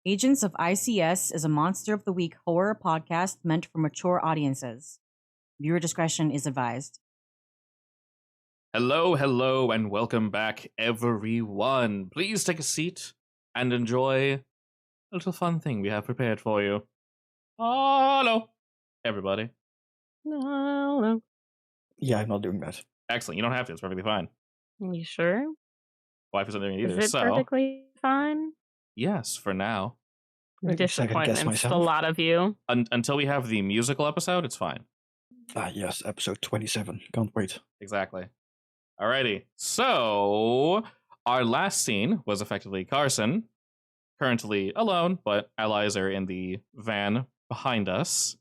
Agents of I.C.S. is a Monster of the Week horror podcast meant for mature audiences. Viewer discretion is advised. Hello, and welcome back, everyone. Please take a seat and enjoy a little fun thing we have prepared for you. Hello, everybody. No. Yeah, I'm not doing that. Excellent. You don't have to. It's perfectly fine. You sure? Wife isn't doing it either. Is it perfectly fine? Yes, for now. Disappointment's a lot of you. Until we have the musical episode, it's fine. Yes, episode 27. Can't wait. Exactly. Alrighty. So, our last scene was effectively Carson, currently alone, but allies are in the van behind us,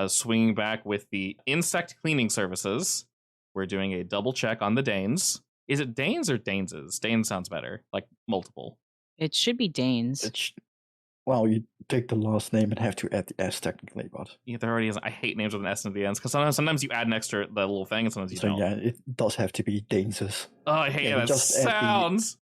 swinging back with the insect cleaning services. We're doing a double check on the Danes. Is it Danes or Daneses? Danes sounds better, like multiple. It should be Danes. Well, you take the last name and have to add the S technically, but... Yeah, there already is. I hate names with an S at the end, because sometimes you add an extra the little thing, and sometimes you don't. Yeah, it does have to be Daneses. Oh, I hate how that sounds.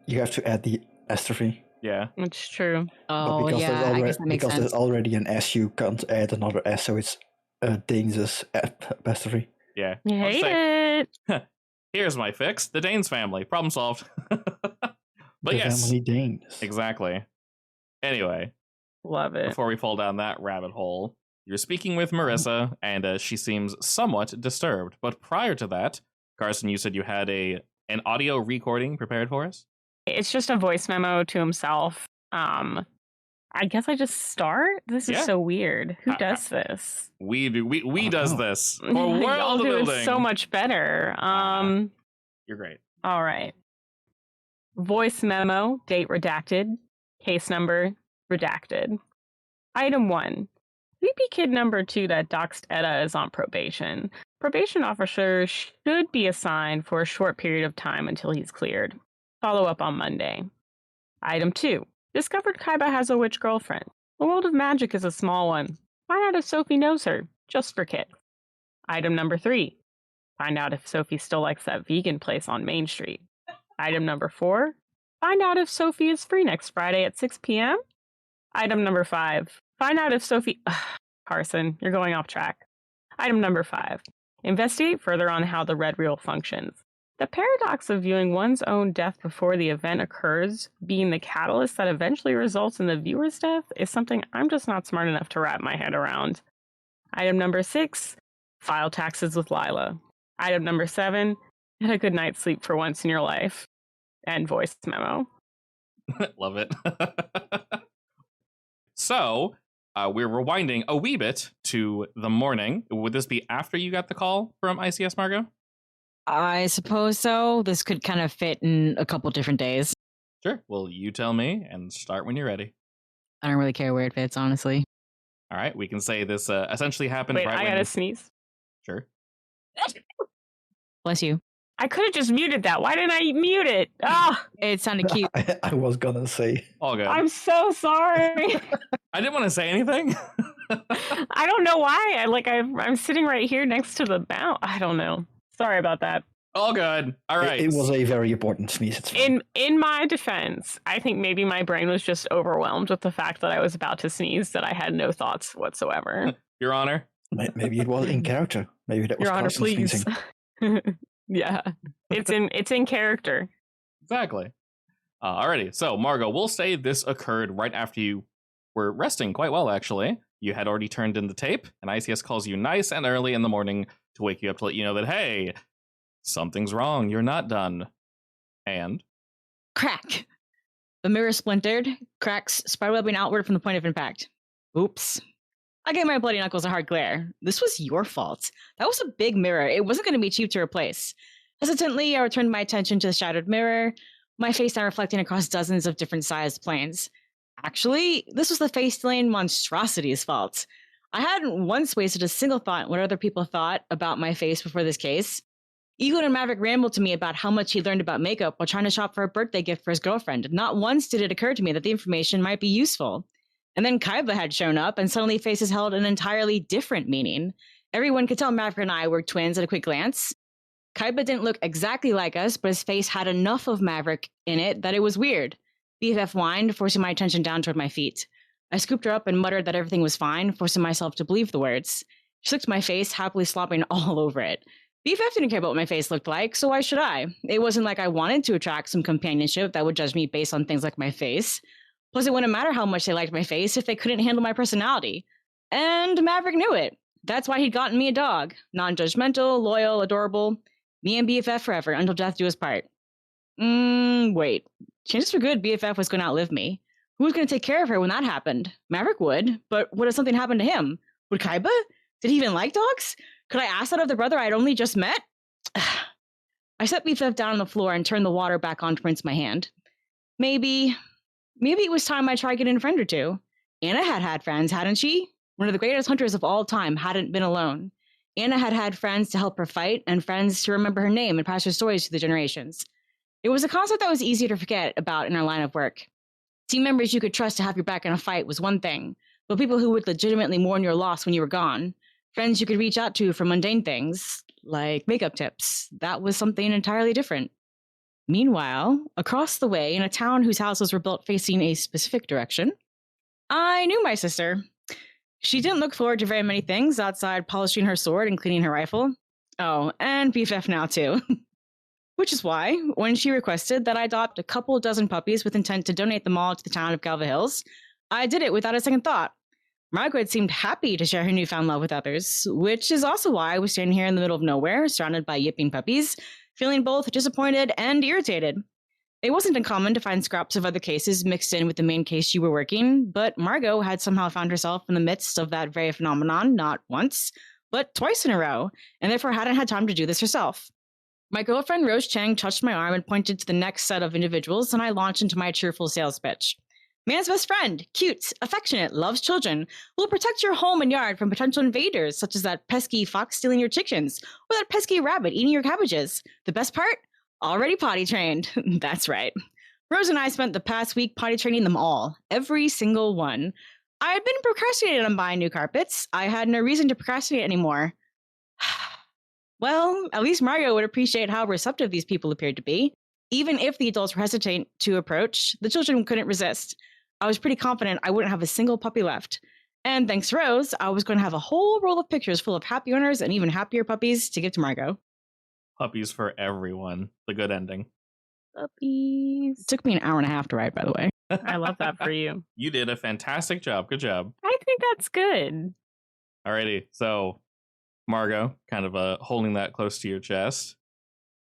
You have to add the apostrophe. Yeah. It's true. Oh, yeah, I guess that makes sense. Because there's already an S, you can't add another S, so it's Daneses apostrophe. Yeah. You hate it. Here's my fix. The Danes family. Problem solved. But the yes. family Danes. Exactly. Anyway. Love it. Before we fall down that rabbit hole, you're speaking with Marissa, and she seems somewhat disturbed. But prior to that, Carson, you said you had an audio recording prepared for us? It's just a voice memo to himself. I guess I just start? This is so weird. Who does this? We do. We does this. For World Y'all do Building. it so much better. You're great. All right. Voice memo, date redacted, case number redacted. Item 1. Creepy kid number 2 that doxed Etta is on probation. Probation officer should be assigned for a short period of time until he's cleared. Follow up on Monday. Item 2. Discovered Kaiba has a witch girlfriend. The world of magic is a small one. Find out if Sophie knows her, just for kicks. Item number 3. Find out if Sophie still likes that vegan place on Main Street. Item number 4. Find out if Sophie is free next Friday at 6 p.m. Item number 5. Find out if Sophie... Carson, you're going off track. Item number 5. Investigate further on how the red reel functions. The paradox of viewing one's own death before the event occurs being the catalyst that eventually results in the viewer's death is something I'm just not smart enough to wrap my head around. Item number 6. File taxes with Lila. Item number 7. Get a good night's sleep for once in your life. End voice memo. Love it. So, we're rewinding a wee bit to the morning. Would this be after you got the call from I.C.S, Margot? I suppose so. This could kind of fit in a couple different days. Sure. Well, you tell me and start when you're ready. I don't really care where it fits, honestly. All right. We can say this essentially happened Wait, right I when... gotta sneeze. Sure. Bless you. I could have just muted that. Why didn't I mute it? Ah, It sounded cute. I was gonna say. All good. I'm so sorry. I didn't want to say anything. I don't know why. I'm sitting right here next to the bound. I don't know. Sorry about that. All good. All right. It was a very important sneeze. It's fine. In my defense, I think maybe my brain was just overwhelmed with the fact that I was about to sneeze, that I had no thoughts whatsoever. Your Honor. Maybe it was in character. Maybe that was Your Honor, Carson please. sneezing. Yeah, it's in character. Exactly. Alrighty. So, Margot, we'll say this occurred right after you were resting quite well, actually. You had already turned in the tape, and I.C.S calls you nice and early in the morning to wake you up to let you know that, hey, something's wrong. You're not done. And? Crack. The mirror splintered, cracks spiraling outward from the point of impact. Oops. I gave my bloody knuckles a hard glare. This was your fault. That was a big mirror. It wasn't going to be cheap to replace. Hesitantly, I returned my attention to the shattered mirror, my face now reflecting across dozens of different sized planes. Actually, this was the face-stealing monstrosity's fault. I hadn't once wasted a single thought on what other people thought about my face before this case. Eagle and Maverick rambled to me about how much he learned about makeup while trying to shop for a birthday gift for his girlfriend. Not once did it occur to me that the information might be useful. And then Kaiba had shown up, and suddenly faces held an entirely different meaning. Everyone could tell Maverick and I were twins at a quick glance. Kaiba didn't look exactly like us, but his face had enough of Maverick in it that it was weird. BFF whined, forcing my attention down toward my feet. I scooped her up and muttered that everything was fine, forcing myself to believe the words. She licked my face, happily slopping all over it. BFF didn't care about what my face looked like, so why should I? It wasn't like I wanted to attract some companionship that would judge me based on things like my face. Plus, it wouldn't matter how much they liked my face if they couldn't handle my personality. And Maverick knew it. That's why he'd gotten me a dog. Non-judgmental, loyal, adorable. Me and BFF forever, until death do us part. Wait. Chances are good BFF was going to outlive me. Who was going to take care of her when that happened? Maverick would, but what if something happened to him? Would Kaiba? Did he even like dogs? Could I ask that of the brother I'd only just met? I set BFF down on the floor and turned the water back on to rinse my hand. Maybe it was time I tried getting a friend or two. Anna had friends, hadn't she? One of the greatest hunters of all time hadn't been alone. Anna had friends to help her fight and friends to remember her name and pass her stories through the generations. It was a concept that was easier to forget about in our line of work. Team members you could trust to have your back in a fight was one thing, but people who would legitimately mourn your loss when you were gone, friends you could reach out to for mundane things, like makeup tips, that was something entirely different. Meanwhile, across the way, in a town whose houses were built facing a specific direction, I knew my sister. She didn't look forward to very many things outside polishing her sword and cleaning her rifle. Oh, and BFF now too. Which is why, when she requested that I adopt a couple dozen puppies with intent to donate them all to the town of Galva Hills, I did it without a second thought. Margaret seemed happy to share her newfound love with others, which is also why I was standing here in the middle of nowhere, surrounded by yipping puppies, feeling both disappointed and irritated. It wasn't uncommon to find scraps of other cases mixed in with the main case you were working, but Margot had somehow found herself in the midst of that very phenomenon not once, but twice in a row, and therefore hadn't had time to do this herself. My girlfriend Rose Chang touched my arm and pointed to the next set of individuals, and I launched into my cheerful sales pitch. Man's best friend, cute, affectionate, loves children, will protect your home and yard from potential invaders, such as that pesky fox stealing your chickens, or that pesky rabbit eating your cabbages. The best part? Already potty trained. That's right. Rose and I spent the past week potty training them all, every single one. I had been procrastinating on buying new carpets. I had no reason to procrastinate anymore. Well, at least Mario would appreciate how receptive these people appeared to be. Even if the adults were hesitant to approach, the children couldn't resist. I was pretty confident I wouldn't have a single puppy left. And thanks to Rose, I was going to have a whole roll of pictures full of happy owners and even happier puppies to give to Margot. Puppies for everyone. The good ending. Puppies. It took me an hour and a half to write, by the way. I love that for you. You did a fantastic job. Good job. I think that's good. Alrighty, so Margot, kind of holding that close to your chest.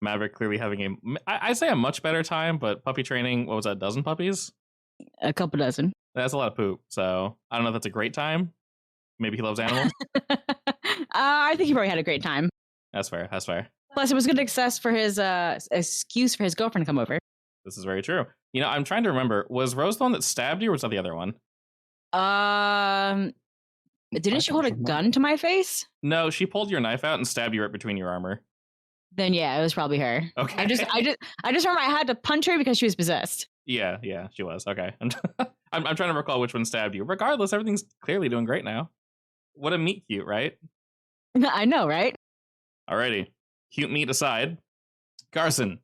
Maverick clearly having I'd say a much better time, but puppy training, what was that, a dozen puppies? A couple dozen. That's a lot of poop, so I don't know if that's a great time. Maybe he loves animals. I think he probably had a great time. That's fair. Plus, it was good success for his excuse for his girlfriend to come over. This is very true. You know, I'm trying to remember, was Rose the one that stabbed you, or was that the other one? Didn't she hold a gun to my face? No, she pulled your knife out and stabbed you right between your armor. Then yeah, it was probably her. Okay. I just remember I had to punch her because she was possessed. Yeah, she was. Okay. I'm trying to recall which one stabbed you. Regardless, everything's clearly doing great now. What a meet cute, right? I know, right? Alrighty. Cute meat aside, Carson,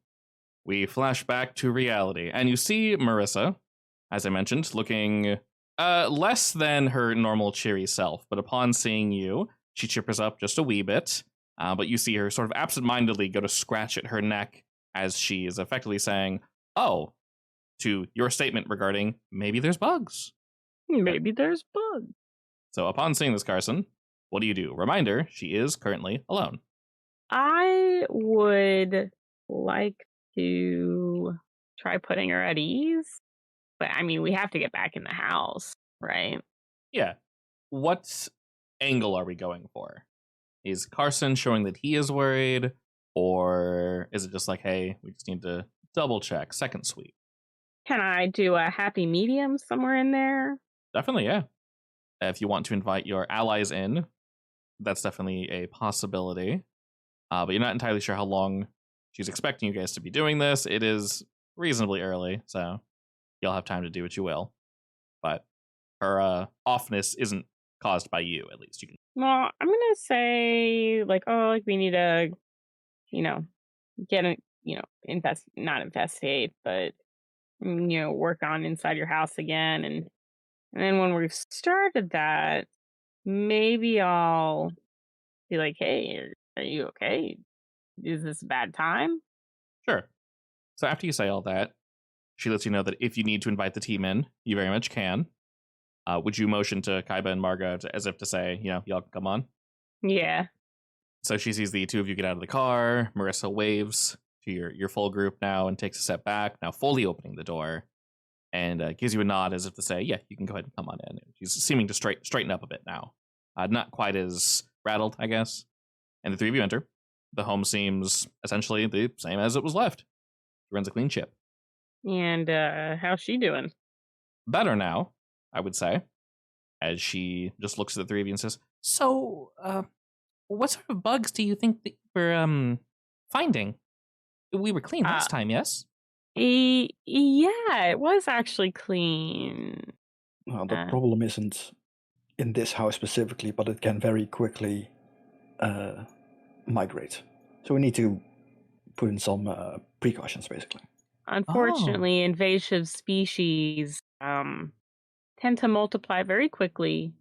we flash back to reality, and you see Marissa, as I mentioned, looking less than her normal cheery self, but upon seeing you, she chippers up just a wee bit, but you see her sort of absentmindedly go to scratch at her neck as she is effectively saying, oh, to your statement regarding maybe there's bugs. Maybe there's bugs. So upon seeing this, Carson, what do? Reminder, she is currently alone. I would like to try putting her at ease. But I mean, we have to get back in the house, right? Yeah. What angle are we going for? Is Carson showing that he is worried? Or is it just like, hey, we just need to double check, second sweep? Can I do a happy medium somewhere in there? Definitely, yeah. If you want to invite your allies in, that's definitely a possibility. But you're not entirely sure how long she's expecting you guys to be doing this. It is reasonably early, so you'll have time to do what you will. But her offness isn't caused by you, at least. You can. Well, I'm gonna say we need to, get a, not investigate, but work on inside your house again. And then when we've started that, maybe I'll be like, hey, are you okay? Is this a bad time? Sure. So after you say all that, she lets you know that if you need to invite the team in, you very much can. Would you motion to Kaiba and Margo as if to say, y'all can come on? Yeah. So she sees the two of you get out of the car. Marissa waves to your full group now and takes a step back, now fully opening the door, and gives you a nod as if to say, yeah, you can go ahead and come on in. She's seeming to straighten up a bit now. Not quite as rattled, I guess. And the three of you enter. The home seems essentially the same as it was left. She runs a clean ship. And how's she doing? Better now, I would say, as she just looks at the three of you and says, so, what sort of bugs do you think that we're finding? We were clean last time, yes? Yeah, it was actually clean. Well, the problem isn't in this house specifically, but it can very quickly migrate. So we need to put in some precautions, basically. Unfortunately, invasive species tend to multiply very quickly.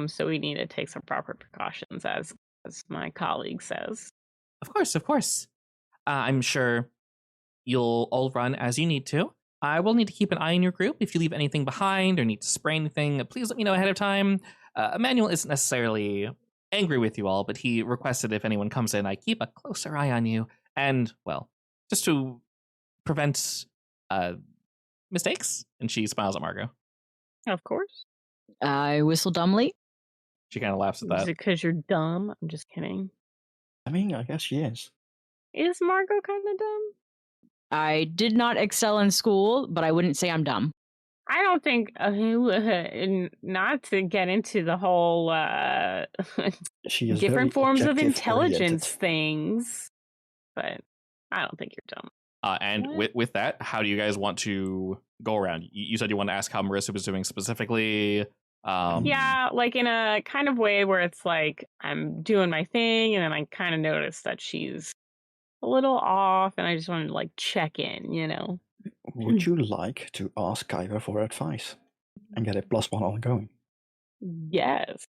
So we need to take some proper precautions, as my colleague says. Of course. I'm sure you'll all run as you need to. I will need to keep an eye on your group. If you leave anything behind or need to spray anything, please let me know ahead of time. Emmanuel isn't necessarily angry with you all, but he requested if anyone comes in, I keep a closer eye on you. And, well, just to prevent mistakes. And she smiles at Margo. Of course. I whistle dumbly. She kind of laughs at that. Is it because you're dumb? I'm just kidding. I mean, I guess she is. Is Margo kind of dumb? I did not excel in school, but I wouldn't say I'm dumb. I don't think, not to get into the whole She is different very forms of objective intelligence oriented. things, but I don't think you're dumb. And with that, how do you guys want to go around? You said you want to ask how Marissa was doing specifically. Yeah, like in a kind of way where it's like I'm doing my thing, and then I kind of notice that she's a little off, and I just want to like check in. Would you like to ask Kaiba for advice and get a +1 ongoing? Yes,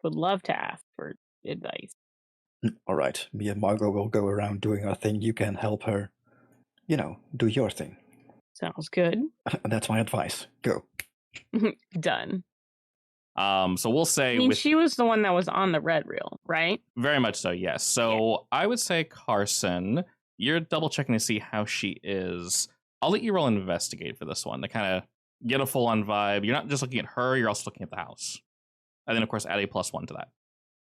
would love to ask for advice. All right, me and Margo will go around doing our thing. You can help her, do your thing. Sounds good. That's my advice. Go. Done. So we'll say, I mean, she was the one that was on the red reel, right? Very much so, yes. So I would say, Carson, you're double checking to see how she is. I'll let you roll investigate for this one to kind of get a full on vibe. You're not just looking at her, you're also looking at the house. And then, of course, add a +1 to that.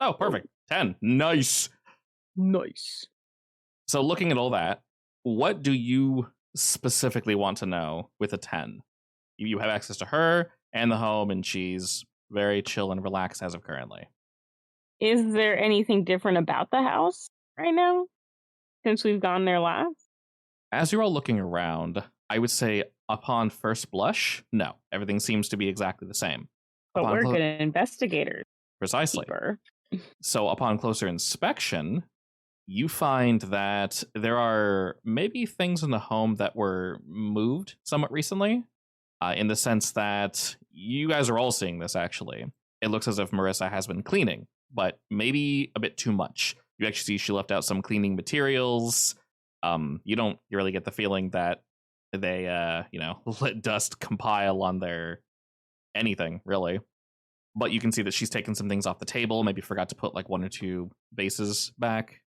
Oh, perfect. 10. Nice. So looking at all that, what do you specifically want to know with a 10? You have access to her and the home, and she's very chill and relaxed as of currently. Is there anything different about the house right now since we've gone there last? As you're all looking around, I would say upon first blush, no. Everything seems to be exactly the same. But we're good investigators. Precisely. Keeper. So upon closer inspection, you find that there are maybe things in the home that were moved somewhat recently, in the sense that you guys are all seeing this, actually. It looks as if Marissa has been cleaning, but maybe a bit too much. You actually see she left out some cleaning materials. You don't really get the feeling that they, let dust compile on their anything, really. But you can see that she's taken some things off the table, maybe forgot to put like 1 or 2 vases back.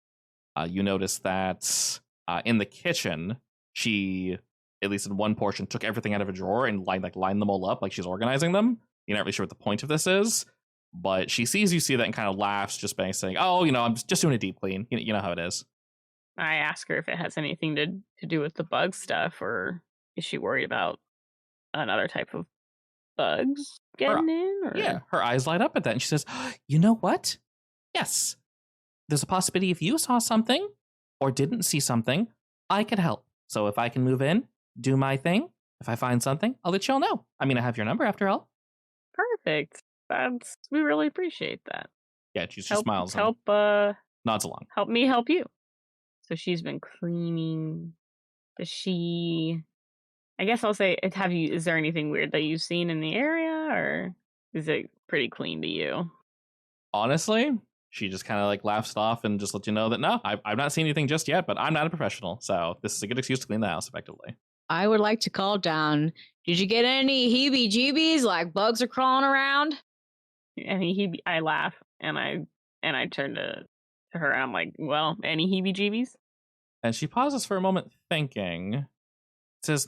You notice that in the kitchen, she, at least in one portion, took everything out of a drawer and lined them all up like she's organizing them. You're not really sure what the point of this is, but she sees you see that and kind of laughs just by saying, oh, I'm just doing a deep clean. You know how it is. I ask her if it has anything to do with the bug stuff, or is she worried about another type of bugs getting in? Or? Yeah, her eyes light up at that, and she says, you know what? Yes. There's a possibility if you saw something or didn't see something, I could help. So if I can move in, do my thing, if I find something, I'll let you all know. I mean, I have your number after all. Perfect. We really appreciate that. Yeah, she smiles. Nods along. Help me help you. So she's been cleaning. Does she I guess I'll say, is there anything weird that you've seen in the area, or is it pretty clean to you? Honestly, she just kind of like laughs it off and just lets you know that no, I've not seen anything just yet, but I'm not a professional. So this is a good excuse to clean the house effectively. I would like to call down. Did you get any heebie-jeebies like bugs are crawling around? And I laugh and I turn to her and I'm like, well, any heebie-jeebies? And she pauses for a moment thinking, says,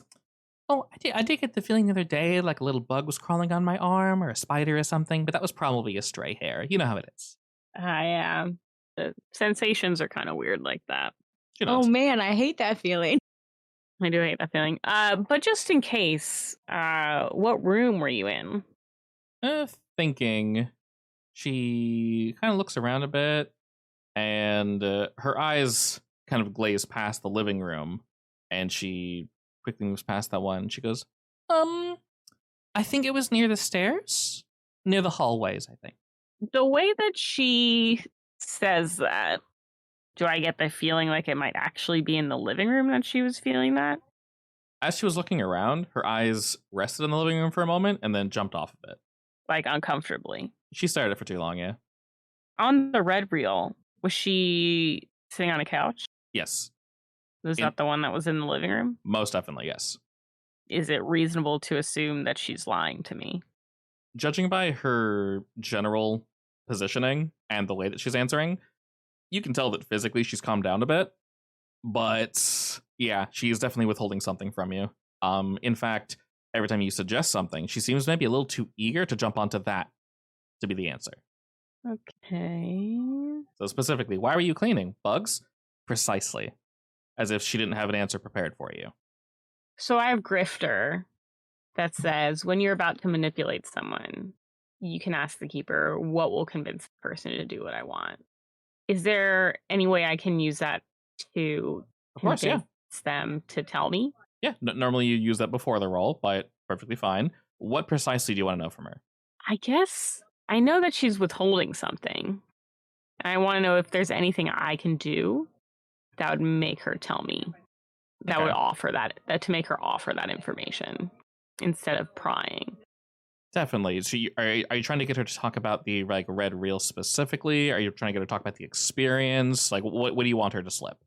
oh, I did get the feeling the other day like a little bug was crawling on my arm or a spider or something, but that was probably a stray hair. You know how it is. I am. The sensations are kind of weird like that. She Oh nods. man, I hate that feeling. I do hate that feeling. But just in case, what room were you in? Thinking, she kind of looks around a bit and her eyes kind of glaze past the living room and she quickly moves past that one. She goes, I think it was near the stairs, near the hallways, I think. The way that she says that, do I get the feeling like it might actually be in the living room that she was feeling that? As she was looking around, her eyes rested in the living room for a moment and then jumped off of it. Like uncomfortably. She stared at it for too long, yeah. On the red reel, was she sitting on a couch? Yes. Was that the one that was in the living room? Most definitely, yes. Is it reasonable to assume that she's lying to me? Judging by her general positioning and the way that she's answering, you can tell that physically she's calmed down a bit. But yeah, she is definitely withholding something from you. In fact, every time you suggest something, she seems maybe a little too eager to jump onto that to be the answer. Okay. So specifically, why were you cleaning? Bugs? Precisely. As if she didn't have an answer prepared for you. So I have Grifter that says when you're about to manipulate someone, you can ask the keeper what will convince the person to do what I want. Is there any way I can use that to convince them to tell me? Yeah, normally you use that before the roll, but perfectly fine. What precisely do you want to know from her? I guess I know that she's withholding something. And I want to know if there's anything I can do that would make her tell me. That would offer that to make her offer that information instead of prying. Definitely. So are you trying to get her to talk about the like red reel specifically? Are you trying to get her to talk about the experience? Like what do you want her to slip?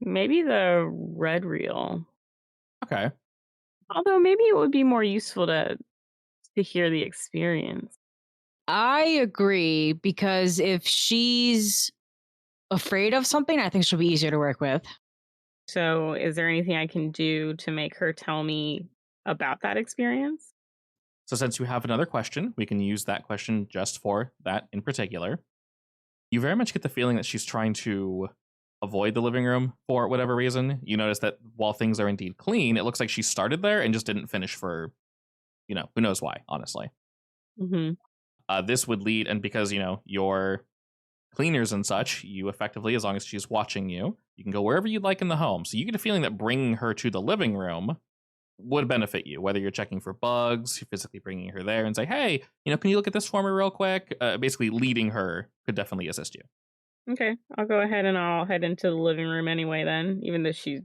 Maybe the red reel. Okay. Although maybe it would be more useful to hear the experience. I agree, because if she's afraid of something, I think she'll be easier to work with. So is there anything I can do to make her tell me about that experience? So since you have another question, we can use that question just for that in particular. You very much get the feeling that she's trying to avoid the living room for whatever reason. You notice that while things are indeed clean, it looks like she started there and just didn't finish for, who knows why, honestly. Mm-hmm. This would lead, and because, your cleaners and such, you effectively, as long as she's watching you, you can go wherever you'd like in the home. So you get a feeling that bringing her to the living room would benefit you, whether you're checking for bugs, you're physically bringing her there and say, hey, can you look at this for me real quick? Basically leading her could definitely assist you. Okay, I'll go ahead and I'll head into the living room anyway then, even though she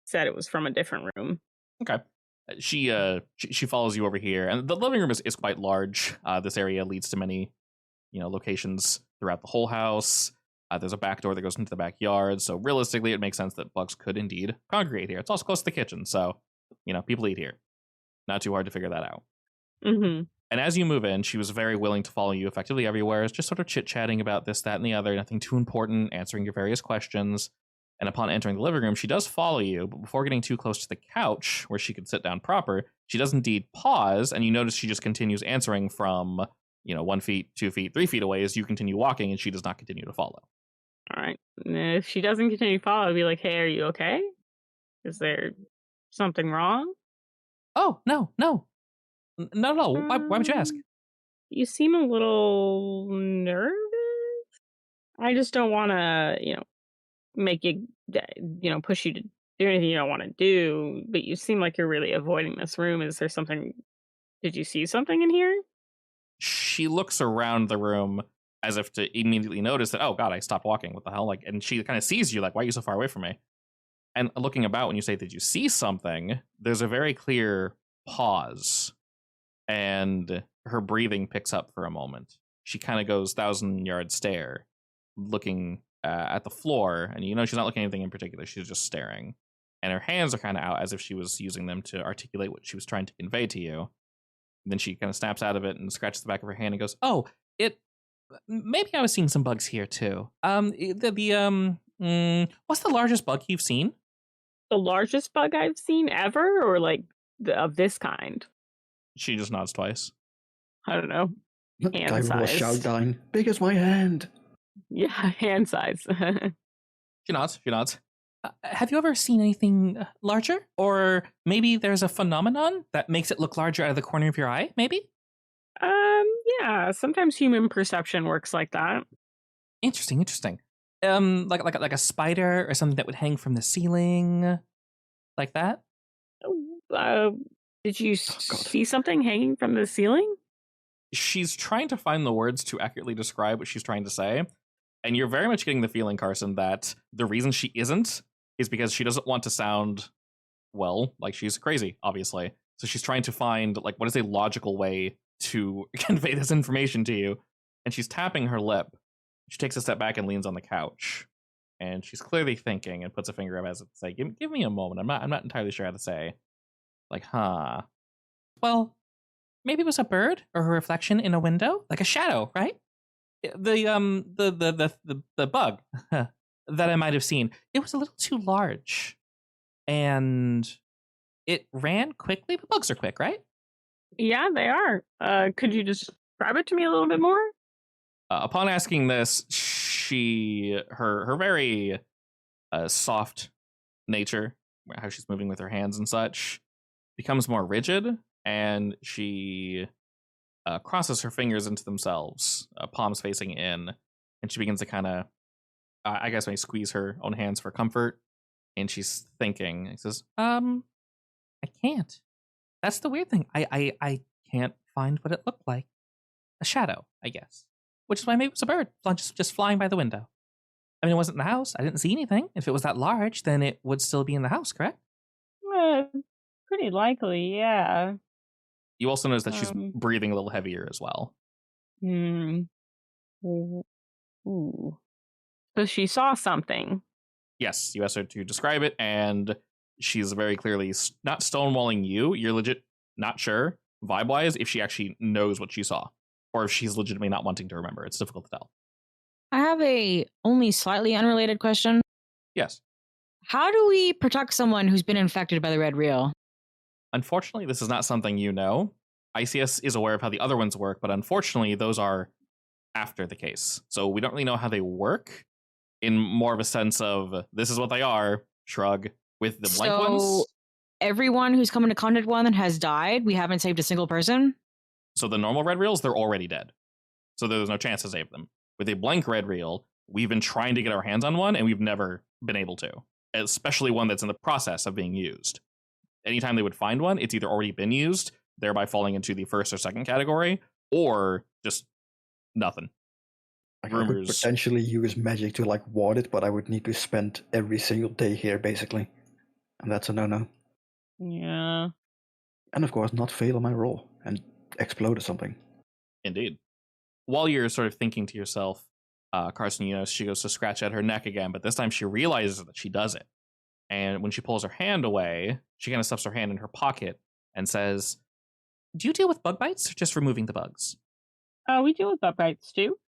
said it was from a different room. Okay. She follows you over here, and the living room is quite large. This area leads to many, locations throughout the whole house. There's a back door that goes into the backyard, so realistically, it makes sense that bugs could indeed congregate here. It's also close to the kitchen, so people eat here. Not too hard to figure that out. Mm-hmm. And as you move in, she was very willing to follow you effectively everywhere, just sort of chit-chatting about this, that, and the other, nothing too important, answering your various questions. And upon entering the living room, she does follow you, but before getting too close to the couch, where she could sit down proper, she does indeed pause, and you notice she just continues answering from, 1 feet, 2 feet, 3 feet away as you continue walking, and she does not continue to follow. All right. If she doesn't continue to follow, I'd be like, hey, are you okay? Is there something wrong? Oh, no. No. Why would you ask? You seem a little nervous. I just don't want to, make you, push you to do anything you don't want to do. But you seem like you're really avoiding this room. Is there something? Did you see something in here? She looks around the room as if to immediately notice that, oh God, I stopped walking. What the hell? And she kind of sees you like, why are you so far away from me? And looking about, when you say, did you see something? There's a very clear pause. And her breathing picks up for a moment. She kind of goes 1,000-yard stare, looking at the floor. And she's not looking at anything in particular. She's just staring. And her hands are kind of out as if she was using them to articulate what she was trying to convey to you. And then she kind of snaps out of it and scratches the back of her hand and goes, "Oh, maybe I was seeing some bugs here too. What's the largest bug you've seen?" The largest bug I've seen ever, or like of this kind? She just nods twice. I don't know. Hand Guy will size. shout down, "Big as my hand." Yeah, hand size. She nods. Have you ever seen anything larger? Or maybe there's a phenomenon that makes it look larger out of the corner of your eye, maybe? Yeah, sometimes human perception works like that. Interesting. Like a spider or something that would hang from the ceiling, like that? Did you see something hanging from the ceiling? She's trying to find the words to accurately describe what she's trying to say. And you're very much getting the feeling, Carson, that the reason she isn't is because she doesn't want to sound, well, like she's crazy, obviously. So she's trying to find, like, what is a logical way to convey this information to you. And she's tapping her lip. She takes a step back and leans on the couch. And she's clearly thinking and puts a finger up as if to say, give me a moment. I'm not entirely sure how to say. Like, well, maybe it was a bird or a reflection in a window, like a shadow, right? The bug that I might have seen, it was a little too large, and it ran quickly. But bugs are quick, right? Yeah, they are. Could you describe it to me a little bit more? Upon asking this, her very soft nature, how she's moving with her hands and such, becomes more rigid, and she crosses her fingers into themselves, palms facing in, and she begins to kind of, I guess, maybe squeeze her own hands for comfort. And she's thinking, and says, "I can't. That's the weird thing. I can't find what it looked like. A shadow, I guess. Which is why maybe it was a bird just flying by the window. I mean, it wasn't in the house. I didn't see anything. If it was that large, then it would still be in the house, correct?" Pretty likely, yeah. You also notice that she's breathing a little heavier as well. Ooh. So she saw something. Yes, you asked her to describe it, and she's very clearly not stonewalling you. You're legit not sure, vibe-wise, if she actually knows what she saw, or if she's legitimately not wanting to remember. It's difficult to tell. I have a only slightly unrelated question. Yes. How do we protect someone who's been infected by the red reel? Unfortunately, this is not something you know. I.C.S. is aware of how the other ones work, but unfortunately, those are after the case. So we don't really know how they work, in more of a sense of, this is what they are, shrug. With the blank ones, everyone who's come into contact with one has died? We haven't saved a single person? So the normal red reels, they're already dead. So there's no chance to save them. With a blank red reel, we've been trying to get our hands on one, and we've never been able to. Especially one that's in the process of being used. Anytime they would find one, it's either already been used, thereby falling into the first or second category, or just nothing. Like, I could potentially use magic to like ward it, but I would need to spend every single day here basically, and that's a no-no. Yeah. And of course, not fail on my roll and explode or something. Indeed. While you're sort of thinking to yourself, Carson, she goes to scratch at her neck again, but this time she realizes that she does it. And when she pulls her hand away, she kind of stuffs her hand in her pocket and says, "Do you deal with bug bites or just removing the bugs?" We deal with bug bites too.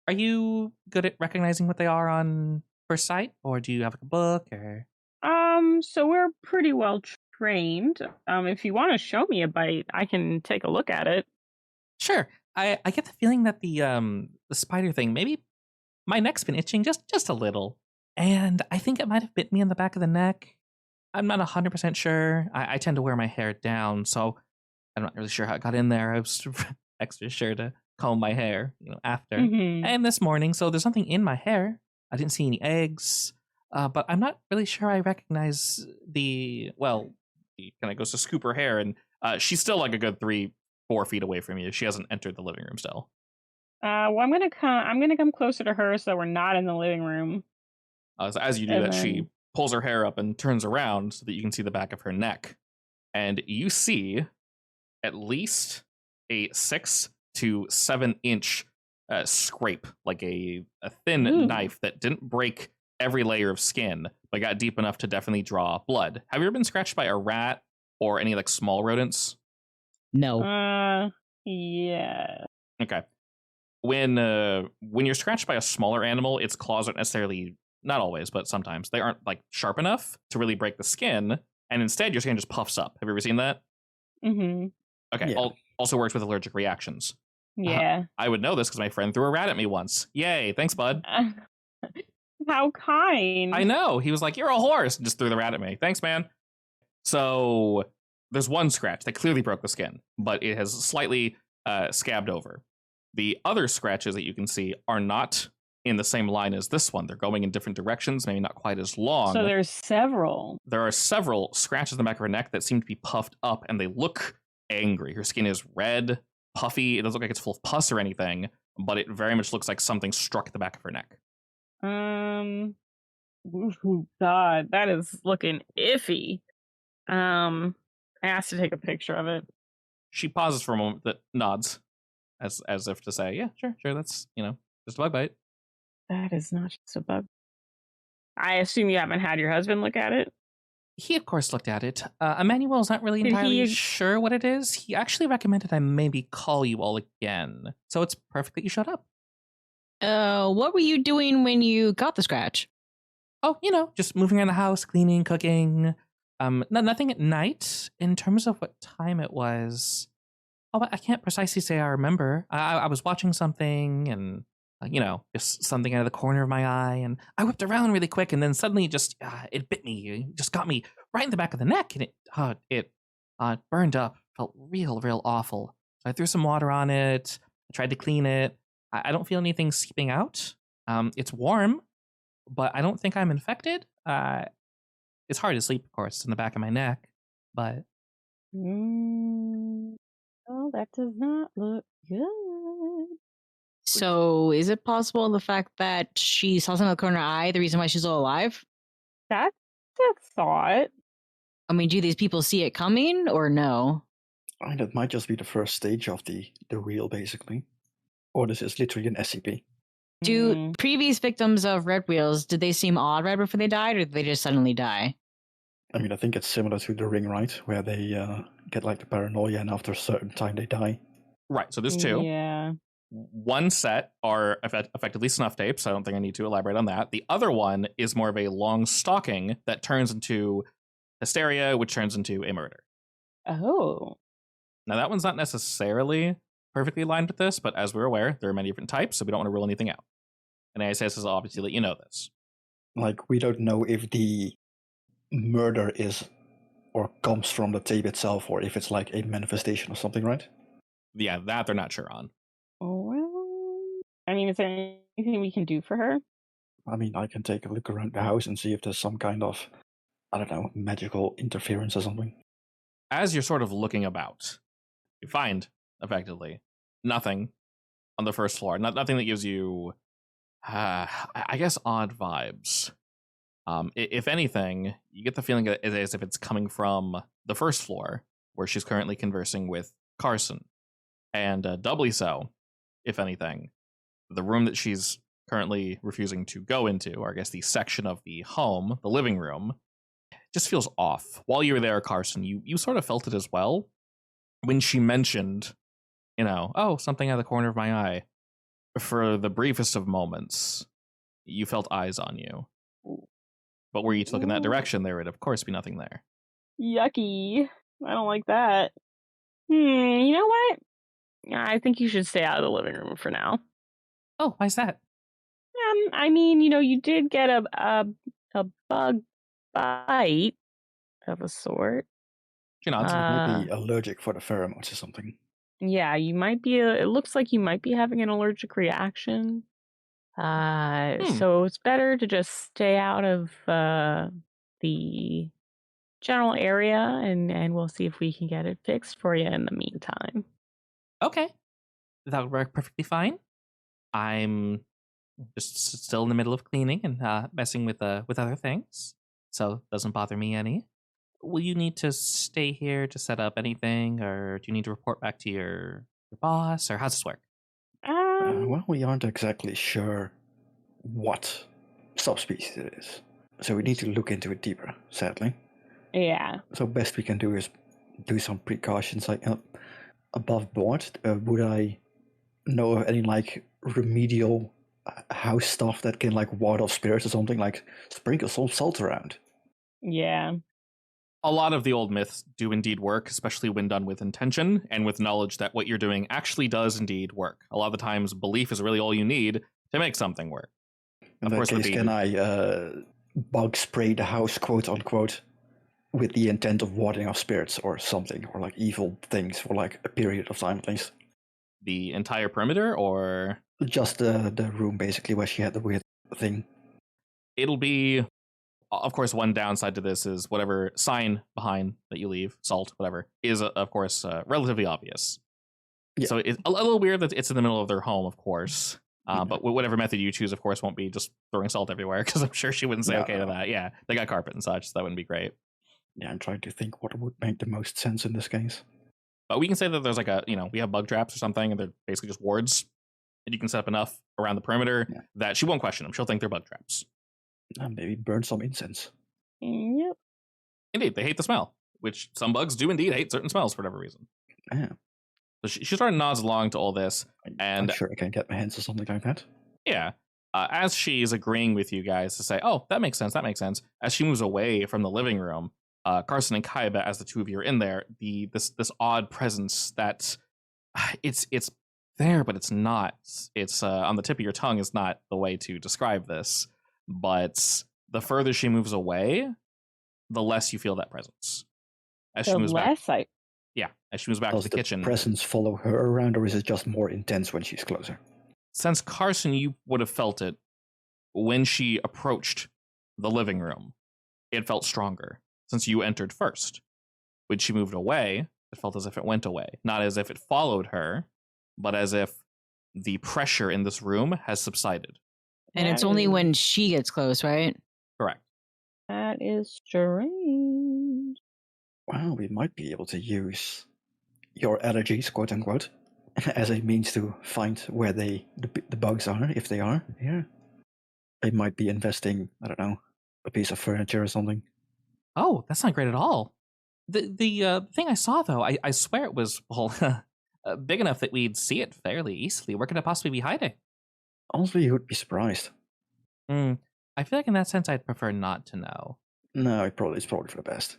Are you good at recognizing what they are on first sight, or do you have a book or? So we're pretty well trained. If you want to show me a bite, I can take a look at it. Sure. I get the feeling that the spider thing, maybe my neck's been itching just a little. And I think it might have bit me in the back of the neck. I'm not 100% sure. I tend to wear my hair down, so I'm not really sure how it got in there. I was extra sure to comb my hair, after. Mm-hmm. And this morning, so there's something in my hair. I didn't see any eggs, but I'm not really sure I recognize he kind of goes to scoop her hair, and she's still like a good 3-4 feet away from you. She hasn't entered the living room still. Well, I'm gonna come closer to her so we're not in the living room. So as you do that, she pulls her hair up and turns around so that you can see the back of her neck. And you see at least a 6 to 7 inch scrape, like a thin knife that didn't break every layer of skin, but got deep enough to definitely draw blood. Have you ever been scratched by a rat or any like small rodents? No. Yeah. Okay. When you're scratched by a smaller animal, its claws aren't necessarily, not always, but sometimes they aren't like sharp enough to really break the skin, and instead your skin just puffs up. Have you ever seen that? Mm-hmm. Okay. Yeah. Also works with allergic reactions. Yeah. I would know this because my friend threw a rat at me once. Yay, thanks, bud. How kind. I know. He was like, "You're a horse," and just threw the rat at me. Thanks, man. So there's one scratch that clearly broke the skin, but it has slightly scabbed over. The other scratches that you can see are not in the same line as this one. They're going in different directions, maybe not quite as long. So there's several. There are several scratches in the back of her neck that seem to be puffed up, and they look angry. Her skin is red, puffy. It doesn't look like it's full of pus or anything, but it very much looks like something struck the back of her neck. Ooh, God, that is looking iffy. I asked to take a picture of it. She pauses for a moment, that nods, as if to say, "Yeah, sure, that's just a bug bite." That is not just a bug. I assume you haven't had your husband look at it. He, of course, looked at it. Emmanuel's not really Did entirely he- sure what it is. He actually recommended I maybe call you all again. So it's perfect that you showed up. What were you doing when you got the scratch? Oh, just moving around the house, cleaning, cooking. Nothing at night. In terms of what time it was, I can't precisely say I remember. I was watching something and, just something out of the corner of my eye. And I whipped around really quick and then suddenly just, it bit me. It just got me right in the back of the neck. And it burned up. Felt real awful. So I threw some water on it. I tried to clean it. I don't feel anything seeping out. It's warm, but I don't think I'm infected. It's hard to sleep, of course. It's in the back of my neck, but Oh, that does not look good. So is it possible the fact that she saw something in the corner of her eye, the reason why she's still alive? That's a thought. I mean, do these people see it coming or no? I mean, that might just be the first stage of the wheel, basically. Or this is literally an SCP. Do previous victims of red wheels, did they seem odd right before they died, or did they just suddenly die? I mean, I think it's similar to the ring, right? Where they get like the paranoia and after a certain time they die. right. So there's two. Yeah. One set are effectively snuff tapes. I don't think I need to elaborate on that. The other one is more of a long stalking that turns into hysteria, which turns into a murder. Oh. Now, that one's not necessarily perfectly aligned with this, but as we're aware, there are many different types, so we don't want to rule anything out. And I.C.S. has obviously let you know this. Like, we don't know if the murder is or comes from the tape itself, or if it's like a manifestation or something, right? Yeah, that they're not sure on. Well, I mean, is there anything we can do for her? I mean, I can take a look around the house and see if there's some kind of, I don't know, magical interference or something. As you're sort of looking about, you find, effectively, nothing on the first floor. Nothing that gives you, I guess, odd vibes. If anything, you get the feeling as if it's coming from the first floor, where she's currently conversing with Carson. And doubly so, if anything, the room that she's currently refusing to go into, or I guess the section of the home, the living room, just feels off. While you were there, Carson, you sort of felt it as well. When she mentioned, something out of the corner of my eye, for the briefest of moments, you felt eyes on you. But were you to look in that direction, there would, of course, be nothing there. Yucky. I don't like that. You know what? I think you should stay out of the living room for now. Oh, why's that? I mean, you did get a bug bite of a sort. She nods. You might be allergic for the pheromones or something. Yeah, you might be. It looks like you might be having an allergic reaction. So it's better to just stay out of the general area, and we'll see if we can get it fixed for you in the meantime. Okay. That would work perfectly fine. I'm just still in the middle of cleaning and messing with other things. so doesn't bother me any. Will you need to stay here to set up anything, or do you need to report back to your boss, or how's this work? Well, we aren't exactly sure what subspecies it is, so we need to look into it deeper, sadly. Yeah. So best we can do is do some precautions, like above board. Would I know of any like remedial house stuff that can like ward off spirits or something? Like sprinkle some salt around. Yeah. A lot of the old myths do indeed work, especially when done with intention and with knowledge that what you're doing actually does indeed work. A lot of the times, belief is really all you need to make something work. In Of that course, case, can I bug spray the house, quote unquote, with the intent of warding off spirits or something, or like evil things for like a period of time at least? The entire perimeter, or Just the room basically where she had the weird thing. it'll be, of course, one downside to this is whatever sign behind that you leave, salt, whatever, is, of course, relatively obvious. Yeah. So it's a little weird that it's in the middle of their home, of course. But whatever method you choose, of course, won't be just throwing salt everywhere, because I'm sure she wouldn't say okay to that. Yeah, they got carpet and such, so that wouldn't be great. Yeah, I'm trying to think what would make the most sense in this case. But we can say that there's like we have bug traps or something, and they're basically just wards. And you can set up enough around the perimeter that she won't question them. She'll think they're bug traps. Maybe burn some incense. Yep. Indeed, they hate the smell, which some bugs do indeed hate certain smells for whatever reason. Yeah. So she sort of nods along to all this, and I'm sure I can get my hands on something like that. yeah, as she's agreeing with you guys to say, "Oh, that makes sense. That makes sense." As she moves away from the living room, Carson and Kaiba, as the two of you are in there, this odd presence that it's there, but it's not. It's on the tip of your tongue is not the way to describe this. But the further she moves away, the less you feel that presence. As she moves back, as she moves back to the kitchen. Does the presence follow her around, or is it just more intense when she's closer? Since Carson, you would have felt it when she approached the living room. It felt stronger since you entered first. When she moved away, it felt as if it went away. Not as if it followed her, but as if the pressure in this room has subsided. And it's only when she gets close, right? Correct. That is strange. Well, we might be able to use your allergies, quote unquote, as a means to find where the bugs are, if they are here. They might be investing, I don't know, a piece of furniture or something. Oh, that's not great at all. The thing I saw, though, I swear it was, big enough that we'd see it fairly easily. Where could it possibly be hiding? Honestly, you would be surprised. I feel like in that sense, I'd prefer not to know. No, it's probably for the best.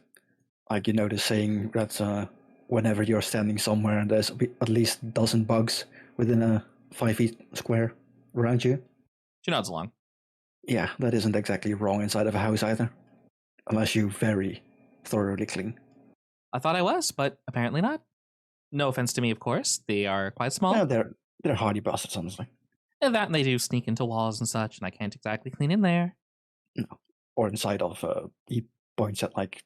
Like, the saying that whenever you're standing somewhere and there's at least a dozen bugs within a 5 feet square around you. She nods along. Yeah, that isn't exactly wrong inside of a house either. Unless you very thoroughly clean. I thought I was, but apparently not. No offense to me, of course. They are quite small. Yeah, they're hardy bastards, honestly. And that and they do sneak into walls and such, and I can't exactly clean in there. No. Or inside of, he points at, like,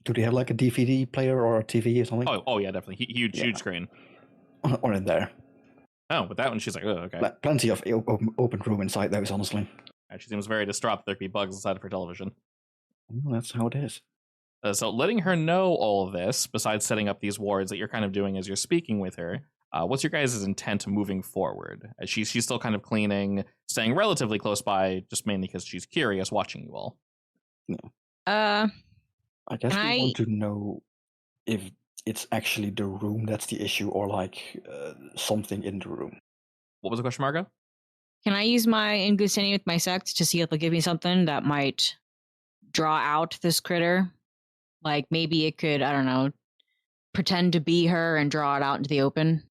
do they have, like, a DVD player or a TV or something? Oh yeah, definitely. Huge screen. Or in there. Oh, with that one, she's like, oh, okay. Plenty of open room inside those, honestly. And she seems very distraught that there could be bugs inside of her television. Well, that's how it is. So letting her know all of this, besides setting up these wards that you're kind of doing as you're speaking with her, what's your guys' intent moving forward? She's still kind of cleaning, staying relatively close by, just mainly because she's curious, watching you all. Yeah. I guess we want to know if it's actually the room that's the issue, or like something in the room. What was the question, Margo? Can I use my in good standing with my sect to see if they'll give me something that might draw out this critter? Like maybe it could, I don't know, pretend to be her and draw it out into the open.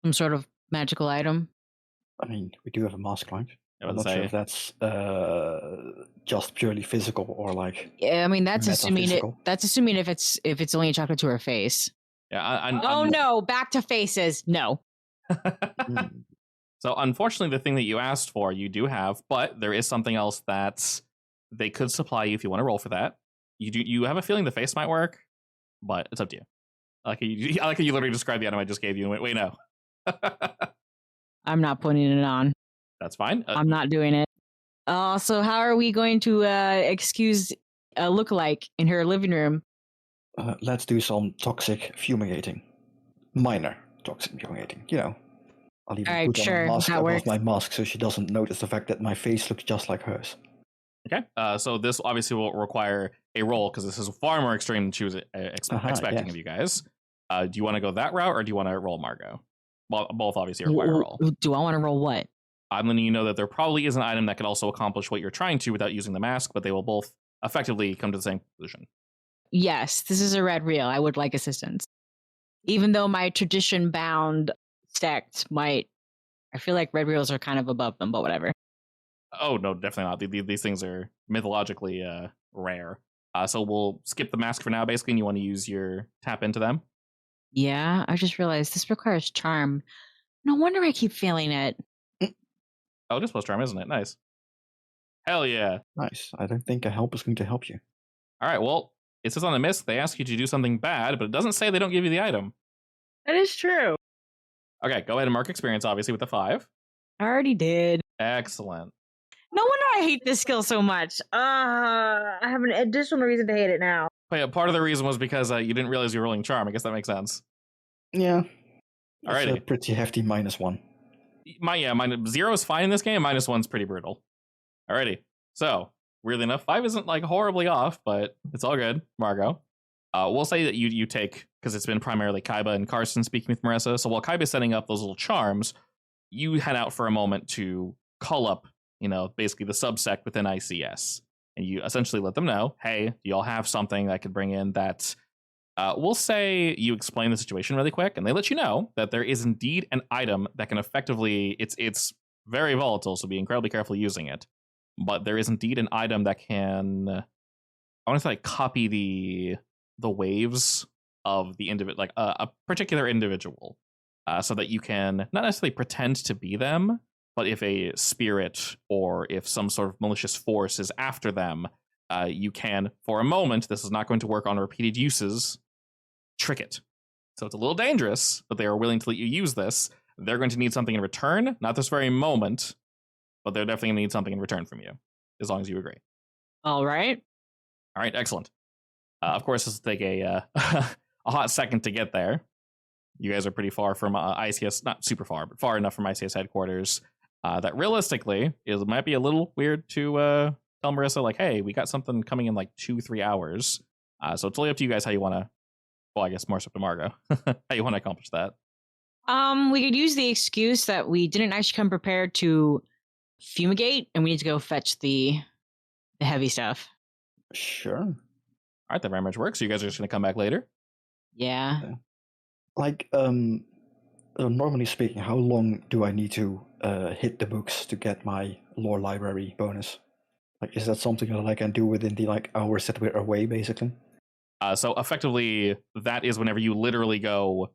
Some sort of magical item. I mean, we do have a mask, right? I'm not say, sure if that's just purely physical or like. Yeah, I mean that's assuming it. That's assuming if it's only attracted to her face. Yeah. No! Back to faces. No. So unfortunately, the thing that you asked for, you do have, but there is something else that they could supply you if you want to roll for that. You have a feeling the face might work, but it's up to you. I like how you literally described the item I just gave you and went, wait, no. I'm not putting it on. That's fine. I'm not doing it. So how are we going to excuse a lookalike in her living room. Let's do some toxic fumigating. Minor toxic fumigating, you know. I'll even Alright, put on sure, a mask that above works. my mask so she doesn't notice the fact that my face looks just like hers. Okay. So this obviously will require a roll because this is far more extreme than she was expecting yes. of you guys. Do you want to go that route or do you want to roll Margot? Well, both obviously require a roll. Do I want to roll what? I'm letting you know that there probably is an item that could also accomplish what you're trying to without using the mask, but they will both effectively come to the same conclusion. Yes, this is a red reel. I would like assistance. Even though my tradition-bound sect might... I feel like red reels are kind of above them, but whatever. Oh, no, definitely not. These things are mythologically rare. So we'll skip the mask for now, basically, and you want to use your tap into them? Yeah, I just realized this requires charm. No wonder I keep failing it. Oh, it is plus charm, isn't it? Nice. Hell yeah. Nice. I don't think a help is going to help you. All right, well, it says on the misc they ask you to do something bad, but it doesn't say they don't give you the item. That is true. Okay, go ahead and mark experience, obviously, with the 5. I already did. Excellent. No wonder I hate this skill so much. I have an additional reason to hate it now. But yeah, part of the reason was because you didn't realize you were rolling charm. I guess that makes sense. Yeah. Alrighty. It's a pretty hefty -1. Mine 0 is fine in this game. -1's pretty brutal. Alrighty. So, weirdly enough, 5 isn't like horribly off, but it's all good. Margot. We'll say that you take, because it's been primarily Kaiba and Carson speaking with Marissa. So while Kaiba's setting up those little charms, you head out for a moment to call up, basically the subsect within I.C.S. And you essentially let them know, hey, do y'all have something that could bring in that... we'll say you explain the situation really quick, and they let you know that there is indeed an item that can effectively... It's very volatile, so be incredibly careful using it. But there is indeed an item that can... I want to say copy the waves of the individual, like a particular individual, so that you can not necessarily pretend to be them, but if a spirit or if some sort of malicious force is after them, you can, for a moment, this is not going to work on repeated uses, trick it. So it's a little dangerous, but they are willing to let you use this. They're going to need something in return, not this very moment, but they're definitely going to need something in return from you, as long as you agree. All right. All right, excellent. Of course, this will take a hot second to get there. You guys are pretty far from I.C.S, not super far, but far enough from I.C.S headquarters that realistically it might be a little weird to tell Marissa, like, hey, we got something coming in like 2-3 hours. So it's really up to you guys how you want to, well, I guess more so to Margo, how you want to accomplish that. We could use the excuse that we didn't actually come prepared to fumigate, and we need to go fetch the heavy stuff. Sure. All right, that very much works. So you guys are just going to come back later? Yeah. Like, normally speaking, how long do I need to hit the books to get my lore library bonus? Like, is that something that I can do within the hours that we're away, basically? So effectively, that is whenever you literally go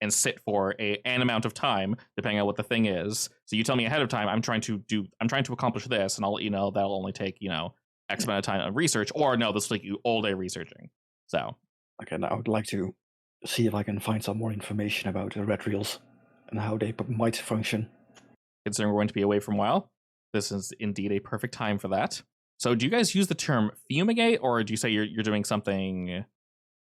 and sit for an amount of time, depending on what the thing is. So you tell me ahead of time, I'm trying to accomplish this, and I'll let you know that'll only take, X amount of time of research, or no, this will take you all day researching. So. Okay, now I would like to see if I can find some more information about the red reels and how they might function. Considering we're going to be away for a while, this is indeed a perfect time for that. So do you guys use the term fumigate, or do you say you're doing something...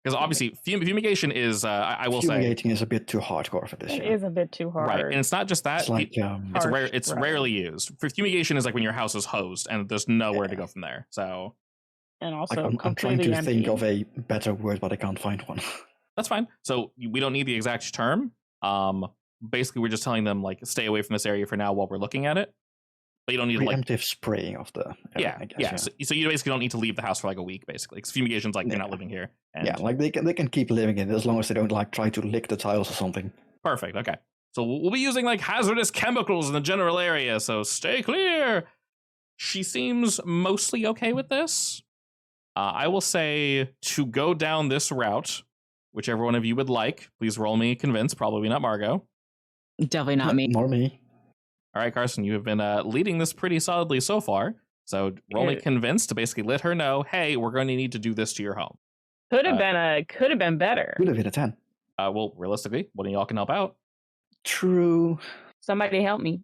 Because obviously, fumigation is, I will say... Fumigating is a bit too hardcore for this. It is a bit too hard. Right, and it's not just that. It's like, it's rarely used. For fumigation is like when your house is hosed, and there's nowhere to go from there. So... And also, I'm trying to empty. think of a better word, but I can't find one. That's fine. So we don't need the exact term. Basically, we're just telling them, like, stay away from this area for now while we're looking at it. But you don't need preemptive spraying of the area, I guess, yeah. So you basically don't need to leave the house for like a week, basically, because fumigation's like you're not living here. And... Yeah, like they can keep living in it as long as they don't try to lick the tiles or something. Perfect. Okay, so we'll be using like hazardous chemicals in the general area, so stay clear. She seems mostly okay with this. I will say to go down this route, whichever one of you would like. Please roll me convince. Probably not Margo. Definitely not me. Nor me. All right, Carson, you have been leading this pretty solidly so far. So roll me convince to basically let her know, hey, we're going to need to do this to your home. Could have been better. Could have been a 10. Well, realistically, one of y'all can help out. True. Somebody help me.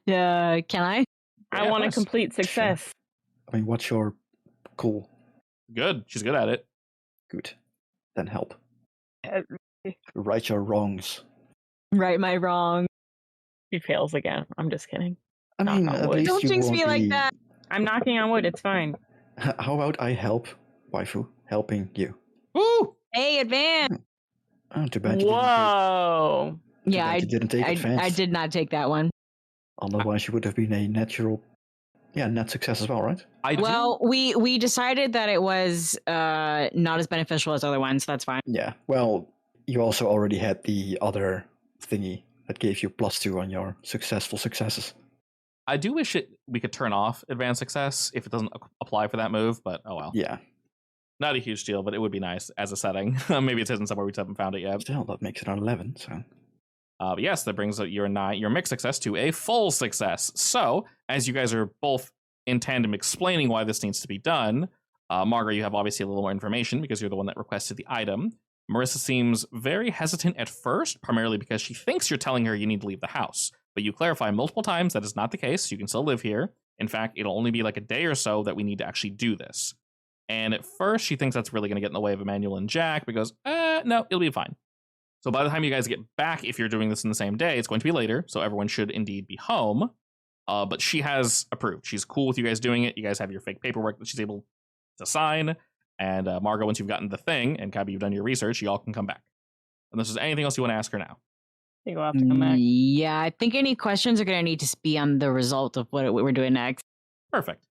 Yeah, can I? I want a complete success. I mean, what's your cool? Good. She's good at it. Good. Then help. Uh, Right your wrongs. Right my wrong. She fails again. I'm just kidding. I Knock mean, on at wood. least Don't you jinx won't me like be. that. I'm knocking on wood. It's fine. How about I help, waifu, helping you? Woo! Hey, advance. Oh, too bad you Whoa. Yeah, you didn't take I advance. did not take that one. Otherwise, you would have been a natural, net success as well, right? Well, we decided that it was not as beneficial as other ones. So that's fine. Yeah. Well, you also already had the other thingy that gave you +2 on your successful successes. I do wish we could turn off advanced success if it doesn't apply for that move, but oh well. Yeah. Not a huge deal, but it would be nice as a setting. Maybe it's hidden somewhere we just haven't found it yet. Still, that makes it an 11. So. But yes, that brings your mixed success to a full success. So, as you guys are both in tandem explaining why this needs to be done, Margaret, you have obviously a little more information because you're the one that requested the item. Marissa seems very hesitant at first, primarily because she thinks you're telling her you need to leave the house. But you clarify multiple times that is not the case. You can still live here. In fact, it'll only be like a day or so that we need to actually do this. And at first, she thinks that's really going to get in the way of Emmanuel and Jack because, no, it'll be fine. So by the time you guys get back, if you're doing this in the same day, it's going to be later. So everyone should indeed be home. But she has approved. She's cool with you guys doing it. You guys have your fake paperwork that she's able to sign. And Margot, once you've gotten the thing and Kabi, you've done your research, y'all can come back. Unless there's anything else you want to ask her now. You will have to come back. Yeah, I think any questions are going to need to be on the result of what we're doing next. Perfect.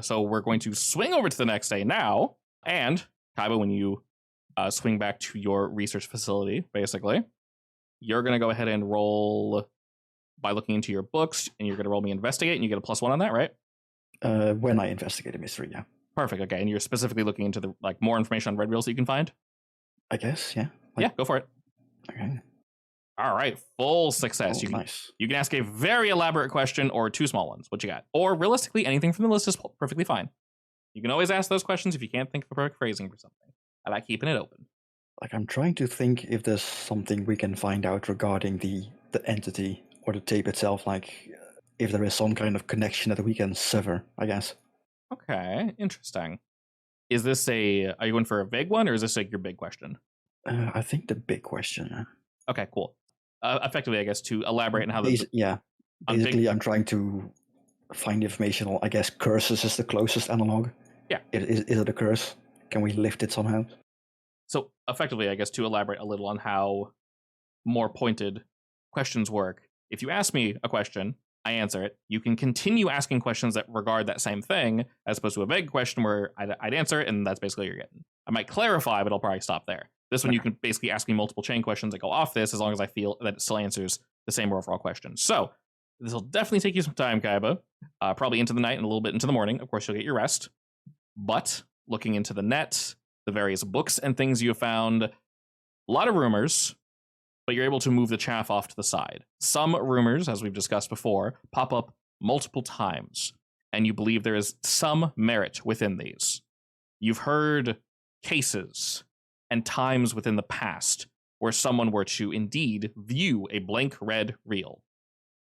So we're going to swing over to the next day now. And Kaiba, when you swing back to your research facility, basically, you're going to go ahead and roll by looking into your books, and you're going to roll me investigate, and you get a +1 on that, right? When I investigate a mystery, yeah. Perfect. Okay, and you're specifically looking into the more information on red reels that you can find. I guess, yeah. Yeah, go for it. Okay. All right, full success. Nice. You can ask a very elaborate question or two small ones. What you got? Or realistically, anything from the list is perfectly fine. You can always ask those questions if you can't think of a perfect phrasing for something. I like keeping it open. I'm trying to think if there's something we can find out regarding the entity or the tape itself, if there is some kind of connection that we can sever, I guess. Okay, interesting. Is this are you going for a vague one, or is this your big question? I think the big question. Okay, cool. Effectively, I guess, to elaborate on how this... Basically, I'm trying to find information on, I guess, curses is the closest analog. Yeah. Is it a curse? Can we lift it somehow? So, effectively, I guess, to elaborate a little on how more pointed questions work, if you ask me a question, I answer it. You can continue asking questions that regard that same thing, as opposed to a vague question where I'd answer it, and that's basically what you're getting. I might clarify, but I'll probably stop there. This one, you can basically ask me multiple chain questions that go off this, as long as I feel that it still answers the same overall question. So, this will definitely take you some time, Kaiba. Probably into the night and a little bit into the morning. Of course, you'll get your rest. But, looking into the net, the various books and things you have found, a lot of rumors, but you're able to move the chaff off to the side. Some rumors, as we've discussed before, pop up multiple times, and you believe there is some merit within these. You've heard cases and times within the past where someone were to indeed view a blank red reel.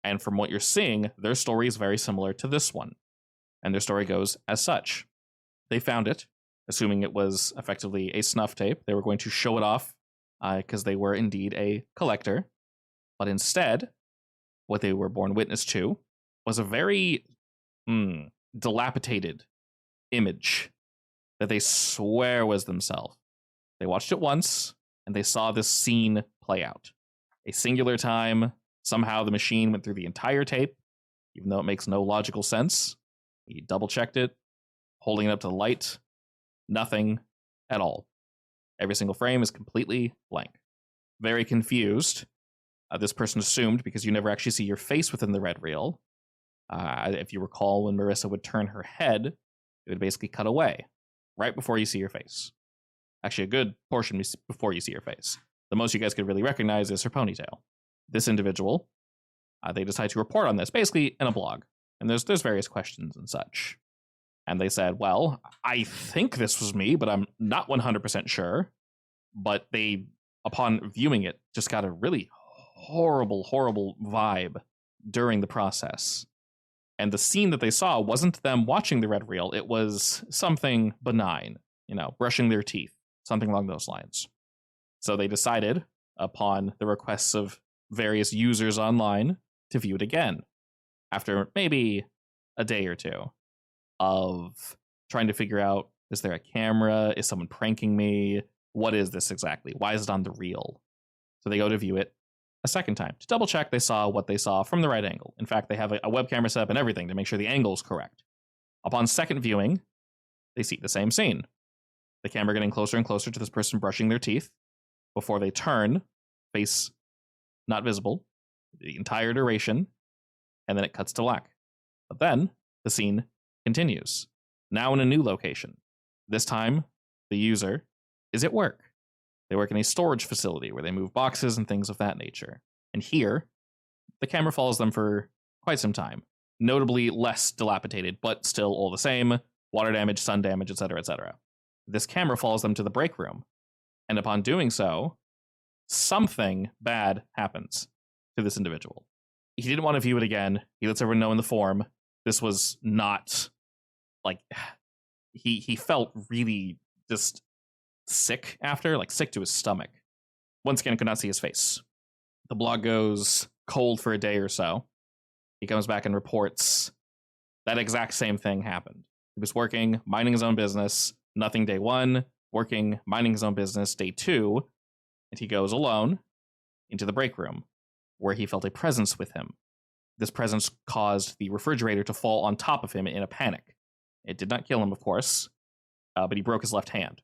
And from what you're seeing, their story is very similar to this one. And their story goes as such. They found it, assuming it was effectively a snuff tape. They were going to show it off because they were indeed a collector. But instead, what they were born witness to was a very dilapidated image that they swear was themselves. They watched it once, and they saw this scene play out. A singular time, somehow the machine went through the entire tape, even though it makes no logical sense. He double-checked it, holding it up to the light. Nothing at all. Every single frame is completely blank. Very confused. This person assumed, because you never actually see your face within the red reel, if you recall when Marissa would turn her head, it would basically cut away right before you see your face. Actually, a good portion before you see your face. The most you guys could really recognize is her ponytail. This individual, they decide to report on this, basically in a blog. And there's various questions and such. And they said, well, I think this was me, but I'm not 100% sure. But they, upon viewing it, just got a really horrible, horrible vibe during the process. And the scene that they saw wasn't them watching the red reel. It was something benign, brushing their teeth, something along those lines. So they decided, upon the requests of various users online, to view it again. After maybe a day or two of trying to figure out, is there a camera? Is someone pranking me? What is this exactly? Why is it on the reel? So they go to view it a second time to double check they saw what they saw from the right angle. In fact, they have a web camera set up and everything to make sure the angle is correct. Upon second viewing, they see the same scene. The camera getting closer and closer to this person brushing their teeth before they turn, face not visible, the entire duration, and then it cuts to black. But then the scene continues, now in a new location. This time, the user is at work. They work in a storage facility where they move boxes and things of that nature. And here, the camera follows them for quite some time. Notably less dilapidated, but still all the same. Water damage, sun damage, etc., etc. This camera follows them to the break room. And upon doing so, something bad happens to this individual. He didn't want to view it again. He lets everyone know in the forum. This was not, he felt really just sick after, sick to his stomach. Once again, could not see his face. The blog goes cold for a day or so. He comes back and reports that exact same thing happened. He was working, minding his own business, nothing day one, working, minding his own business day two, and he goes alone into the break room, where he felt a presence with him. This presence caused the refrigerator to fall on top of him in a panic. It did not kill him, of course, but he broke his left hand.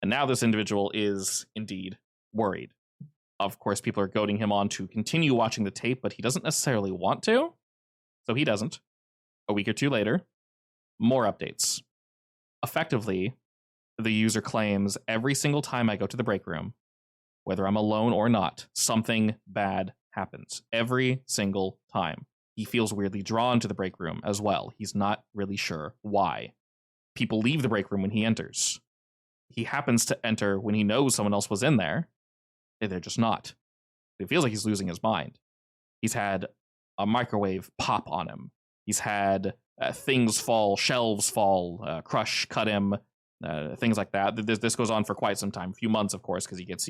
And now this individual is indeed worried. Of course, people are goading him on to continue watching the tape, but he doesn't necessarily want to, so he doesn't. A week or two later, more updates. Effectively, the user claims every single time I go to the break room, whether I'm alone or not, something bad happens. Every single time. He feels weirdly drawn to the break room as well. He's not really sure why. People leave the break room when he enters. He happens to enter when he knows someone else was in there. They're just not. It feels like he's losing his mind. He's had a microwave pop on him. He's had things fall, shelves fall, crush, cut him, things like that. This goes on for quite some time, a few months, of course, because he gets,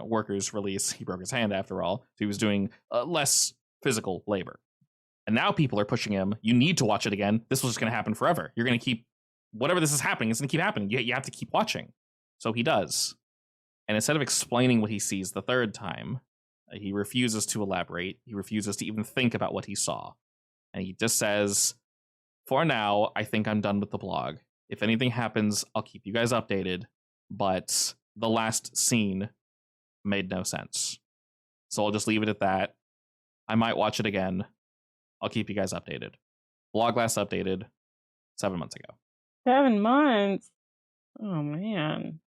workers' release. He broke his hand after all, so he was doing less physical labor. And now people are pushing him. You need to watch it again. This was just going to happen forever. You're going to keep, whatever this is happening, it's going to keep happening. You have to keep watching. So he does. And instead of explaining what he sees the third time, he refuses to elaborate. He refuses to even think about what he saw. And he just says, for now, I think I'm done with the blog. If anything happens, I'll keep you guys updated. But the last scene made no sense. So I'll just leave it at that. I might watch it again. I'll keep you guys updated. Blog last updated 7 months ago. 7 months? Oh, man.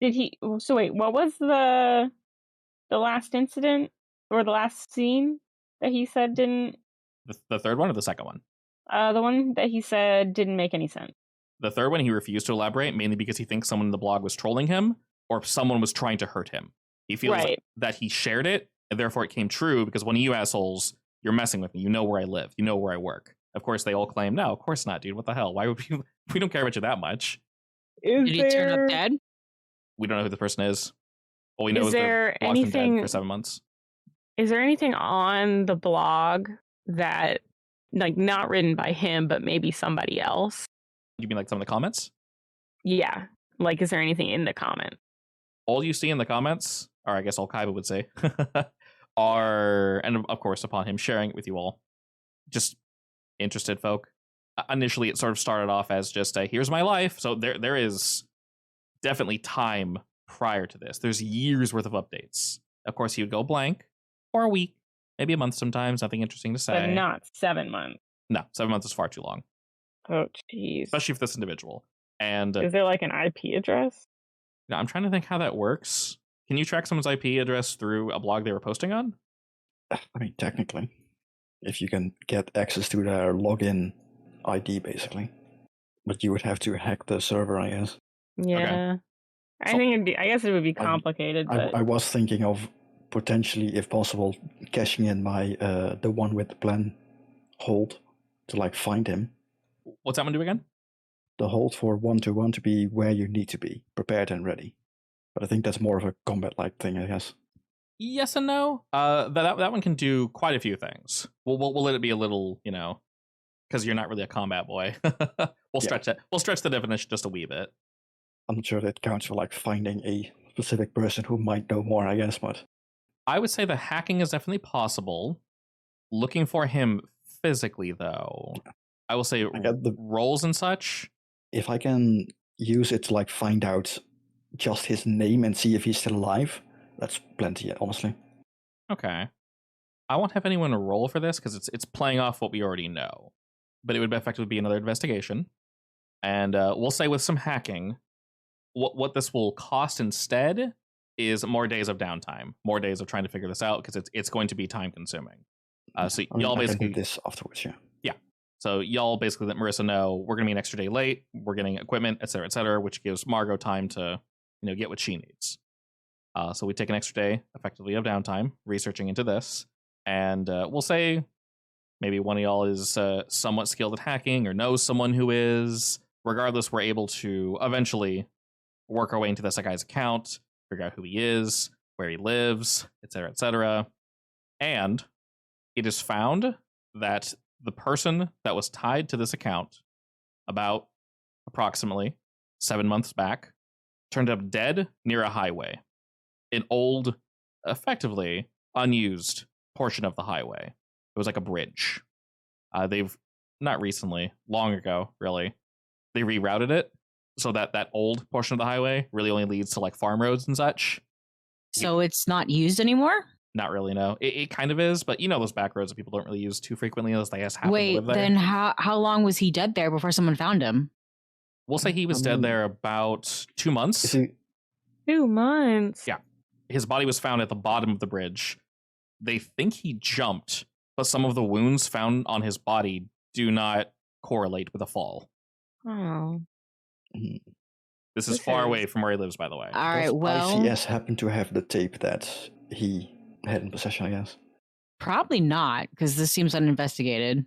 Did he... So wait, what was the last incident? Or the last scene that he said didn't... The third one or the second one? The one that he said didn't make any sense. The third one, he refused to elaborate, mainly because he thinks someone in the blog was trolling him, or someone was trying to hurt him. He feels that he shared it, and therefore it came true, because one of you assholes, you're messing with me. You know where I live. You know where I work. Of course, they all claim, no, of course not, dude. What the hell? Why would we don't care about you that much. Did he turn up dead? We don't know who the person is. All we know is there the blog's been anything dead for 7 months. Is there anything on the blog that, not written by him, but maybe somebody else? You mean some of the comments? Yeah. Is there anything in the comment? All you see in the comments, or I guess all Kaiba would say, are, and of course, upon him sharing it with you all, just interested folk. Initially, it sort of started off as just, here's my life. So there is definitely time prior to this. There's years worth of updates. Of course, he would go blank for a week, maybe a month sometimes, nothing interesting to say. But not 7 months. No, 7 months is far too long. Oh, jeez. Especially for this individual. And is there an IP address? I'm trying to think how that works. Can you track someone's IP address through a blog they were posting on? I mean, technically. If you can get access to their login ID, basically. But you would have to hack the server, I guess. Yeah. Okay. I guess it would be complicated. I was thinking of potentially, if possible, cashing in my the one with the plan hold to like find him. What's that one do again? The hold for 1-1 to be where you need to be, prepared and ready. But I think that's more of a combat-like thing, I guess. Yes and no. That one can do quite a few things. We'll let it be a little, because you're not really a combat boy. We'll stretch it. We'll stretch the definition just a wee bit. I'm not sure that counts for like finding a specific person who might know more, I guess, but I would say the hacking is definitely possible. Looking for him physically, though, I will say roles and such. If I can use it to like find out just his name and see if he's still alive, that's plenty, honestly. Okay. I won't have anyone roll for this because it's playing off what we already know. But it would effectively be another investigation. And we'll say with some hacking, what this will cost instead is more days of downtime, more days of trying to figure this out because it's going to be time consuming. So y'all basically do this afterwards, yeah. Yeah. So y'all basically let Marissa know we're going to be an extra day late. We're getting equipment, et cetera, which gives Margot time to get what she needs. So we take an extra day, effectively, of downtime researching into this, and we'll say maybe one of y'all is somewhat skilled at hacking or knows someone who is. Regardless, we're able to eventually work our way into this guy's account, figure out who he is, where he lives, et cetera, and it is found that the person that was tied to this account about approximately 7 months back turned up dead near a highway. An old, effectively unused portion of the highway. It was like a bridge. They've, not recently, long ago, really, they rerouted it so that old portion of the highway really only leads to like farm roads and such. So it's not used anymore? Not really, no. It kind of is, but those back roads that people don't really use too frequently unless they just happen to live there. Then how long was he dead there before someone found him? We'll say he was dead there about 2 months. 2 months? Yeah. His body was found at the bottom of the bridge. They think he jumped, but some of the wounds found on his body do not correlate with a fall. Oh. This is far away from where he lives, by the way. All right, Does well... I.C.S. happen to have the tape that he had in possession, I guess? Probably not, because this seems uninvestigated.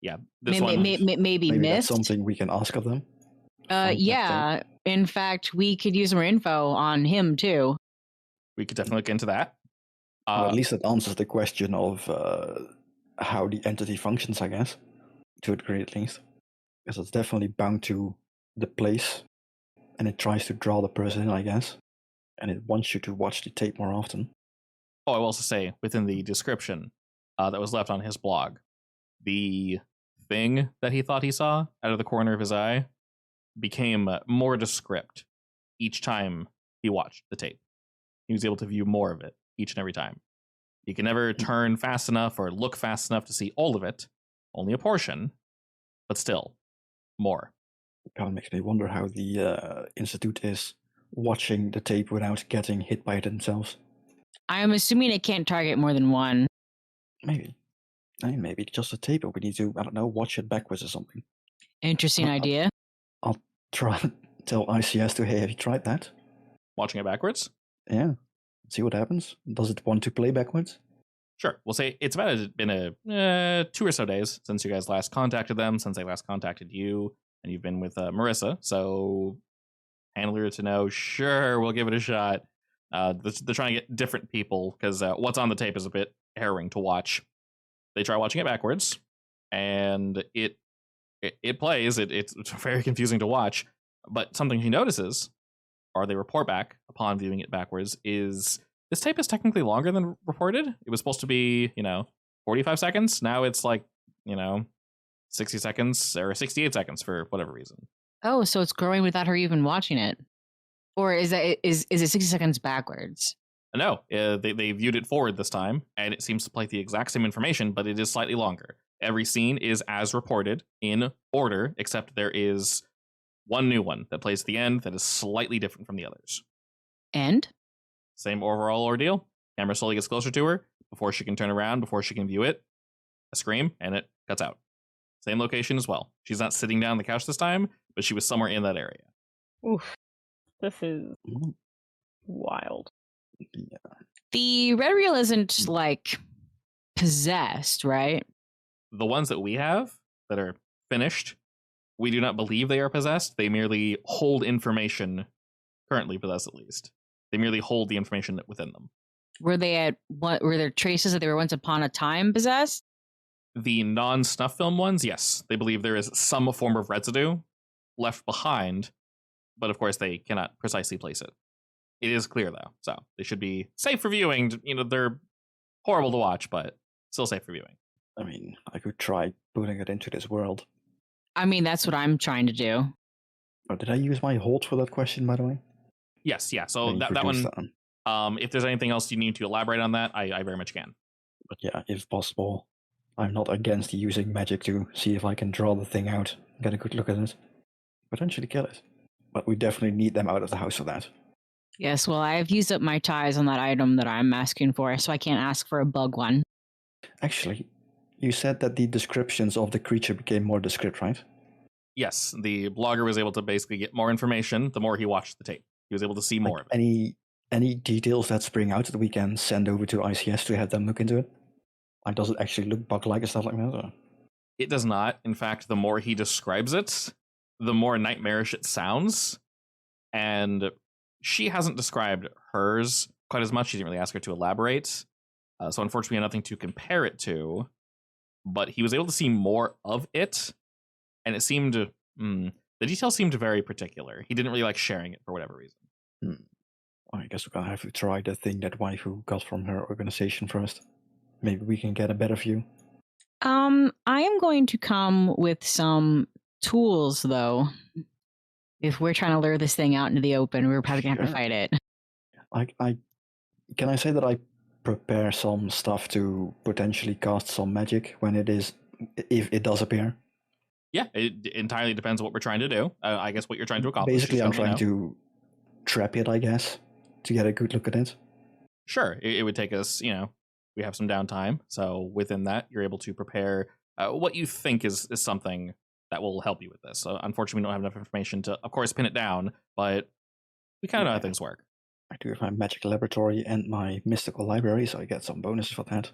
Yeah, maybe missed. That's something we can ask of them. Yeah. In fact, we could use more info on him too. We could definitely look into that. Well, at least it answers the question of how the entity functions, I guess, to a degree at least, because it's definitely bound to the place, and it tries to draw the person in, I guess, and it wants you to watch the tape more often. Oh, I will also say within the description that was left on his blog, the thing that he thought he saw out of the corner of his eye became more descript each time he watched the tape. He was able to view more of it each and every time. He can never turn fast enough or look fast enough to see all of it, only a portion, but still, more. It kind of makes me wonder how the Institute is watching the tape without getting hit by it themselves. I'm assuming it can't target more than one. Maybe. Maybe just a tape, or we need to, I don't know, watch it backwards or something. Interesting idea. I'll try to tell I.C.S. to, hey, have you tried that? Watching it backwards? Yeah. See what happens. Does it want to play backwards? Sure. We'll say it's been 2 or so days since you guys last contacted them, since they last contacted you, and you've been with Marissa. So, handler to know, sure, we'll give it a shot. They're trying to get different people because what's on the tape is a bit harrowing to watch. They try watching it backwards, and it plays. It's very confusing to watch. But something he notices, or they report back upon viewing it backwards, is this tape is technically longer than reported. It was supposed to be, 45 seconds. Now it's like, 60 seconds or 68 seconds for whatever reason. Oh, so it's growing without her even watching it. Or is it 60 seconds backwards? No, they viewed it forward this time, and it seems to play the exact same information, but it is slightly longer. Every scene is as reported in order, except there is one new one that plays at the end that is slightly different from the others. And? Same overall ordeal. Camera slowly gets closer to her before she can turn around, before she can view it. A scream, and it cuts out. Same location as well. She's not sitting down on the couch this time, but she was somewhere in that area. Oof. This is wild. Yeah. The red reel isn't, possessed, right? The ones that we have that are finished. We do not believe they are possessed. They merely hold information, currently possessed at least. They merely hold the information within them. Were there traces that they were once upon a time possessed? The non-snuff film ones, yes. They believe there is some form of residue left behind, but of course they cannot precisely place it. It is clear, though, so they should be safe for viewing. They're horrible to watch, but still safe for viewing. I mean, I could try putting it into this world. I mean, that's what I'm trying to do. Oh, did I use my hold for that question, by the way? Yes, yeah. So You that could use one, if there's anything else you need to elaborate on that, I very much can. But yeah, if possible, I'm not against using magic to see if I can draw the thing out, get a good look at it, potentially kill it. But we definitely need them out of the house for that. Yes, well, I have used up my ties on that item that I'm asking for, so I can't ask for a bug one. Actually, you said that the descriptions of the creature became more descriptive, right? Yes, the blogger was able to basically get more information the more he watched the tape. He was able to see more of it. Any details that spring out that we can send over to I.C.S. to have them look into it? Like, does it actually look bug-like and stuff like that? Or? It does not. In fact, the more he describes it, the more nightmarish it sounds. And she hasn't described hers quite as much. She didn't really ask her to elaborate. So unfortunately, nothing to compare it to. But he was able to see more of it. And it seemed, the details seemed very particular. He didn't really like sharing it for whatever reason. I guess we're gonna have to try the thing that waifu got from her organization first. Maybe we can get a better view. I am going to come with some tools, though. If we're trying to lure this thing out into the open, we're probably gonna have to fight it. Can I say that I prepare some stuff to potentially cast some magic when if it does appear? Yeah, it entirely depends on what we're trying to do. I guess what you're trying to accomplish. Basically, I'm trying to trap it, I guess, to get a good look at it. Sure, it would take us, we have some downtime. So within that, you're able to prepare what you think is something that will help you with this. So unfortunately, we don't have enough information to, of course, pin it down, but we kind of know how things work. I do have my magic laboratory and my mystical library, so I get some bonuses for that.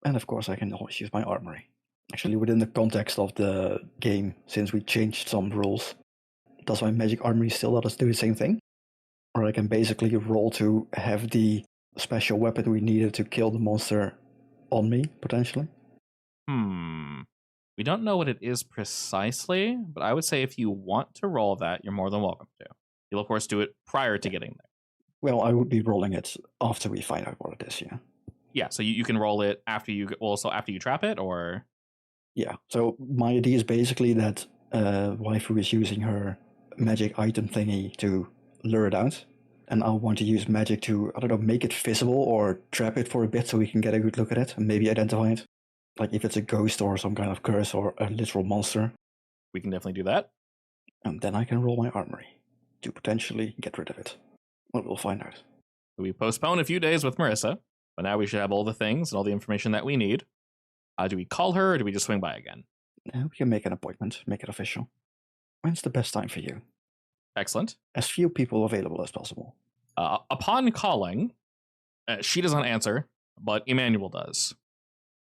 And of course, I can always use my armory. Actually, within the context of the game, since we changed some rules, does my magic armory still let us do the same thing? Or I can basically roll to have the special weapon we needed to kill the monster on me, potentially? We don't know what it is precisely, but I would say if you want to roll that, you're more than welcome to. You'll, of course, do it prior to getting there. Well, I would be rolling it after we find out what it is, yeah. Yeah, so you can roll it after you trap it, or? Yeah, so my idea is basically that waifu is using her magic item thingy to lure it out, and I'll want to use magic to, I don't know, make it visible or trap it for a bit so we can get a good look at it and maybe identify it. Like if it's a ghost or some kind of curse or a literal monster. We can definitely do that. And then I can roll my armory to potentially get rid of it. Well, we'll find out. We postpone a few days with Marissa, but now we should have all the things and all the information that we need. Do we call her or do we just swing by again? Yeah, we can make an appointment, make it official. When's the best time for you? Excellent. As few people available as possible. Upon calling, she doesn't answer, but Emmanuel does.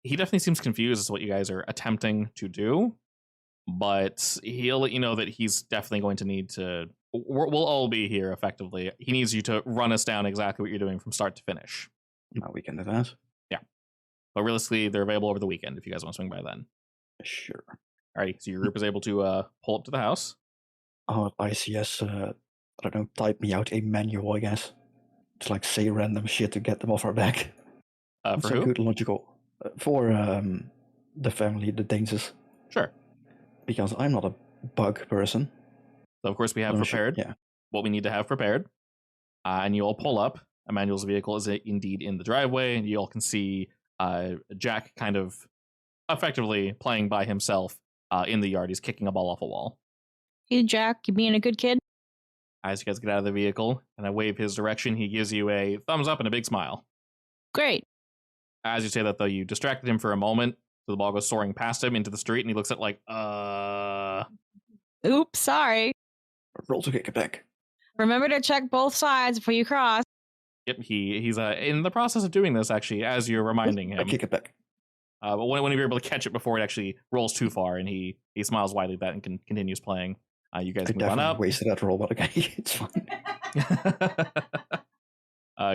He definitely seems confused as to what you guys are attempting to do, but he'll let you know that he's definitely going to need to... We'll all be here, effectively. He needs you to run us down exactly what you're doing from start to finish. No, we can do that. Yeah. But realistically, they're available over the weekend if you guys want to swing by then. Sure. Alrighty, so your group is able to pull up to the house. I.C.S, I don't know, type me out a manual, I guess. To like say random shit to get them off our back. For who? Good logical. For the family, the Daneses. Sure. Because I'm not a bug person. So of course we have prepared what we need to have prepared. And you all pull up. Emmanuel's vehicle is indeed in the driveway, and you all can see Jack kind of effectively playing by himself in the yard. He's kicking a ball off a wall. Hey, Jack, you being a good kid? As you guys get out of the vehicle, and I wave his direction, he gives you a thumbs up and a big smile. Great. As you say that, though, you distracted him for a moment, so the ball goes soaring past him into the street, and he looks at like, Oops, sorry. Roll to kick it back. Remember to check both sides before you cross. Yep, he's in the process of doing this, actually, as you're reminding him. I kick it back. But when you're able to catch it before it actually rolls too far, and he smiles widely at that and continues playing. You guys I move on definitely up. wasted that roll, but okay, it's fine.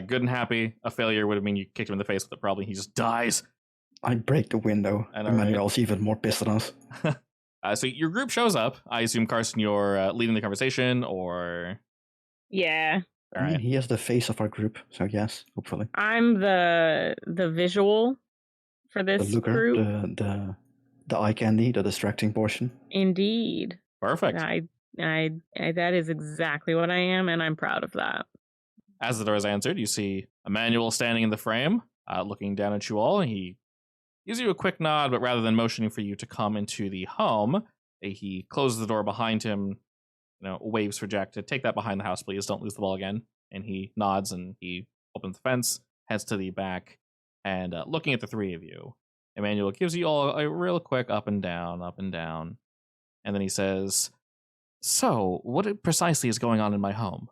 Good and happy. A failure would have mean you kicked him in the face with it. Probably he just dies. I break the window. And Emmanuel's even more pissed than us. So your group shows up. I assume, Carson, you're leading the conversation, or... Yeah. I mean, he is the face of our group, so yes, hopefully. I'm the visual for The this looker, group. the eye candy, the distracting portion. Indeed. Perfect. I that is exactly what I am, and I'm proud of that. As the door is answered, you see Emmanuel standing in the frame, looking down at you all. He gives you a quick nod, but rather than motioning for you to come into the home, he closes the door behind him, waves for Jack to take that behind the house, please. Don't lose the ball again. And he nods and he opens the fence, heads to the back, and looking at the three of you, Emmanuel gives you all a real quick up and down. And then he says, "So, what precisely is going on in my home?"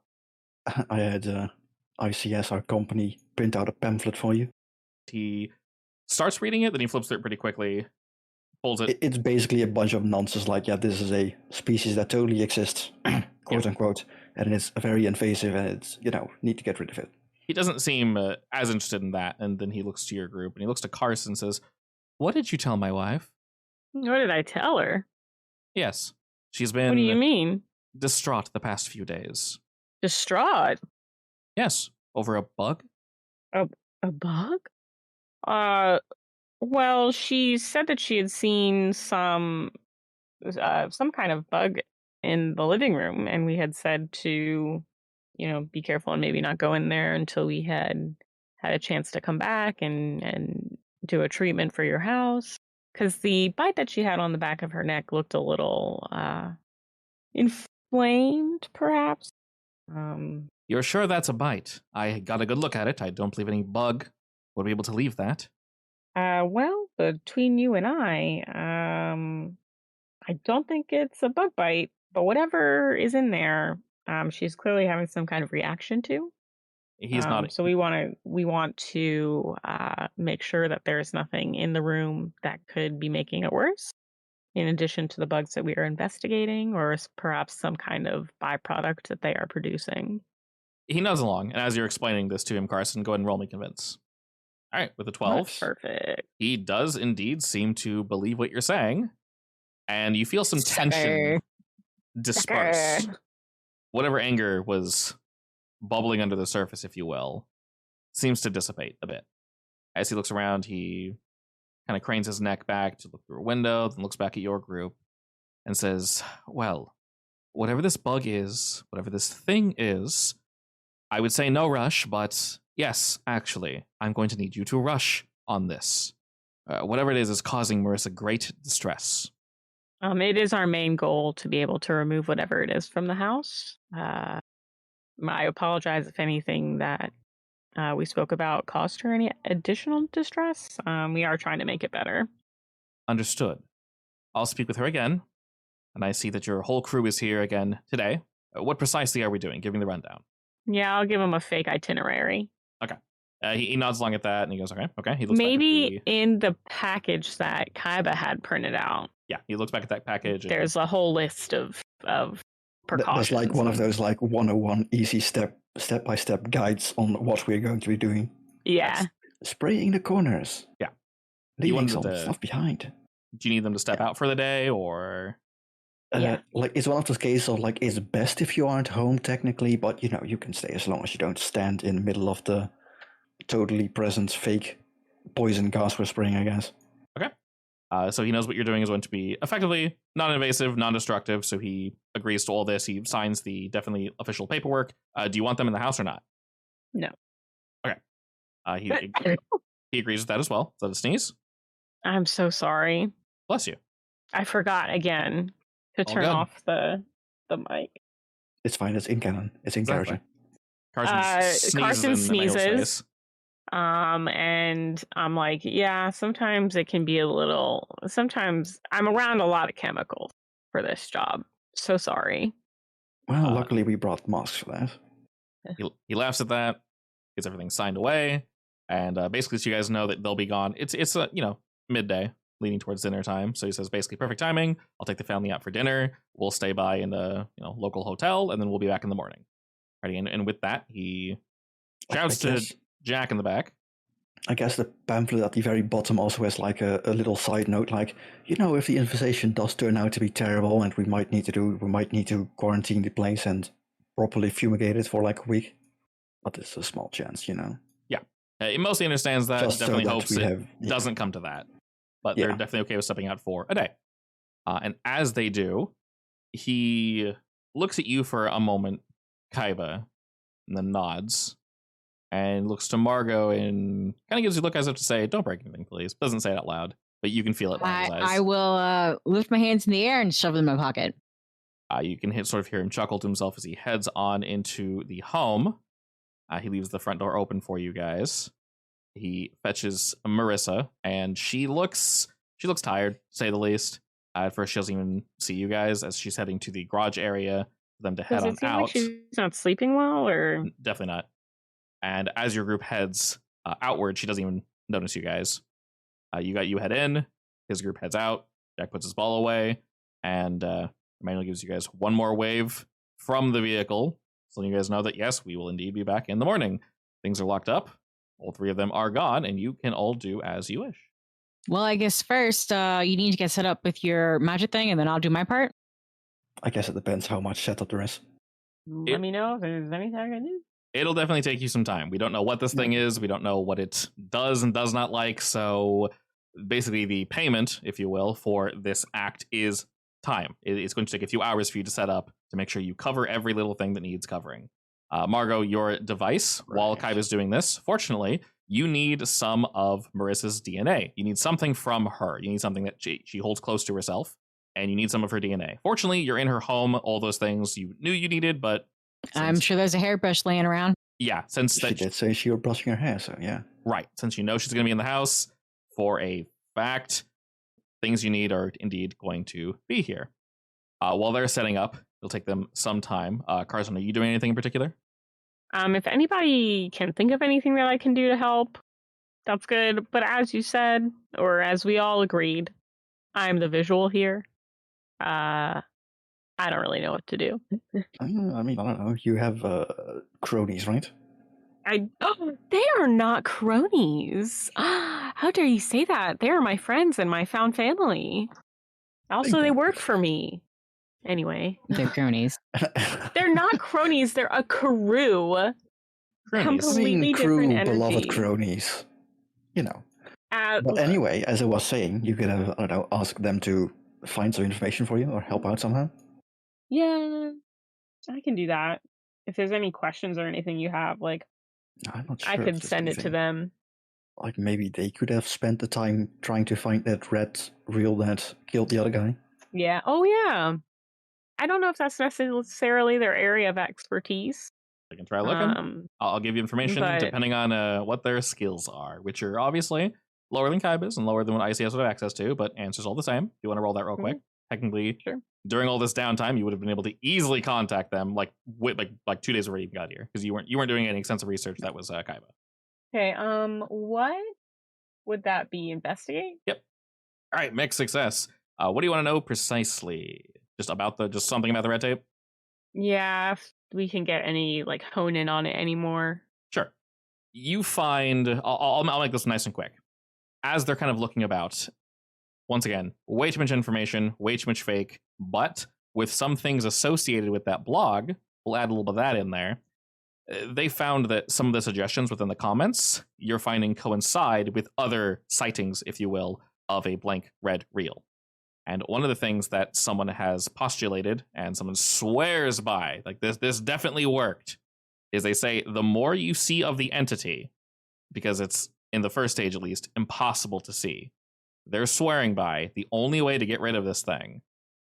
I had I.C.S, our company, print out a pamphlet for you. He starts reading it, then he flips through it pretty quickly, pulls it. It's basically a bunch of nonsense like, yeah, this is a species that totally exists, quote unquote, and it's very invasive and it's, need to get rid of it. He doesn't seem as interested in that, and then he looks to your group, and he looks to Carson and says, "What did you tell my wife?" What did I tell her? Yes. She's been... What do you mean? Distraught the past few days. Distraught? Yes. Over a bug? A bug? Well, she said that she had seen some kind of bug in the living room, and we had said to, be careful and maybe not go in there until we had a chance to come back and do a treatment for your house. Because the bite that she had on the back of her neck looked a little inflamed, perhaps. You're sure that's a bite? I got a good look at it. I don't believe any bug would be able to leave that. Well, between you and I don't think it's a bug bite, but whatever is in there, she's clearly having some kind of reaction to. He's not. So we want to make sure that there's nothing in the room that could be making it worse, in addition to the bugs that we are investigating, or perhaps some kind of byproduct that they are producing. He nods along, and as you're explaining this to him, Carson, go ahead and roll me convince. All right, with a 12. That's perfect. He does indeed seem to believe what you're saying, and you feel some tension disperse. Whatever anger was bubbling under the surface, if you will, seems to dissipate a bit. As he looks around, he kind of cranes his neck back to look through a window, then looks back at your group and says, "Well, whatever this bug is, whatever this thing is, I would say no rush, but yes, actually, I'm going to need you to rush on this. Whatever it is causing Marissa great distress." It is our main goal to be able to remove whatever it is from the house. I apologize if anything that we spoke about caused her any additional distress. We are trying to make it better. Understood. I'll speak with her again, and I see that your whole crew is here again today. What precisely are we doing? Give me the rundown. Yeah, I'll give him a fake itinerary. Okay. He nods along at that, and he goes, okay. He looks maybe back at in the package that Kaiba had printed out. Yeah, he looks back at that package. There's a whole list of precautions. There's like one of those 101 easy step-by-step guides on what we're going to be doing. Yeah. Spraying the corners. Yeah. Leaving some stuff behind. Do you need them to step out for the day, or? It's one of those cases of it's best if you aren't home technically, but you can stay as long as you don't stand in the middle of the totally present fake poison gas we're spraying, I guess. Okay. So he knows what you're doing is going to be effectively non-invasive, non-destructive, so he agrees to all this. He signs the definitely official paperwork. Do you want them in the house or not? No. Okay. He agrees with that as well. Is that a sneeze? I'm so sorry. Bless you. I forgot again to turn off the mic. It's fine. It's in canon. It's in character. Carson sneezes. And I'm like, yeah, sometimes it can be a little, sometimes I'm around a lot of chemicals for this job. So sorry. Well, luckily we brought masks for that. He laughs at that, gets everything signed away, and basically so you guys know that they'll be gone. It's a, midday, leaning towards dinner time. So he says, basically, perfect timing. I'll take the family out for dinner. We'll stay by in the local hotel, and then we'll be back in the morning. Ready? And with that, he shouts to Jack in the back. I guess the pamphlet at the very bottom also has like a little side note, like, if the infestation does turn out to be terrible, and we might need to quarantine the place and properly fumigate it for like a week. But it's a small chance, Yeah. He mostly understands that. Just definitely so that hopes it doesn't come to that. But they're definitely okay with stepping out for a day. And as they do, he looks at you for a moment, Kaiba, and then nods. And looks to Margot and kind of gives you a look as if to say, don't break anything, please. Doesn't say it out loud, but you can feel it in his eyes. I will lift my hands in the air and shove them in my pocket. You can sort of hear him chuckle to himself as he heads on into the home. He leaves the front door open for you guys. He fetches Marissa, and she looks tired, to say the least. At first, she doesn't even see you guys as she's heading to the garage area for them to head on out. Does it seem like she's not sleeping well, or definitely not? And as your group heads outward, she doesn't even notice you guys. You head in. His group heads out. Jack puts his ball away, and Emmanuel gives you guys one more wave from the vehicle, so you guys know that yes, we will indeed be back in the morning. Things are locked up. All three of them are gone, and you can all do as you wish. Well, I guess first you need to get set up with your magic thing, and then I'll do my part. I guess it depends how much setup there is. Let me know if there's anything I can do. It'll definitely take you some time. We don't know what this thing is. We don't know what it does and does not like. So basically the payment, if you will, for this act is time. It's going to take a few hours for you to set up to make sure you cover every little thing that needs covering. Margot, your device, while Kaiba's doing this, fortunately, you need some of Marissa's DNA. You need something from her. You need something that she holds close to herself, and you need some of her DNA. Fortunately, you're in her home. All those things you knew you needed, but I'm sure there's a hairbrush laying around. Yeah, since she did say she was brushing her hair, so yeah. Right, since you know she's going to be in the house, for a fact, things you need are indeed going to be here. While they're setting up, it'll take them some time. Carson, are you doing anything in particular? If anybody can think of anything that I can do to help, that's good. But as you said, or as we all agreed, I'm the visual here. I don't really know what to do. I don't know. You have cronies, right? They are not cronies. How dare you say that? They are my friends and my found family. Also, they work for me. Anyway. They're cronies. They're not cronies. They're a crew. Completely different energy. Beloved cronies. But anyway, as I was saying, you could have, ask them to find some information for you or help out somehow. Yeah, I can do that. If there's any questions or anything you have, I'm not sure I could send it to them. Like maybe they could have spent the time trying to find that red reel that killed the other guy. Yeah. Oh, yeah. I don't know if that's necessarily their area of expertise. They can try looking. I'll give you information depending on what their skills are, which are obviously lower than Kaiba's and lower than what I.C.S would have access to, but answers all the same. Do you want to roll that real quick? Technically, sure. During all this downtime, you would have been able to easily contact them, like 2 days before you got here, because you weren't doing any extensive research. That was Kaiba. Okay. What would that be? Investigate. Yep. All right. Mixed success. What do you want to know precisely? Just something about the red tape? Yeah. If we can get any hone in on it anymore. Sure. You find. I'll make this nice and quick. As they're kind of looking about. Once again, way too much information, way too much fake, but with some things associated with that blog, we'll add a little bit of that in there. They found that some of the suggestions within the comments you're finding coincide with other sightings, if you will, of a blank red reel. And one of the things that someone has postulated and someone swears by, this definitely worked, is they say the more you see of the entity, because it's, in the first stage at least, impossible to see, they're swearing by the only way to get rid of this thing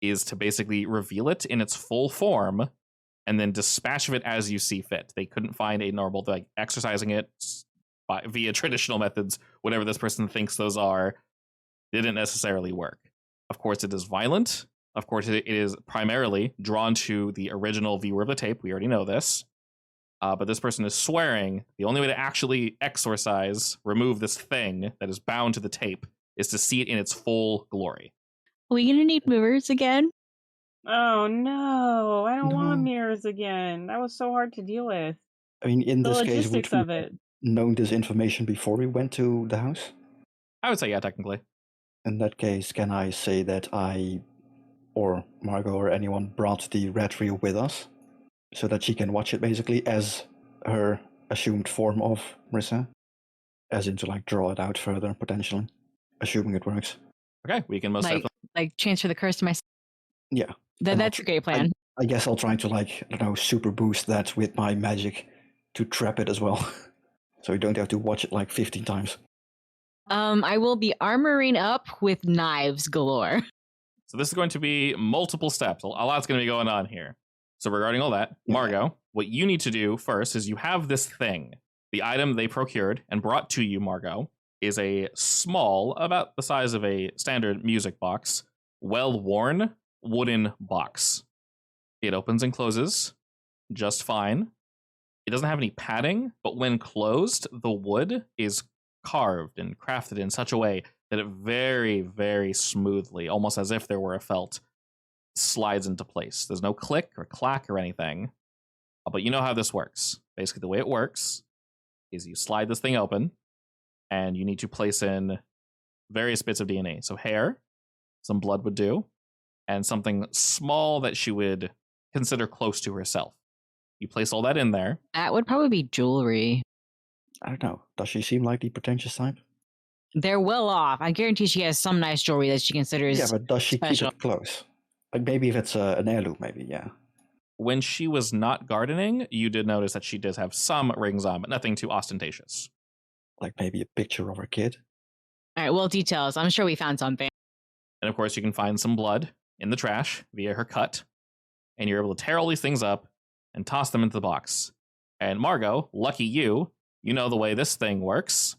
is to basically reveal it in its full form and then dispatch of it as you see fit. They couldn't find a normal, exercising it via traditional methods, whatever this person thinks those are, didn't necessarily work. Of course, it is violent. Of course, it is primarily drawn to the original viewer of the tape. We already know this. But this person is swearing the only way to actually remove this thing that is bound to the tape is to see it in its full glory. Are we gonna need mirrors again? Oh no, I don't want No. mirrors again. That was so hard to deal with. I mean, in The this case, would logistics we of have it. known this information before we went to the house? I would say, yeah, technically. In that case, can I say that I, or Margot or anyone, brought the red reel with us so that she can watch it basically as her assumed form of Marissa? As in to like draw it out further, potentially, assuming it works. Okay, we can most definitely. Like transfer the curse to myself. Yeah. And That's a great plan. I guess I'll try to like, I don't know, super boost that with my magic to trap it as well. So you don't have to watch it like 15 times. I will be armoring up with knives galore. So this is going to be multiple steps. A lot's going to be going on here. So regarding all that, Yeah. Margot, what you need to do first is you have this thing. The item they procured and brought to you, Margot, is a small, about the size of a standard music box, well-worn wooden box. It opens and closes just fine. It doesn't have any padding, but when closed, the wood is carved and crafted in such a way that it very, very smoothly, almost as if there were a felt, slides into place. There's no click or clack or anything. But you know how this works. Basically, the way it works is you slide this thing open, and you need to place in various bits of DNA. So hair, some blood would do, and something small that she would consider close to herself. You place all that in there. That would probably be jewelry. I don't know. Does she seem like the pretentious type? They're well off. I guarantee she has some nice jewelry that she considers. Yeah, but does she special. keep it close? Like maybe if it's an heirloom, maybe, yeah. When she was not gardening, you did notice that she did have some rings on, but nothing too ostentatious. Like maybe a picture of her kid. All right, well, details. I'm sure we found something. And of course, you can find some blood in the trash via her cut, and you're able to tear all these things up and toss them into the box. And Margot, lucky you, you know the way this thing works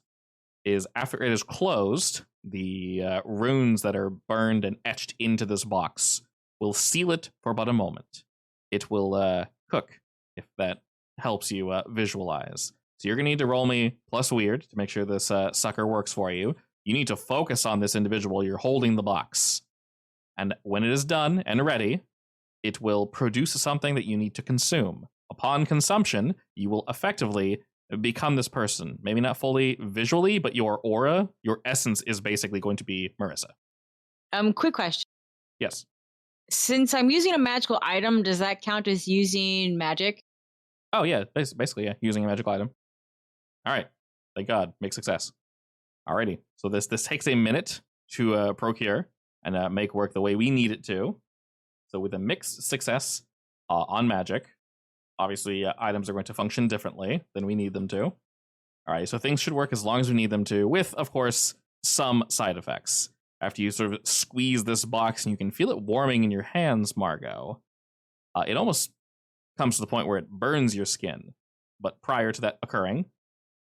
is after it is closed, the runes that are burned and etched into this box will seal it for but a moment. It will cook, if that helps you visualize. So you're going to need to roll me plus weird to make sure this sucker works for you. You need to focus on this individual. You're holding the box. And when it is done and ready, it will produce something that you need to consume. Upon consumption, you will effectively become this person. Maybe not fully visually, but your aura, your essence is basically going to be Marissa. Quick question. Yes. Since I'm using a magical item, does that count as using magic? Oh, yeah. Basically, yeah. Using a magical item. All right. Thank God. Make success. Alrighty. So this takes a minute to procure and make work the way we need it to. So with a mixed success on magic, obviously items are going to function differently than we need them to. All right. So things should work as long as we need them to, with, of course, some side effects. After you sort of squeeze this box and you can feel it warming in your hands, Margot, it almost comes to the point where it burns your skin. But prior to that occurring,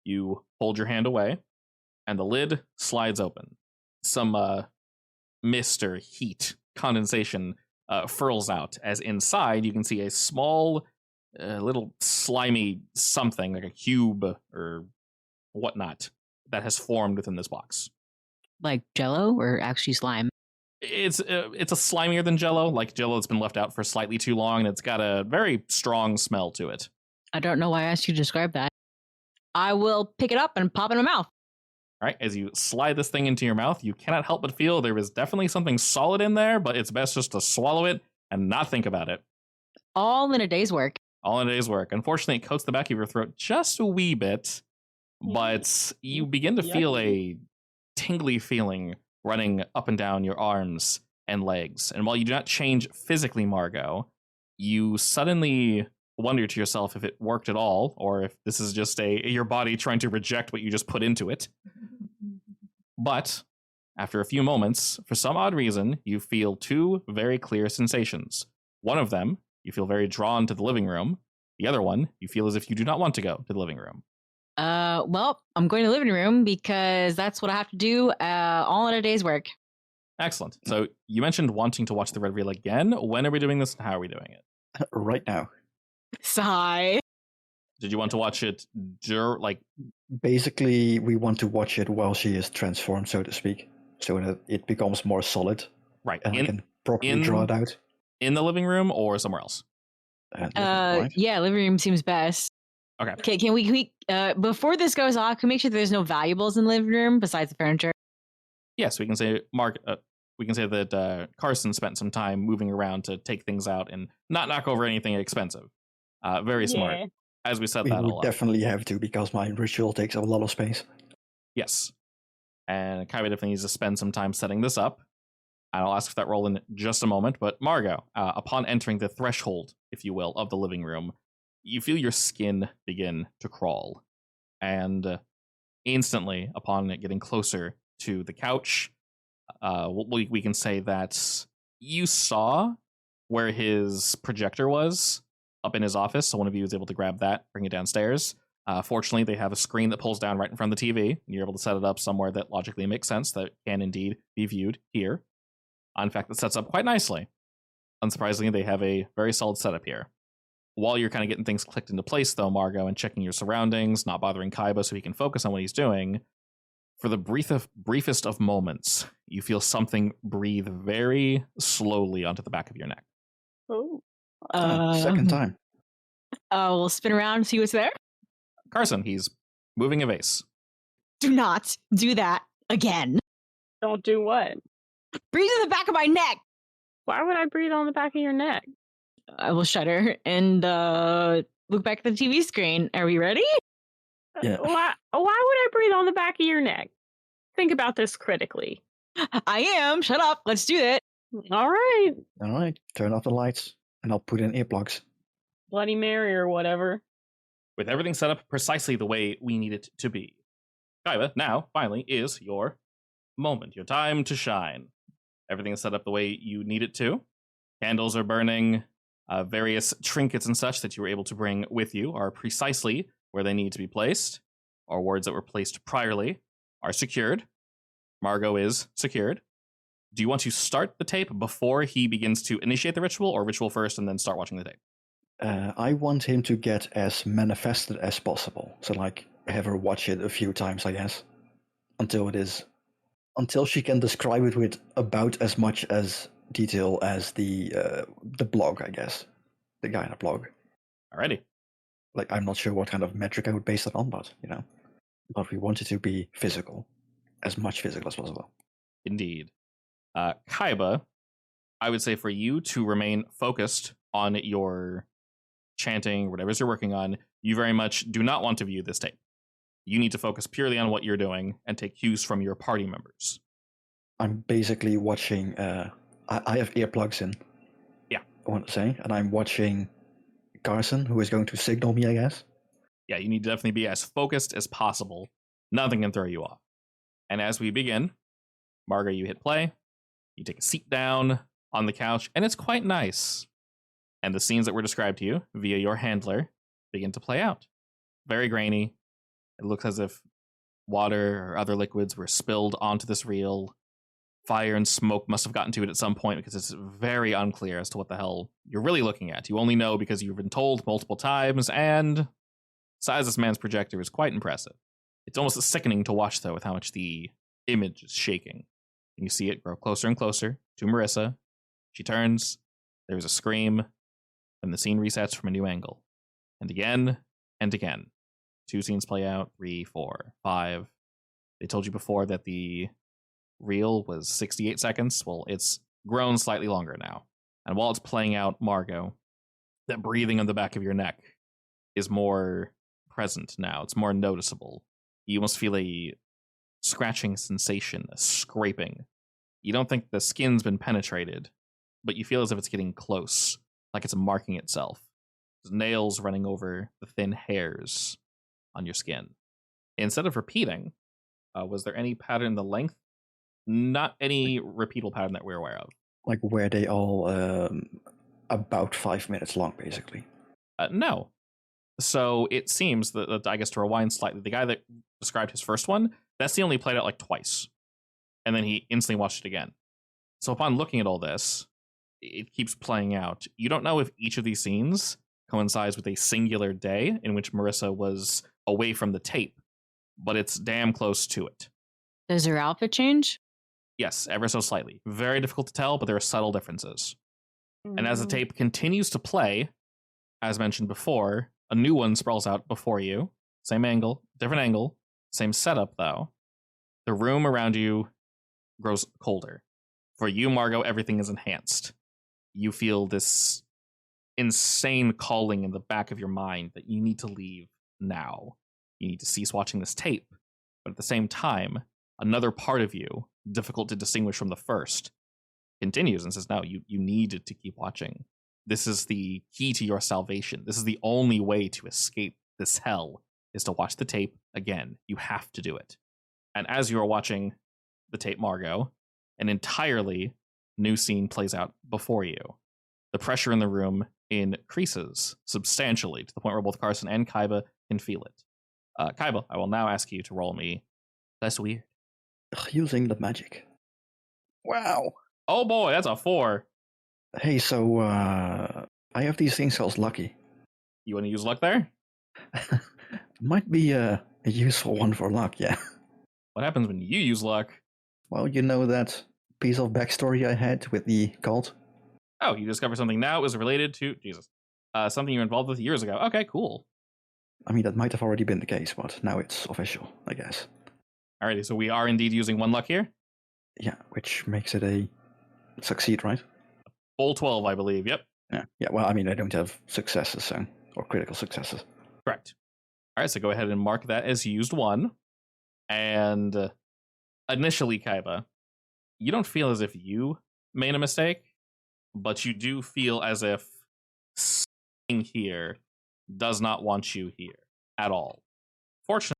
you hold your hand away and the lid slides open. Some mist or heat condensation furls out, as inside you can see a small, little slimy something, like a cube or whatnot, that has formed within this box. Like Jello or actually slime? It's a slimier than Jello, like Jello that's been left out for slightly too long, and it's got a very strong smell to it. I don't know why I asked you to describe that. I will pick it up and pop it in my mouth. All right, as you slide this thing into your mouth, you cannot help but feel there is definitely something solid in there, but it's best just to swallow it and not think about it. All in a day's work. All in a day's work. Unfortunately, it coats the back of your throat just a wee bit, but you begin to feel a tingly feeling running up and down your arms and legs. And while you do not change physically, Margot, you suddenly wonder to yourself if it worked at all, or if this is just your body trying to reject what you just put into it. But after a few moments, for some odd reason, you feel two very clear sensations. One of them, you feel very drawn to the living room. The other one, you feel as if you do not want to go to the living room. Well, I'm going to the living room because that's what I have to do all in a day's work. Excellent. So you mentioned wanting to watch the Red Reel again. When are we doing this and how are we doing it? Right now. Sigh. Did you want to watch it Basically, we want to watch it while she is transformed, so to speak. so that it becomes more solid, Right. and I can properly draw it out. In the living room or somewhere else? Right? Yeah, living room seems best. Okay. Okay, can we before this goes off, can we make sure there's no valuables in the living room besides the furniture? Yes, we can say we can say that Carson spent some time moving around to take things out and not knock over anything expensive. Very smart. Yeah. As we set We that would all up. definitely have to, because my ritual takes up a lot of space. Yes. And Kaiba definitely needs to spend some time setting this up. I'll ask for that roll in just a moment. But Margot, upon entering the threshold, if you will, of the living room, you feel your skin begin to crawl. And instantly, upon getting closer to the couch, we can say that you saw where his projector was up in his office. So one of you was able to grab that, bring it downstairs. Fortunately, they have a screen that pulls down right in front of the TV, and you're able to set it up somewhere that logically makes sense, that can indeed be viewed here. In fact, it sets up quite nicely. Unsurprisingly, they have a very solid setup here. While you're kind of getting things clicked into place, though, Margot, and checking your surroundings, not bothering Kaiba so he can focus on what he's doing, for the briefest of moments, you feel something breathe very slowly onto the back of your neck. Oh. Second time. We'll spin around and see what's there. Carson, he's moving a vase. Do not do that again. Don't do what? Breathe in the back of my neck. Why would I breathe on the back of your neck? I will shudder and look back at the TV screen. Are we ready? Yeah. Why would I breathe on the back of your neck? Think about this critically. I am. Shut up. Let's do it. All right. All right, turn off the lights, and I'll put in earplugs. Bloody Mary or whatever. With everything set up precisely the way we need it to be. Kaiba, now, finally, is your moment, your time to shine. Everything is set up the way you need it to. Candles are burning. Various trinkets and such that you were able to bring with you are precisely where they need to be placed. Or wards that were placed priorly are secured. Margot is secured. Do you want to start the tape before he begins to initiate the ritual, or ritual first and then start watching the tape? I want him to get as manifested as possible. So, like, have her watch it a few times, I guess, until she can describe it with about as much as detail as the blog, I guess, the guy in the blog. Alrighty. Like, I'm not sure what kind of metric I would base that on, but but we want it to be physical, as much physical as possible. Indeed. Kaiba, I would say for you to remain focused on your chanting, whatever you're working on, you very much do not want to view this tape. You need to focus purely on what you're doing and take cues from your party members. I'm basically watching. I have earplugs in. Yeah. I want to say, and I'm watching Carson, who is going to signal me, I guess. Yeah, you need to definitely be as focused as possible. Nothing can throw you off. And as we begin, Margot, you hit play. You take a seat down on the couch, and it's quite nice. And the scenes that were described to you via your handler begin to play out. Very grainy. It looks as if water or other liquids were spilled onto this reel. Fire and smoke must have gotten to it at some point, because it's very unclear as to what the hell you're really looking at. You only know because you've been told multiple times, and the size of this man's projector is quite impressive. It's almost sickening to watch, though, with how much the image is shaking. And you see it grow closer and closer to Marissa. She turns. There's a scream. And the scene resets from a new angle. And again, and again. 2 scenes play out, 3, 4, 5. They told you before that the reel was 68 seconds. Well, it's grown slightly longer now. And while it's playing out, Margot, that breathing on the back of your neck is more present now. It's more noticeable. You almost feel a scratching sensation, a scraping. You don't think the skin's been penetrated, but you feel as if it's getting close, like it's marking itself. There's nails running over the thin hairs on your skin. Instead of repeating, was there any pattern in the length? Not any repeatable pattern that we're aware of. Like, were they all about 5 minutes long, basically? No. So it seems that, I guess to rewind slightly, the guy that described his first one, that's the only played out like twice. And then he instantly watched it again. So upon looking at all this, it keeps playing out. You don't know if each of these scenes coincides with a singular day in which Marissa was away from the tape, but it's damn close to it. Does her outfit change? Yes, ever so slightly. Very difficult to tell, but there are subtle differences. And as the tape continues to play, as mentioned before, a new one sprawls out before you. Same angle, different angle, same setup though. The room around you grows colder. For you, Margot, everything is enhanced. You feel this insane calling in the back of your mind that you need to leave now. You need to cease watching this tape. But at the same time, another part of you, difficult to distinguish from the first, continues and says, no, you need to keep watching. This is the key to your salvation. This is the only way to escape this hell, is to watch the tape again. You have to do it. And as you are watching the tape, Margot, an entirely new scene plays out before you. The pressure in the room increases substantially to the point where both Carson and Kaiba can feel it. Kaiba, I will now ask you to roll me. That's weird. Using the magic. Wow. Oh boy, that's a 4. Hey, so I have these things called lucky. You want to use luck there? Might be a useful one for luck, yeah. What happens when you use luck? Well, you know that piece of backstory I had with the cult? Oh, you discover something now. It was related to Jesus. Something you were involved with years ago. Okay, cool. I mean, that might have already been the case, but now it's official, I guess. Alrighty, so we are indeed using 1 luck here. Yeah, which makes it a succeed, right? Full 12, I believe. Yep. Yeah. Well, I mean, I don't have successes, so, or critical successes. Correct. All right, so go ahead and mark that as used 1. And initially, Kaiba, you don't feel as if you made a mistake, but you do feel as if something here does not want you here at all. Fortunately,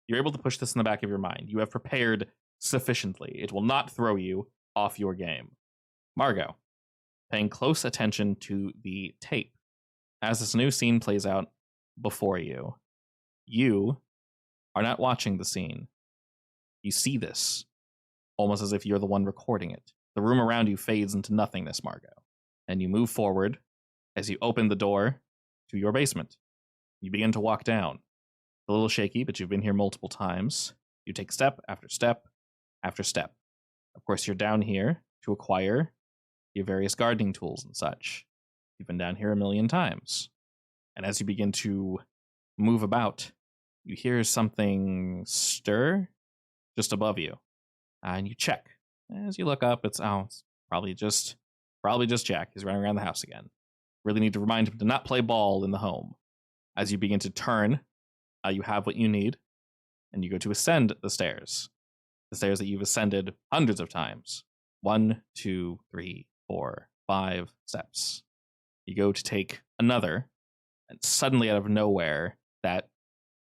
you're able to push this in the back of your mind. You have prepared sufficiently. It will not throw you off your game. Margot, paying close attention to the tape as this new scene plays out before you. You are not watching the scene. You see this, almost as if you're the one recording it. The room around you fades into nothingness, Margot. And you move forward as you open the door to your basement. You begin to walk down. A little shaky, but you've been here multiple times. You take step after step after step. Of course, you're down here to acquire your various gardening tools and such. You've been down here a million times. And as you begin to move about, you hear something stir just above you. And you check. As you look up, it's probably just Jack. He's running around the house again. Really need to remind him to not play ball in the home. As you begin to turn, you have what you need, and you go to ascend the stairs that you've ascended hundreds of times. 1, 2, 3, 4, 5 steps. You go to take another, and suddenly out of nowhere, that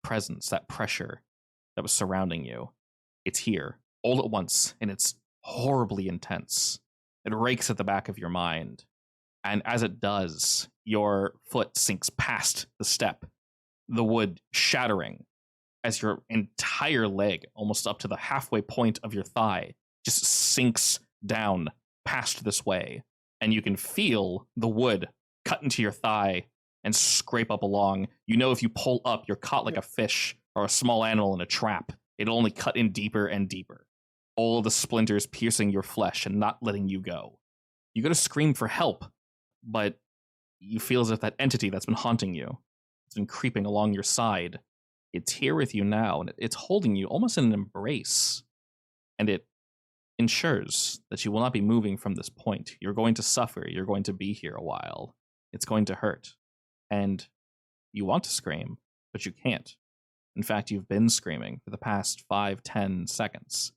presence, that pressure that was surrounding you, it's here all at once, and it's horribly intense. It rakes at the back of your mind. And as it does, your foot sinks past the step, the wood shattering as your entire leg, almost up to the halfway point of your thigh, just sinks down past this way. And you can feel the wood cut into your thigh and scrape up along. You know, if you pull up, you're caught like a fish or a small animal in a trap. It'll only cut in deeper and deeper. All of the splinters piercing your flesh and not letting you go. You go to scream for help, but you feel as if that entity that's been haunting you, it's been creeping along your side, it's here with you now, and it's holding you almost in an embrace. And it ensures that you will not be moving from this point. You're going to suffer. You're going to be here a while. It's going to hurt. And you want to scream, but you can't. In fact, you've been screaming for the past 5-10 seconds.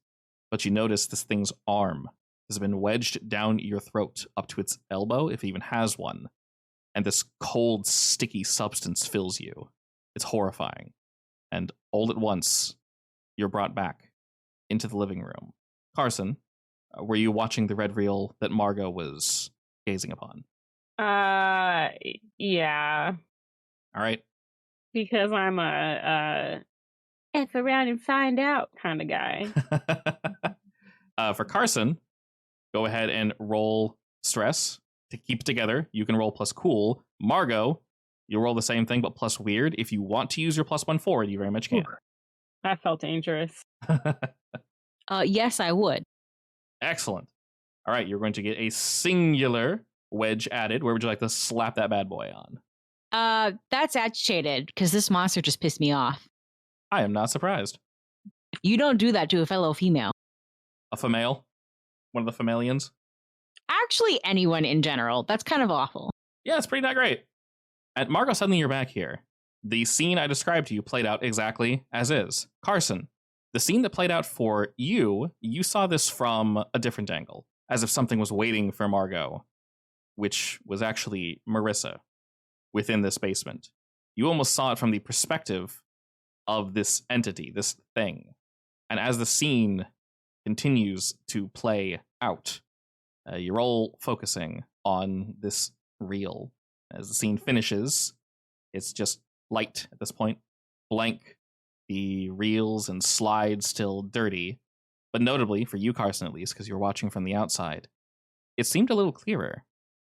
But you notice this thing's arm has been wedged down your throat up to its elbow, if it even has one. And this cold, sticky substance fills you. It's horrifying. And all at once, you're brought back into the living room. Carson, were you watching the red reel that Margot was gazing upon? Yeah. All right. Because I'm a F around and find out kind of guy. For Carson, go ahead and roll stress to keep it together. You can roll plus cool. Margot, you roll the same thing but plus weird. If you want to use your +1 forward, you very much can. That felt dangerous. Yes, I would. Excellent. All right, you're going to get a singular wedge added. Where would you like to slap that bad boy on? That's agitated because this monster just pissed me off. I am not surprised. You don't do that to a fellow female. A female? One of the femalians? Actually, anyone in general. That's kind of awful. Yeah, it's pretty not great. And Margot, suddenly you're back here. The scene I described to you played out exactly as is. Carson, the scene that played out for you, you saw this from a different angle, as if something was waiting for Margot, which was actually Marissa within this basement. You almost saw it from the perspective of this entity, this thing. And as the scene continues to play out, you're all focusing on this reel. As the scene finishes, it's just light at this point, blank, the reels and slides still dirty, but notably, for you, Carson, at least, because you're watching from the outside, it seemed a little clearer.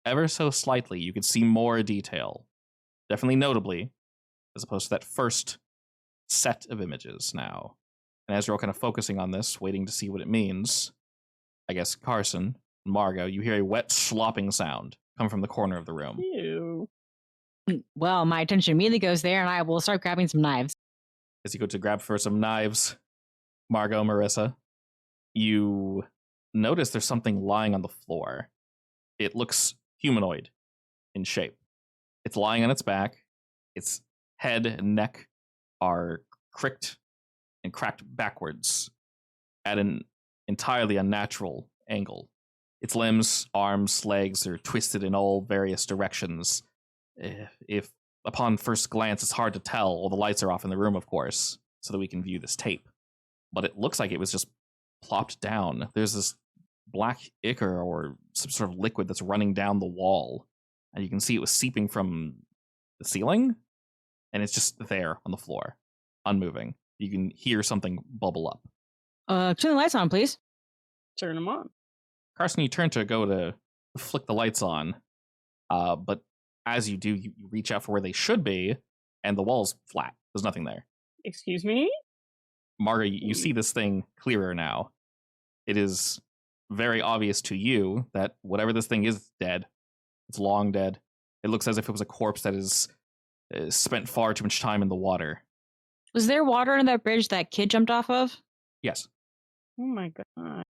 Ever so slightly, you could see more detail. Definitely notably, as opposed to that first set of images now. And as you're all kind of focusing on this, waiting to see what it means, I guess Carson, Margot, you hear a wet slopping sound come from the corner of the room. Ew. Well, my attention immediately goes there, and I will start grabbing some knives. As you go to grab for some knives, Margot, Marissa, you notice there's something lying on the floor. It looks humanoid in shape. It's lying on its back. Its head and neck are cricked and cracked backwards at an entirely unnatural angle. Its limbs, arms, legs are twisted in all various directions. If upon first glance it's hard to tell, all the lights are off in the room, of course, so that we can view this tape. But it looks like it was just plopped down. There's this black ichor or some sort of liquid that's running down the wall, and you can see it was seeping from the ceiling, and it's just there on the floor, unmoving. You can hear something bubble up. Turn the lights on, please. Turn them on. Carson, you turn to go to flick the lights on, but as you do, you reach out for where they should be, and the wall's flat. There's nothing there. Excuse me? Margaret, you see this thing clearer now. It is very obvious to you that whatever this thing is dead. It's long dead. It looks as if it was a corpse that is spent far too much time in the water. Was there water in that bridge that kid jumped off of? Yes. Oh my god.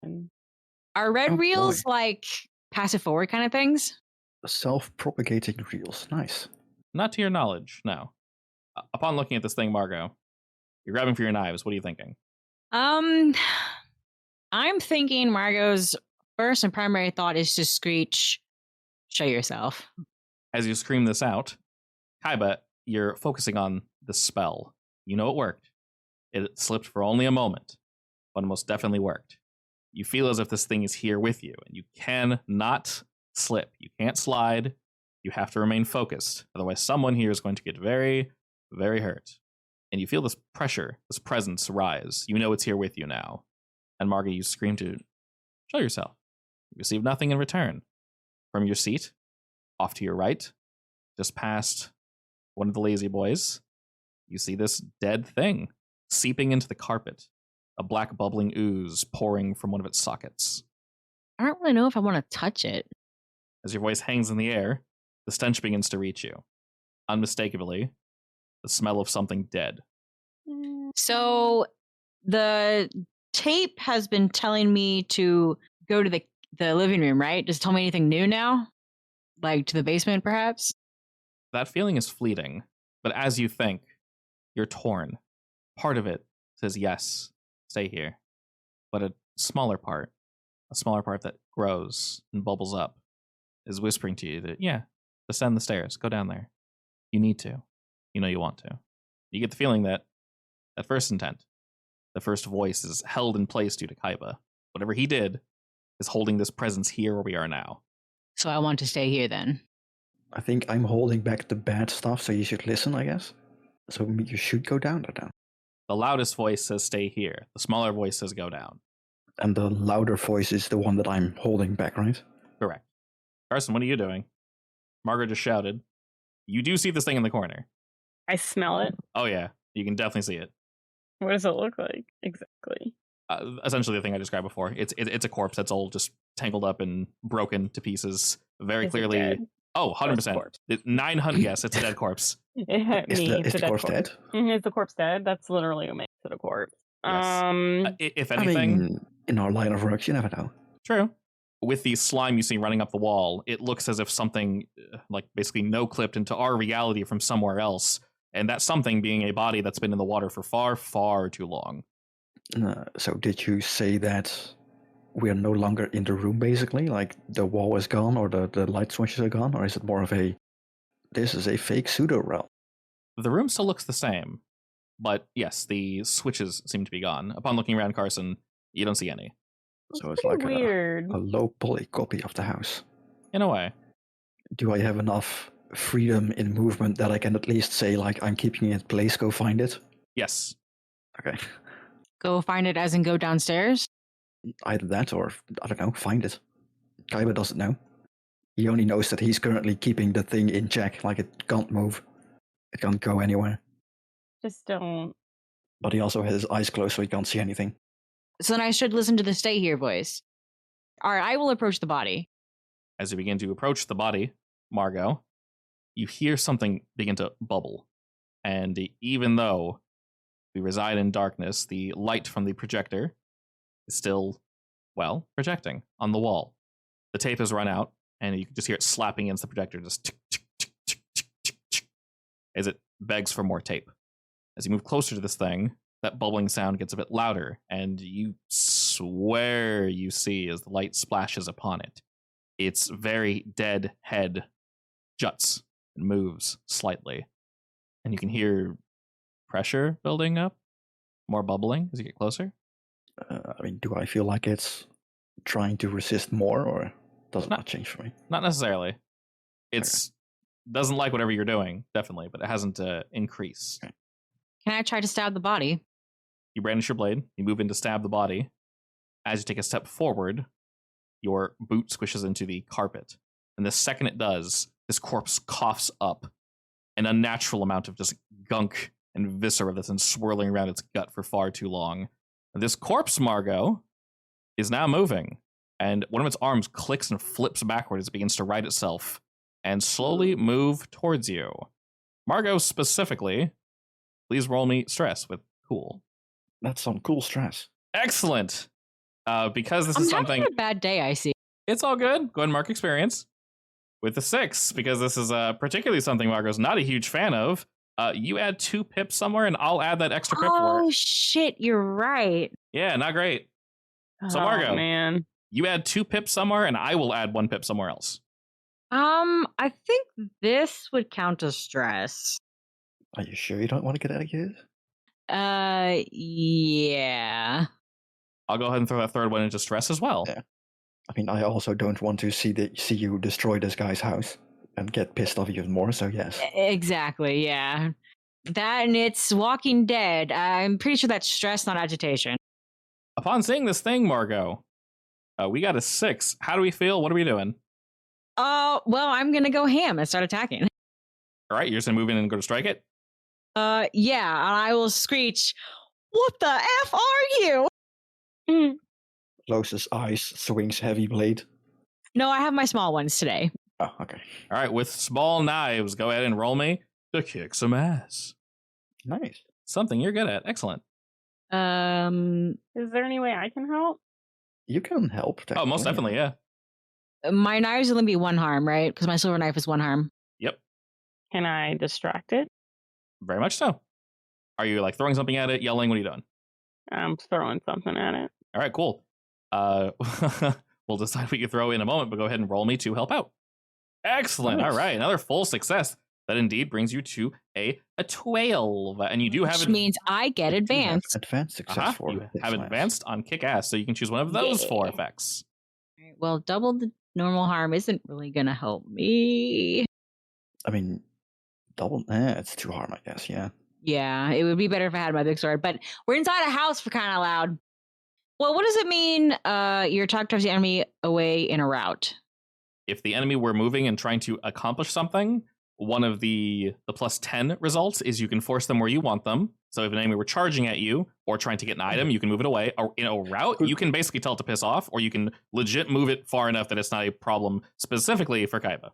Are red Oh, reels boy. like pass it forward kind of things? Self-propagating reels. Nice. Not to your knowledge, no. Upon looking at this thing, Margot, you're grabbing for your knives. What are you thinking? I'm thinking Margot's first and primary thought is to screech, "Show yourself." As you scream this out, Kaiba, you're focusing on the spell. You know it worked. It slipped for only a moment, but it most definitely worked. You feel as if this thing is here with you, and you cannot slip. You can't slide. You have to remain focused. Otherwise, someone here is going to get very, very hurt. And you feel this pressure, this presence rise. You know it's here with you now. And Margie, you scream to show yourself. You receive nothing in return. From your seat, off to your right, just past one of the lazy boys, you see this dead thing seeping into the carpet, a black bubbling ooze pouring from one of its sockets. I don't really know if I want to touch it. As your voice hangs in the air, the stench begins to reach you. Unmistakably, the smell of something dead. So the tape has been telling me to go to the living room, right? Does it tell me anything new now? Like to the basement, perhaps? That feeling is fleeting, but as you think, you're torn. Part of it says yes, stay here. But a smaller part that grows and bubbles up, is whispering to you that, yeah, descend the stairs, go down there. You need to. You know you want to. You get the feeling that that first intent, the first voice, is held in place due to Kaiba. Whatever he did is holding this presence here where we are now. So I want to stay here then. I think I'm holding back the bad stuff, so you should listen, I guess. So you should go down there now. The loudest voice says stay here. The smaller voice says go down. And the louder voice is the one that I'm holding back, right? Correct. Carson, what are you doing? Margaret just shouted. You do see this thing in the corner. I smell it. Oh yeah, you can definitely see it. What does it look like exactly? essentially the thing I described before. It's a corpse that's all just tangled up and broken to pieces. Very Is it clearly. dead? Oh, 100%. Corpse. 900. Yes, it's a dead corpse. Is the corpse dead? Is the corpse dead? That's literally what makes it a corpse. Yes. If I anything, mean, in our line of work, you never know. true. With the slime you see running up the wall, it looks as if something, like basically no-clipped into our reality from somewhere else, and that something being a body that's been in the water for far, far too long. So did you say that we're no longer in the room, basically? Like the wall is gone, or the light switches are gone, or is it more of a, this is a fake pseudo realm? The room still looks the same, but yes, the switches seem to be gone. Upon looking around, Carson, you don't see any. So it's like weird. a low poly copy of the house. In a way. Do I have enough freedom in movement that I can at least say, like, I'm keeping it in place, go find it? Yes. Okay. Go find it as in go downstairs? Either that or, I don't know, find it. Kaiba doesn't know. He only knows that he's currently keeping the thing in check, like it can't move. It can't go anywhere. Just don't. But he also has his eyes closed so he can't see anything. So then I should listen to the stay here voice. All right, I will approach the body. As you begin to approach the body, Margot, you hear something begin to bubble. And even though we reside in darkness, the light from the projector is still, well, projecting on the wall. The tape has run out, and you can just hear it slapping against the projector, just tick, tick, tick, tick, tick, tick, tick, as it begs for more tape. As you move closer to this thing, that bubbling sound gets a bit louder, and you swear you see as the light splashes upon it. Its very dead head juts and moves slightly, and you can hear pressure building up, more bubbling as you get closer. I mean, do I feel like it's trying to resist more, or does it not change for me? Not necessarily. It's doesn't like whatever you're doing, definitely, but it hasn't increased. Okay. Can I try to stab the body? You brandish your blade, you move in to stab the body. As you take a step forward, your boot squishes into the carpet. And the second it does, this corpse coughs up an unnatural amount of just gunk and viscera that's been swirling around its gut for far too long. And this corpse, Margot, is now moving. And one of its arms clicks and flips backward as it begins to right itself and slowly move towards you. Margot specifically, please roll me stress with cool. That's some cool stress. Excellent. Because this I'm is something. having a bad day, I see. It's all good. Go ahead and mark experience with the 6, because this is particularly something Margot's not a huge fan of. You add 2 pips somewhere, and I'll add that extra pip for Oh it. shit, you're right. Yeah, not great. So Margot, Oh, man. you add 2 pips somewhere, and I will add 1 pip somewhere else. I think this would count as stress. Are you sure you don't want to get educated? Yeah. I'll go ahead and throw that third one into stress as well. Yeah. I mean, I also don't want to see you destroy this guy's house and get pissed off even more, so yes. Exactly, yeah. That and it's Walking Dead. I'm pretty sure that's stress, not agitation. Upon seeing this thing, Margot, we got a 6. How do we feel? What are we doing? Well, I'm gonna go ham and start attacking. All right, you're just gonna move in and go to strike it? Yeah, and I will screech, "What the F are you?" Closes eyes, swings heavy blade. No, I have my small ones today. Oh, okay. All right, with small knives, go ahead and roll me to kick some ass. Nice. Something you're good at. Excellent. Is there any way I can help? You can help. Oh, most definitely, yeah. My knives will only be 1 harm, right? Because my silver knife is 1 harm. Yep, Can I distract it? very much so. Are you like throwing something at it, yelling? What are you doing? I'm throwing something at it. All right, cool. We'll decide what you throw in a moment, but go ahead and roll me to help out. Excellent. Nice. All right, another full success. That indeed brings you to a 12, and you do have Which means I get You have advanced. advanced success for you this have class. advanced on kick ass, so you can choose one of those 4 Yeah. effects. Alright, well, double the normal harm isn't really gonna help me. I mean, double. It's 2 harm, I guess. Yeah. Yeah, it would be better if I had my big sword, but we're inside a house for crying out loud. Well, what does it mean? Your attack drives the enemy away in a route. If the enemy were moving and trying to accomplish something, one of the plus 10 results is you can force them where you want them. So if an enemy were charging at you or trying to get an item, you can move it away. Or in a route, you can basically tell it to piss off, or you can legit move it far enough that it's not a problem specifically for Kaiba.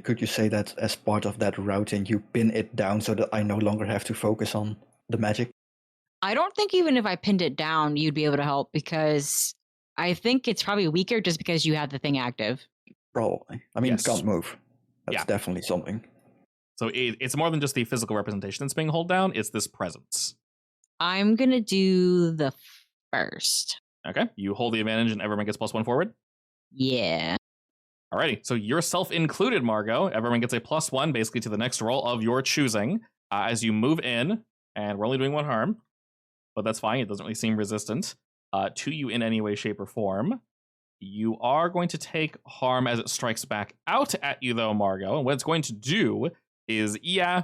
Could you say that as part of that routing, you pin it down so that I no longer have to focus on the magic? I don't think even if I pinned it down, you'd be able to help, because I think it's probably weaker just because you have the thing active. Probably. I mean, Yes. it can't move. That's Yeah. definitely something. So it's more than just the physical representation that's being held down, it's this presence. I'm going to do the first. Okay, you hold the advantage and everyone gets +1 forward. Yeah. Alrighty, so yourself included, Margot. Everyone gets a +1 basically to the next roll of your choosing as you move in, and we're only doing 1 harm, but that's fine. It doesn't really seem resistant to you in any way, shape, or form. You are going to take harm as it strikes back out at you, though, Margot. And what it's going to do is, yeah,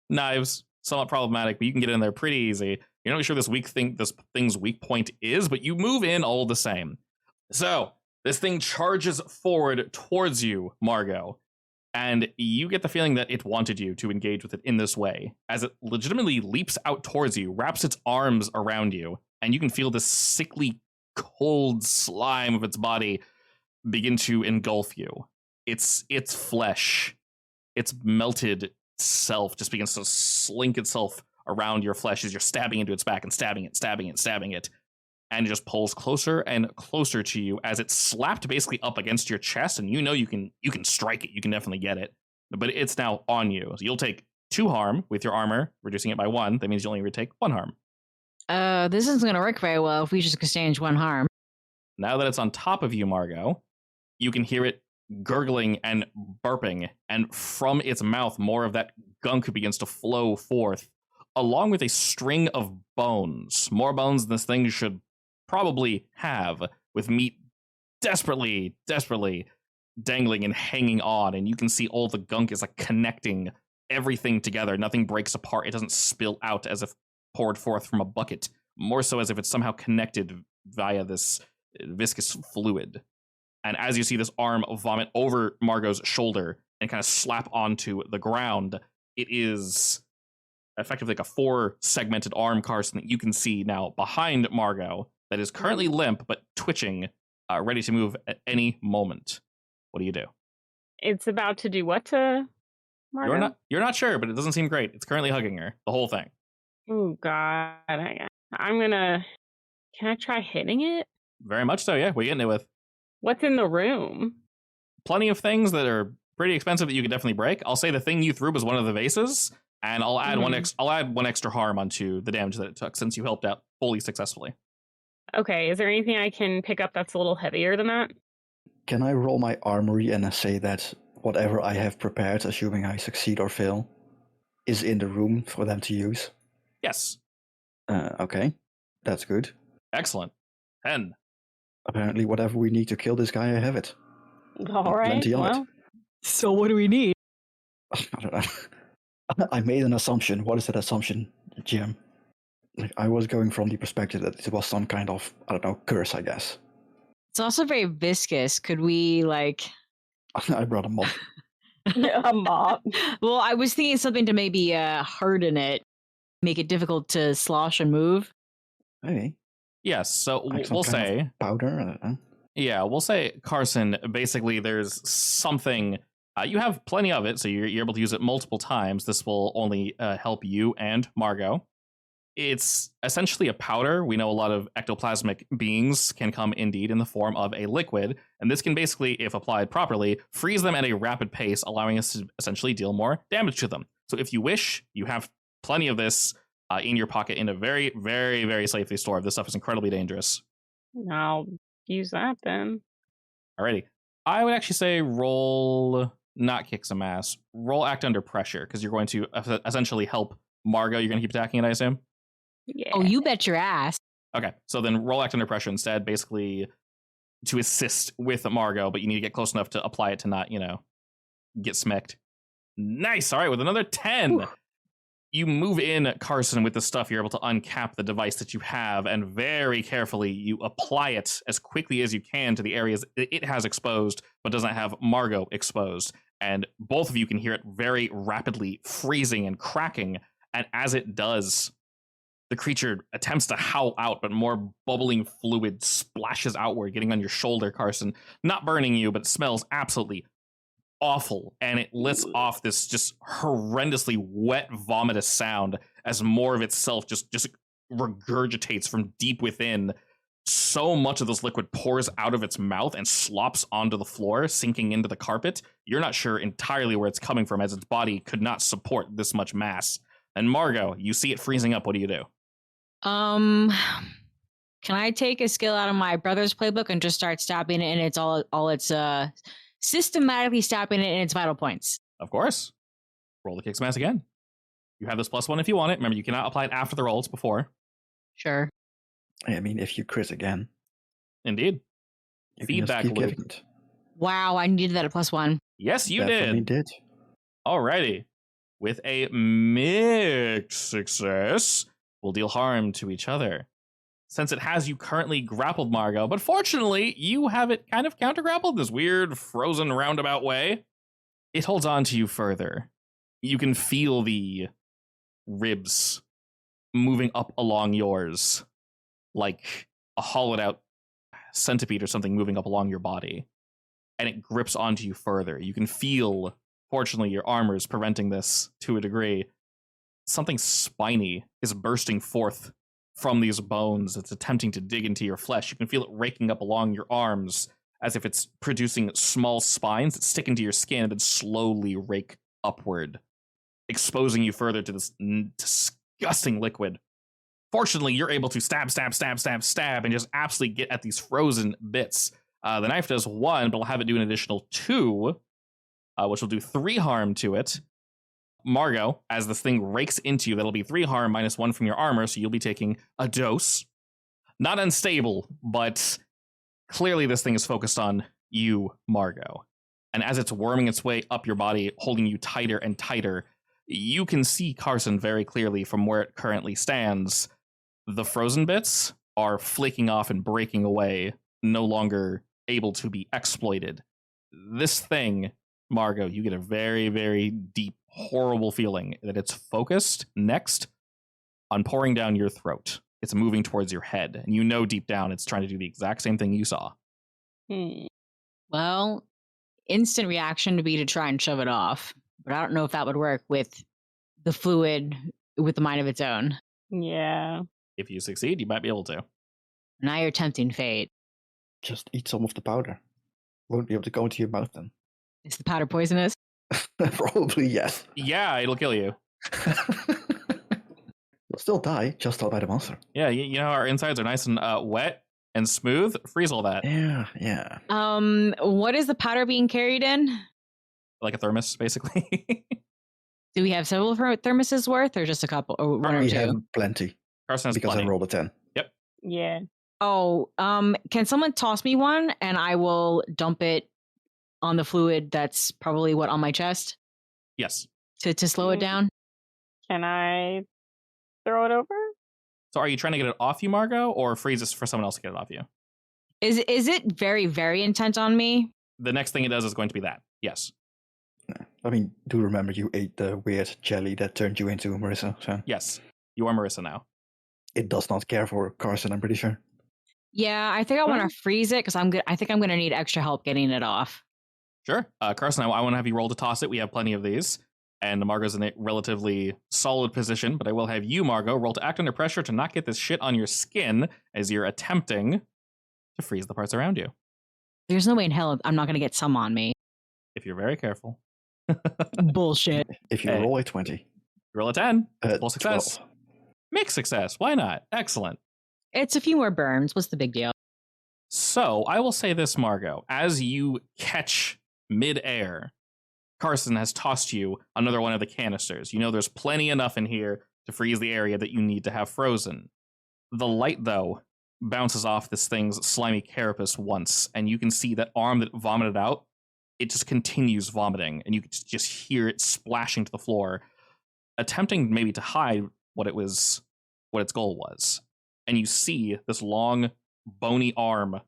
knives, somewhat problematic, but you can get in there pretty easy. You're not really sure this thing's weak point is, but you move in all the same. So this thing charges forward towards you, Margot, and you get the feeling that it wanted you to engage with it in this way, as it legitimately leaps out towards you, wraps its arms around you, and you can feel this sickly, cold slime of its body begin to engulf you. Its flesh, its melted self just begins to slink itself around your flesh as you're stabbing into its back and stabbing it. And it just pulls closer and closer to you as it's slapped basically up against your chest, and you know you can strike it. You can definitely get it. But it's now on you. So you'll take 2 harm with your armor, reducing it by 1. That means you only take 1 harm. This isn't going to work very well if we just exchange 1 harm. Now that it's on top of you, Margot, you can hear it gurgling and burping, and from its mouth, more of that gunk begins to flow forth, along with a string of bones. More bones than this thing should probably have, with meat desperately dangling and hanging on, and you can see all the gunk is like connecting everything together. Nothing breaks apart. It doesn't spill out as if poured forth from a bucket, more so as if it's somehow connected via this viscous fluid. And as you see this arm vomit over Margot's shoulder and kind of slap onto the ground, it is effectively like a 4-segmented arm, Carson, that you can see now behind Margot that is currently limp but twitching, ready to move at any moment. What do? It's about to do what to Margot? You're not sure, but it doesn't seem great. It's currently hugging her, the whole thing. Oh, God. I'm gonna... Can I try hitting it? Very much so, yeah. What are you getting it with? What's in the room? Plenty of things that are pretty expensive that you could definitely break. I'll say the thing you threw was one of the vases, and I'll add one extra harm onto the damage that it took since you helped out fully successfully. Okay, is there anything I can pick up that's a little heavier than that? Can I roll my armory and say that whatever I have prepared, assuming I succeed or fail, is in the room for them to use? Yes. Okay, that's good. Excellent. 10. Apparently, whatever we need to kill this guy, I have it. All right, Plenty of well, it. So what do we need? I don't know. I made an assumption. What is that assumption, Jim? Like, I was going from the perspective that it was some kind of, I don't know, curse, I guess. It's also very viscous. Could we, like... I brought a mop. a mop. Well, I was thinking something to maybe harden it, make it difficult to slosh and move. Hey, Yes, so like some we'll kind of say... powder. I don't know. Yeah, we'll say, Carson, basically there's something... you have plenty of it, so you're able to use it multiple times. This will only help you and Margot. It's essentially a powder. We know a lot of ectoplasmic beings can come indeed in the form of a liquid, and this can basically, if applied properly, freeze them at a rapid pace, allowing us to essentially deal more damage to them. So if you wish, you have plenty of this in your pocket in a very, very, very safely stored. This stuff is incredibly dangerous. I'll use that then. Alrighty. I would actually say roll, not kick some ass, roll act under pressure, because you're going to essentially help Margot. You're going to keep attacking it, I assume? Yeah. Oh, you bet your ass. Okay, so then roll act under pressure instead, basically to assist with Margot, but you need to get close enough to apply it to not, get smacked. Nice. All right, with another 10. Ooh. You move in, Carson, with the stuff. You're able to uncap the device that you have, and very carefully you apply it as quickly as you can to the areas it has exposed, but doesn't have Margot exposed. and both of you can hear it very rapidly freezing and cracking. And as it does, the creature attempts to howl out, but more bubbling fluid splashes outward, getting on your shoulder, Carson. Not burning you, but it smells absolutely awful. And it lets off this just horrendously wet, vomitous sound as more of itself just regurgitates from deep within. So much of this liquid pours out of its mouth and slops onto the floor, sinking into the carpet. You're not sure entirely where it's coming from, as its body could not support this much mass. And Margot, you see it freezing up. What do you do? Can I take a skill out of my brother's playbook and just start stabbing it in its all its systematically stabbing it in its vital points? Of course. Roll the kick smash again. You have this +1 if you want it. Remember, you cannot apply it after the roll. It's before. Sure. I mean, if you crit again, Indeed. you Feedback can just keep loop. giving it. Wow, I needed that at +1. Yes, you Definitely did. did. Alrighty. With a mixed success, we'll deal harm to each other. Since it has you currently grappled, Margot, but fortunately, you have it kind of counter-grappled this weird, frozen, roundabout way. It holds on to you further. You can feel the ribs moving up along yours, like a hollowed-out centipede or something moving up along your body. And it grips onto you further. You can feel, fortunately, your armor is preventing this to a degree. Something spiny is bursting forth from these bones. It's attempting to dig into your flesh. You can feel it raking up along your arms as if it's producing small spines that stick into your skin and then slowly rake upward, exposing you further to this disgusting liquid. Fortunately, you're able to stab, and just absolutely get at these frozen bits. The knife does 1, but I'll have it do an additional 2, which will do 3 harm to it. Margot, as this thing rakes into you, that'll be 3 harm minus 1 from your armor, so you'll be taking a dose. Not unstable, but clearly this thing is focused on you, Margot. And as it's worming its way up your body, holding you tighter and tighter, you can see Carson very clearly from where it currently stands. The frozen bits are flaking off and breaking away, no longer able to be exploited. This thing, Margot, you get a very, very deep, horrible feeling that it's focused next on pouring down your throat. It's moving towards your head, and you know deep down it's trying to do the exact same thing you saw. Well, instant reaction would be to try and shove it off, but I don't know if that would work with the fluid with the mind of its own. Yeah. If you succeed, you might be able to. Now you're tempting fate. Just eat some of the powder. Won't be able to go into your mouth then. Is the powder poisonous? Probably yes. Yeah, it'll kill you. You'll still die, just not by the monster. Yeah, you know how our insides are nice and wet and smooth? Freeze all that. Yeah. What is the powder being carried in? Like a thermos, basically. Do we have several thermoses worth, or just a couple, or one or We two? have plenty Carson has because plenty. I rolled a 10. Yeah. Oh, can someone toss me one, and I will dump it on the fluid that's probably on my chest Yes. to slow it down? Can I throw it over? So are you trying to get it off you, Margot, or freeze this for someone else to get it off you? Is it very, very intent on me? The next thing it does is going to be that. Yes. I mean, do remember you ate the weird jelly that turned you into Marissa, so Yes. You are Marissa now. it does not care for Carson, I'm pretty sure. Yeah, I think I want to freeze it because I think I'm gonna need extra help getting it off. Sure. Carson, I want to have you roll to toss it. We have plenty of these. And Margot's in a relatively solid position, but I will have you, Margot, roll to act under pressure to not get this shit on your skin as you're attempting to freeze the parts around you. There's no way in hell I'm not gonna get some on me. If you're very careful. Bullshit. If you Hey. roll a 20, Roll a 10. Full success. 12. Mixed success. Why not? Excellent. It's a few more burns. What's the big deal? So I will say this, Margot. As you catch midair, Carson has tossed you another one of the canisters. You know there's plenty enough in here to freeze the area that you need to have frozen. The light, though, bounces off this thing's slimy carapace once, and you can see that arm that vomited out, it just continues vomiting, and you can just hear it splashing to the floor, attempting maybe to hide what its goal was. And you see this long, bony arm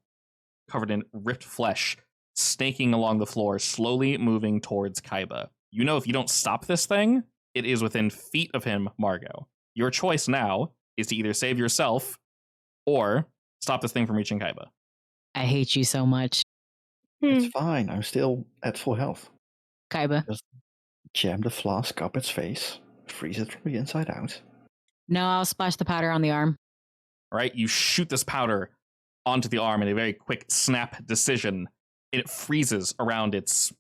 covered in ripped flesh snaking along the floor, slowly moving towards Kaiba. You know if you don't stop this thing, it is within feet of him, Margot. Your choice now is to either save yourself or stop this thing from reaching Kaiba. I hate you so much, It's fine. I'm still at full health. Kaiba. Just jam the flask up its face, freeze it from the inside out. No, I'll splash the powder on the arm. All right, you shoot this powder onto the arm in a very quick snap decision. It freezes around its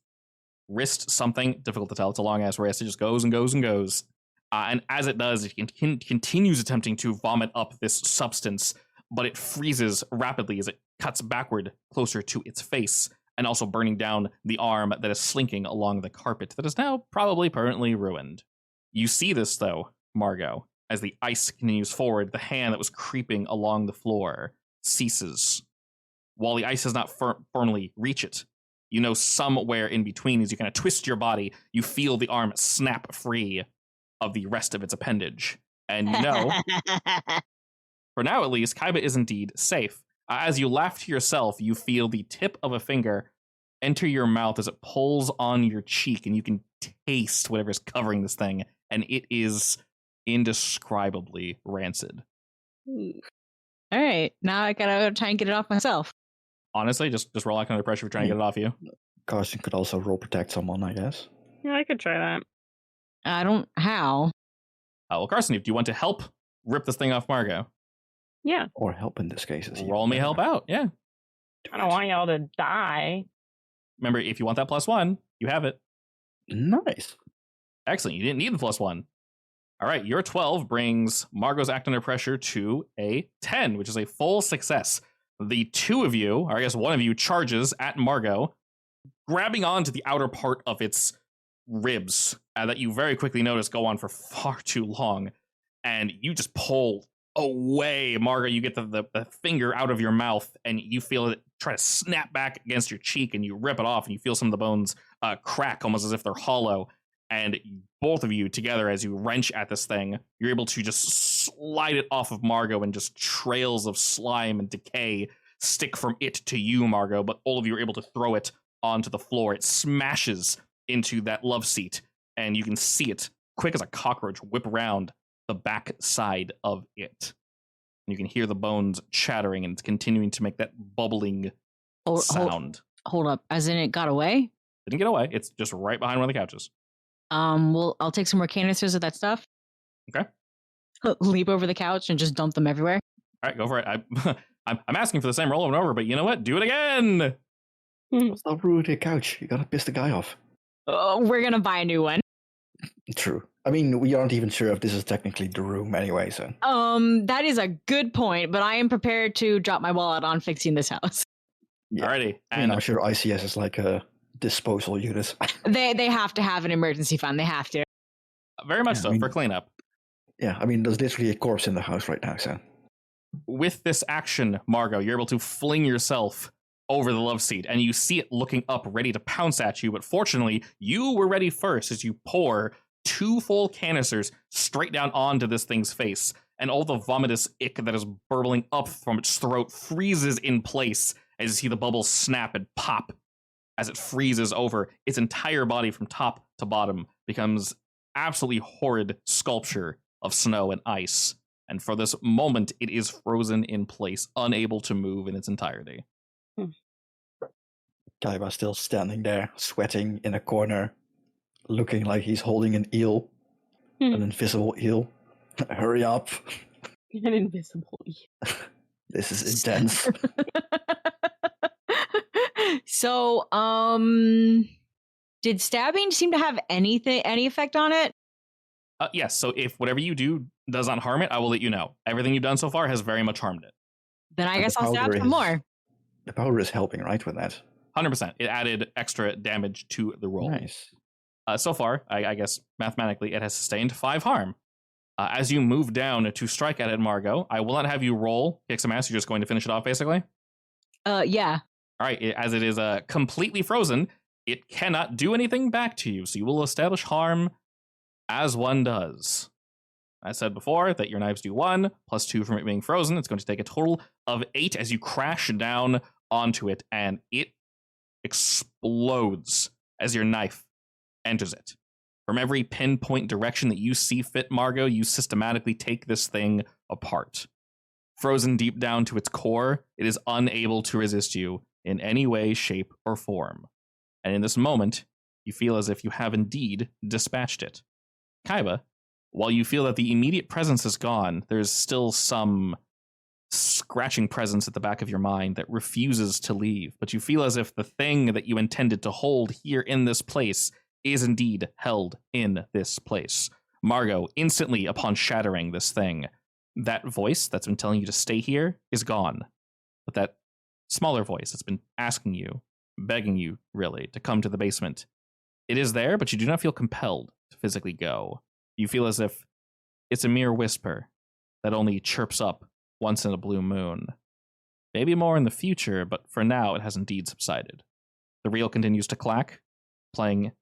wrist, something difficult to tell. It's a long ass wrist. It just goes and goes and goes. And as it does, it continues attempting to vomit up this substance, but it freezes rapidly as it cuts backward closer to its face, and also burning down the arm that is slinking along the carpet that is now probably permanently ruined. You see this, though, Margot, as the ice continues forward. The hand that was creeping along the floor ceases. While the ice does not firmly reach it, you know somewhere in between, as you kind of twist your body, you feel the arm snap free of the rest of its appendage. And you know, for now at least, Kaiba is indeed safe. As you laugh to yourself, you feel the tip of a finger enter your mouth as it pulls on your cheek, and you can taste whatever's covering this thing, and it is indescribably rancid. All right, now I gotta try and get it off myself. Honestly, just roll out under pressure for trying to get it off you. Carson could also roll protect someone, I guess. Yeah, I could try that. I don't how. Well, Carson, do you want to help rip this thing off Margot? Yeah. Or help in this case. Roll me help out, yeah. I don't want y'all to die. Remember, if you want that +1, you have it. Nice. Excellent, you didn't need the +1. All right, your 12 brings Margot's act under pressure to a 10, which is a full success. The two of you, or I guess one of you, charges at Margot, grabbing onto the outer part of its ribs that you very quickly notice go on for far too long. And you just pull away, Margot. You get the finger out of your mouth, and you feel it try to snap back against your cheek, and you rip it off, and you feel some of the bones crack almost as if they're hollow. And both of you together, as you wrench at this thing, you're able to just slide it off of Margot, and just trails of slime and decay stick from it to you, Margot. But all of you are able to throw it onto the floor. It smashes into that love seat, and you can see it, quick as a cockroach, whip around the back side of it. And you can hear the bones chattering, and it's continuing to make that bubbling sound. Hold up. As in it got away? Didn't get away. It's just right behind one of the couches. Well, I'll take some more canisters of that stuff. Okay. Leap over the couch and just dump them everywhere. All right, go for it. I'm asking for the same roll over and over, but you know what? Do it again! Stop ruining the couch. You gotta piss the guy off. Oh, we're gonna buy a new one. True. I mean, we aren't even sure if this is technically the room anyway, so. That is a good point, but I am prepared to drop my wallet on fixing this house. Yeah. Alrighty. And I'm sure I.C.S. is like a disposal unit. They have to have an emergency fund. They have to. Very much Yeah, so, I mean, for cleanup. Yeah, I mean, there's literally a corpse in the house right now, so. With this action, Margot, you're able to fling yourself over the love seat, and you see it looking up, ready to pounce at you, but fortunately, you were ready first as you pour 2 full canisters straight down onto this thing's face, and all the vomitous ick that is burbling up from its throat freezes in place as you see the bubbles snap and pop as it freezes over. Its entire body from top to bottom becomes absolutely horrid sculpture of snow and ice, and for this moment, it is frozen in place, unable to move in its entirety. Kaiba still standing there, sweating in a corner, looking like he's holding an eel, an invisible eel. Hurry up. An invisible eel. This is intense. So, did stabbing seem to have any effect on it? Yes, so if whatever you do does not harm it, I will let you know. Everything you've done so far has very much harmed it. Then I And guess the I'll stab powder some more. The powder is helping, right, with that? 100%. It added extra damage to the roll. Nice. So far, I guess mathematically, it has sustained 5 harm. As you move down to strike at it, Margot, I will not have you roll, kick some ass. You're just going to finish it off, basically? Yeah. All right, as it is completely frozen, it cannot do anything back to you, so you will establish harm as one does. I said before that your knives do 1, plus 2 from it being frozen. It's going to take a total of 8 as you crash down onto it, and it explodes as your knife enters it. From every pinpoint direction that you see fit, Margot, you systematically take this thing apart. Frozen deep down to its core, it is unable to resist you in any way, shape, or form. And in this moment, you feel as if you have indeed dispatched it. Kaiba, while you feel that the immediate presence is gone, there's still some scratching presence at the back of your mind that refuses to leave. But you feel as if the thing that you intended to hold here in this place is indeed held in this place. Margot, instantly upon shattering this thing, that voice that's been telling you to stay here is gone. But that smaller voice that's been asking you, begging you, really, to come to the basement, it is there, but you do not feel compelled to physically go. You feel as if it's a mere whisper that only chirps up once in a blue moon. Maybe more in the future, but for now it has indeed subsided. The reel continues to clack, playing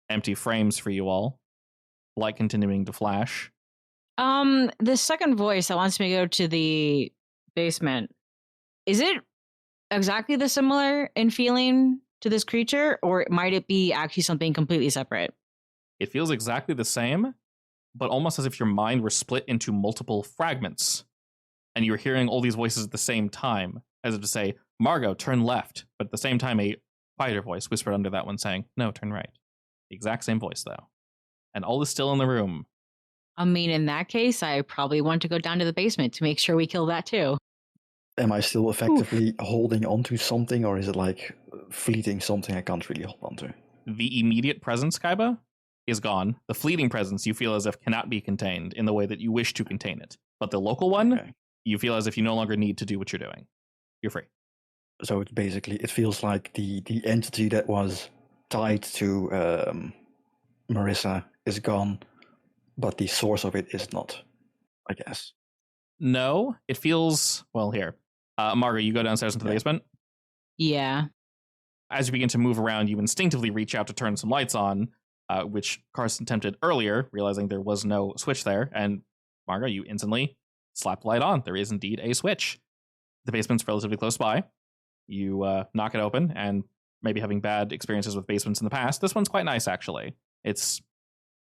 empty frames for you all. Light continuing to flash. The second voice that wants me to go to the basement, is it exactly the similar in feeling to this creature, or might it be actually something completely separate? It feels exactly the same, but almost as if your mind were split into multiple fragments, and you were hearing all these voices at the same time, as if to say, Margot, turn left, but at the same time a quieter voice whispered under that one saying, no, turn right. The exact same voice, though. And all is still in the room. I mean, in that case, I probably want to go down to the basement to make sure we kill that too. Am I still effectively holding onto something, or is it like fleeting something I can't really hold onto? The immediate presence, Kaiba, is gone. The fleeting presence you feel as if cannot be contained in the way that you wish to contain it. But the local one, Okay. you feel as if you no longer need to do what you're doing. You're free. So it's basically, it feels like the entity that was tied to Marissa is gone, but the source of it is not, I guess. No, it feels, well, here. Margaret, you go downstairs into the basement. Yeah. As you begin to move around, you instinctively reach out to turn some lights on, which Carson attempted earlier, realizing there was no switch there. And Margaret, you instantly slap the light on. There is indeed a switch. The basement's relatively close by. You knock it open, and maybe having bad experiences with basements in the past, this one's quite nice, actually. It's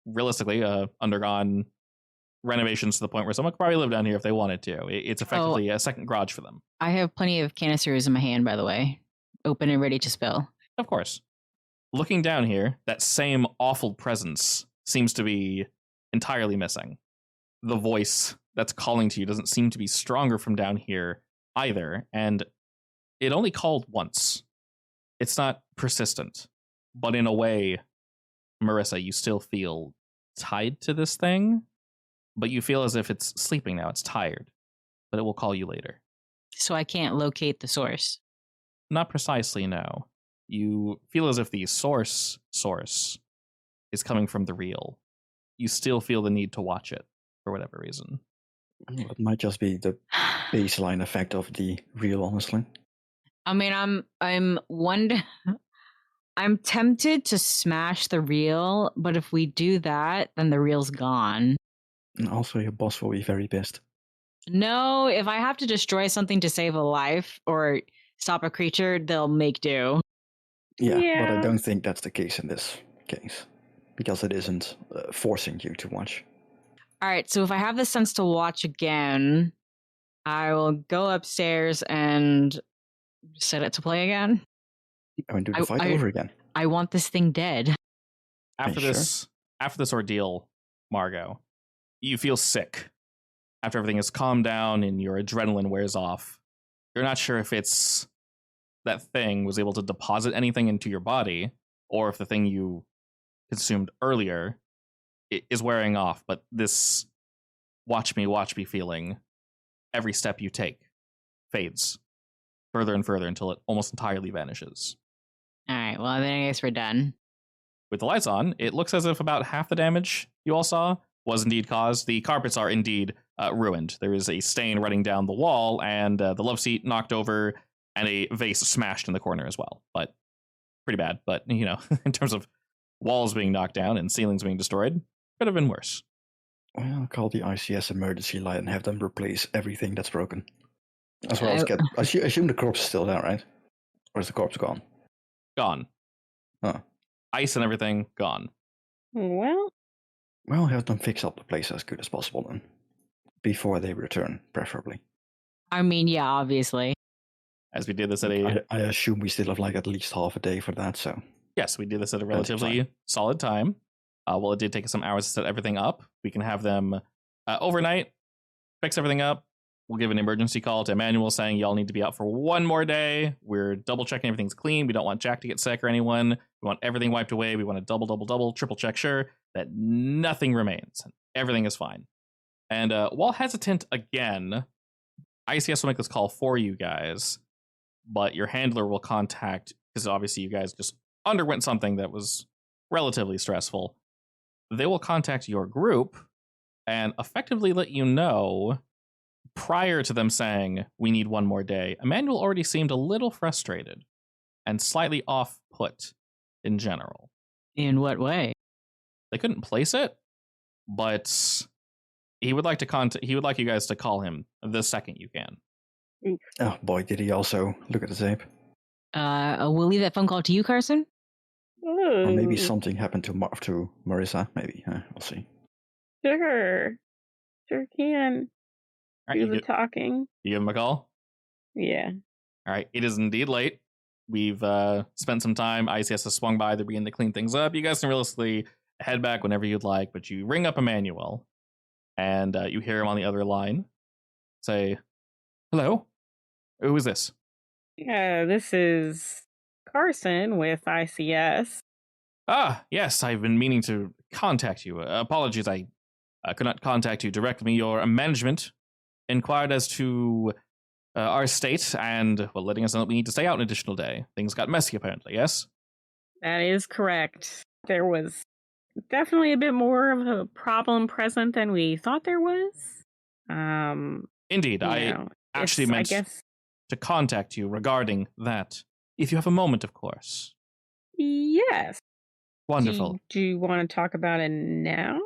realistically undergone renovations to the point where someone could probably live down here if they wanted to. It's effectively a second garage for them. I have plenty of canisters in my hand, by the way, open and ready to spill. Of course. Looking down here, that same awful presence seems to be entirely missing. The voice that's calling to you doesn't seem to be stronger from down here either, and it only called once. It's not persistent, but in a way, Marissa, you still feel tied to this thing, but you feel as if it's sleeping now. It's tired, but it will call you later. So I can't locate the source. Not precisely, no. You feel as if the source is coming from the real. You still feel the need to watch it for whatever reason. It might just be the baseline effect of the real, honestly. I mean, I'm tempted to smash the reel, but if we do that, then the reel's gone. And also, your boss will be very pissed. No, if I have to destroy something to save a life or stop a creature, they'll make do. Yeah, but I Yeah. don't think that's the case in this case, because it isn't forcing you to watch. All right, so if I have the sense to watch again, I will go upstairs and set it to play again. I mean, do the fight over again. I want this thing dead. After you this ordeal, Margot, you feel sick. After everything has calmed down and your adrenaline wears off, you're not sure if it's that thing was able to deposit anything into your body, or if the thing you consumed earlier is wearing off. But this watch me feeling, every step you take, fades further and further until it almost entirely vanishes. All right, well, then I guess we're done. With the lights on, it looks as if about half the damage you all saw was indeed caused. The carpets are indeed ruined. There is a stain running down the wall, and the love seat knocked over, and a vase smashed in the corner as well. But pretty bad. But, you know, in terms of walls being knocked down and ceilings being destroyed, could have been worse. Well, I'll call the I.C.S. emergency light and have them replace everything that's broken. As well as get... I assume the corpse is still there, right? Or is the corpse gone? gone. Huh. Ice and everything, gone. Well, Well, have them fix up the place as good as possible then. Before they return, preferably. I mean, yeah, obviously. As we did this at a... I assume we still have like at least half a day for that, so... Yes, we did this at a That seems relatively solid time. Well, it did take us some hours to set everything up. We can have them overnight, fix everything up. We'll give an emergency call to Emmanuel saying y'all need to be out for one more day. We're double checking everything's clean. We don't want Jack to get sick or anyone. We want everything wiped away. We want to double, triple check sure that nothing remains. Everything is fine. And while hesitant again, I.C.S. will make this call for you guys, but your handler will contact, because obviously you guys just underwent something that was relatively stressful. They will contact your group and effectively let you know, prior to them saying, we need one more day, Emmanuel already seemed a little frustrated and slightly off-put in general. In what way? They couldn't place it, but he would like you guys to call him the second you can. Oh boy, did he also look at the tape? We'll leave that phone call to you, Carson. Or maybe ooh, something happened to Marissa, maybe. We'll see. sure can All right, do you the talking. give him a call? Yeah. All right, it is indeed late. We've spent some time. I.C.S. has swung by. They're beginning to clean things up. You guys can realistically head back whenever you'd like, but you ring up Emmanuel, and you hear him on the other line say, hello? Who is this? Yeah, this is Carson with I.C.S. Ah, yes, I've been meaning to contact you. Apologies, I could not contact you directly. Your management inquired as to our state and, well, letting us know that we need to stay out an additional day. Things got messy, apparently, yes? That is correct. There was definitely a bit more of a problem present than we thought there was. Indeed, You I know, actually it's, I meant guess, to contact you regarding that. If you have a moment, of course. yes. Wonderful. Do you want to talk about it now?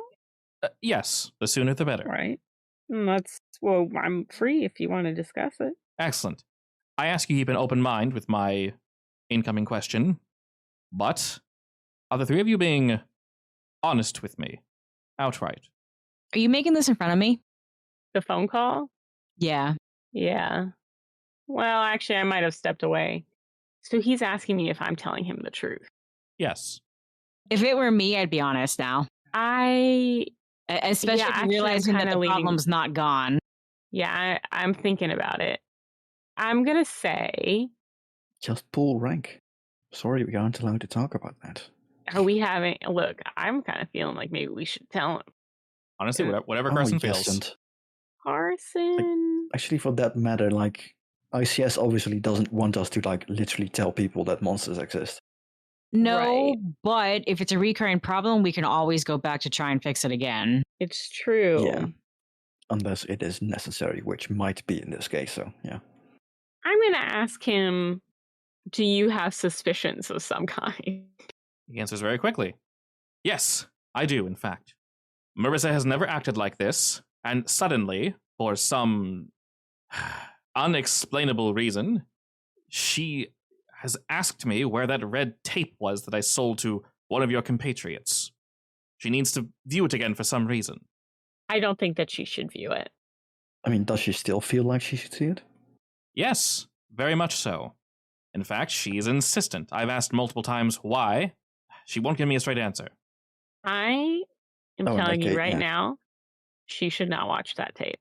Yes, the sooner the better. Right. Well, I'm free if you want to discuss it. Excellent. I ask you keep an open mind with my incoming question, but are the three of you being honest with me outright? Are you making this in front of me? The phone call? Yeah. Yeah. Well, actually, I might have stepped away. So he's asking me if I'm telling him the truth. Yes. If it were me, I'd be honest now. Especially Yeah, if actually, I'm realizing that kinda the leaning- problem's not gone. Yeah, I'm thinking about it. I'm going to say, Just pull rank. Sorry, we aren't allowed to talk about that. are we having, look, I'm kind of feeling like maybe we should tell him. Honestly, whatever Oh, Carson yes, feels. and Carson. actually, for that matter, like, I.C.S. obviously doesn't want us to, like, literally tell people that monsters exist. No, Right. but if it's a recurring problem, we can always go back to try and fix it again. It's true. Yeah. Unless it is necessary, which might be in this case, so, yeah. I'm going to ask him, do you have suspicions of some kind? He answers very quickly. Yes, I do, in fact. Marissa has never acted like this, and suddenly, for some unexplainable reason, she has asked me where that red tape was that I sold to one of your compatriots. She needs to view it again for some reason. I don't think that she should view it. I mean, does she still feel like she should see it? Yes, very much so. In fact, she is insistent. I've asked multiple times why. She won't give me a straight answer. I am Oh, in telling that you case, right yeah. now, she should not watch that tape.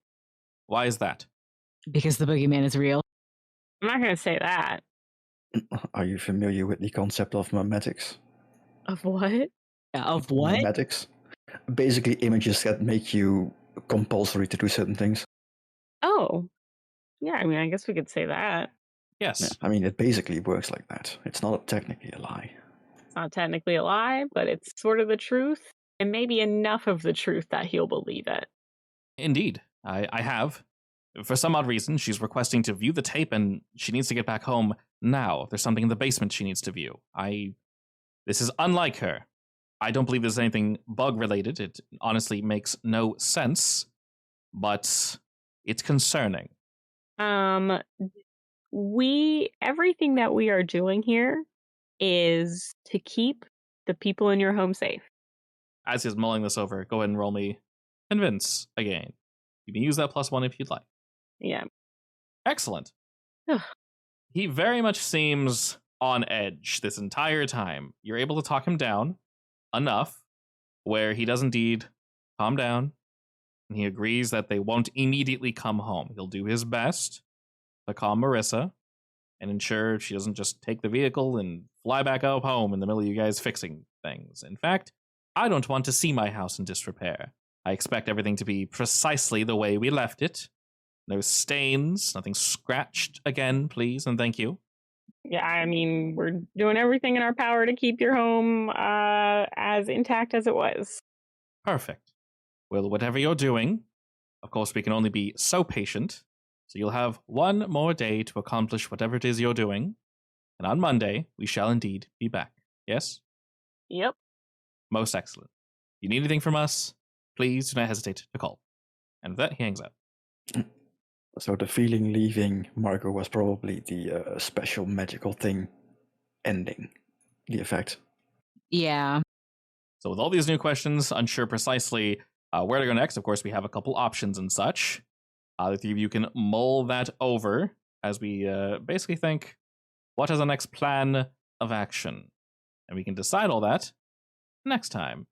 Why is that? Because the boogeyman is real. I'm not going to say that. Are you familiar with the concept of memetics? Of what? Of what? Memetics? Basically, images that make you compulsory to do certain things. Oh, yeah, I mean, I guess we could say that. Yes. Yeah, I mean, it basically works like that. It's not technically a lie. It's not technically a lie, but it's sort of the truth, and maybe enough of the truth that he'll believe it. Indeed, I have. For some odd reason, she's requesting to view the tape, and she needs to get back home now. There's something in the basement she needs to view. This is unlike her. I don't believe there's anything bug-related. It honestly makes no sense, but it's concerning. Everything that we are doing here is to keep the people in your home safe. As he's mulling this over, go ahead and roll me convince again. You can use that +1 if you'd like. Yeah. Excellent. Ugh. He very much seems on edge this entire time. You're able to talk him down enough where he does indeed calm down, and he agrees that they won't immediately come home. He'll do his best to calm Marissa and ensure she doesn't just take the vehicle and fly back up home in the middle of you guys fixing things. In fact, I don't want to see my house in disrepair. I expect everything to be precisely the way we left it. No stains, nothing scratched again, please, and thank you. Yeah, I mean, we're doing everything in our power to keep your home as intact as it was. Perfect. Well, whatever you're doing, of course, we can only be so patient. So you'll have one more day to accomplish whatever it is you're doing. And on Monday, we shall indeed be back. Yes? Yep. Most excellent. If you need anything from us, please do not hesitate to call. And with that, he hangs up. So the feeling leaving Margot was probably the special magical thing ending the effect. Yeah. So with all these new questions, unsure precisely where to go next, of course, we have a couple options and such. The three of you can mull that over as we basically think, what is the next plan of action? And we can decide all that next time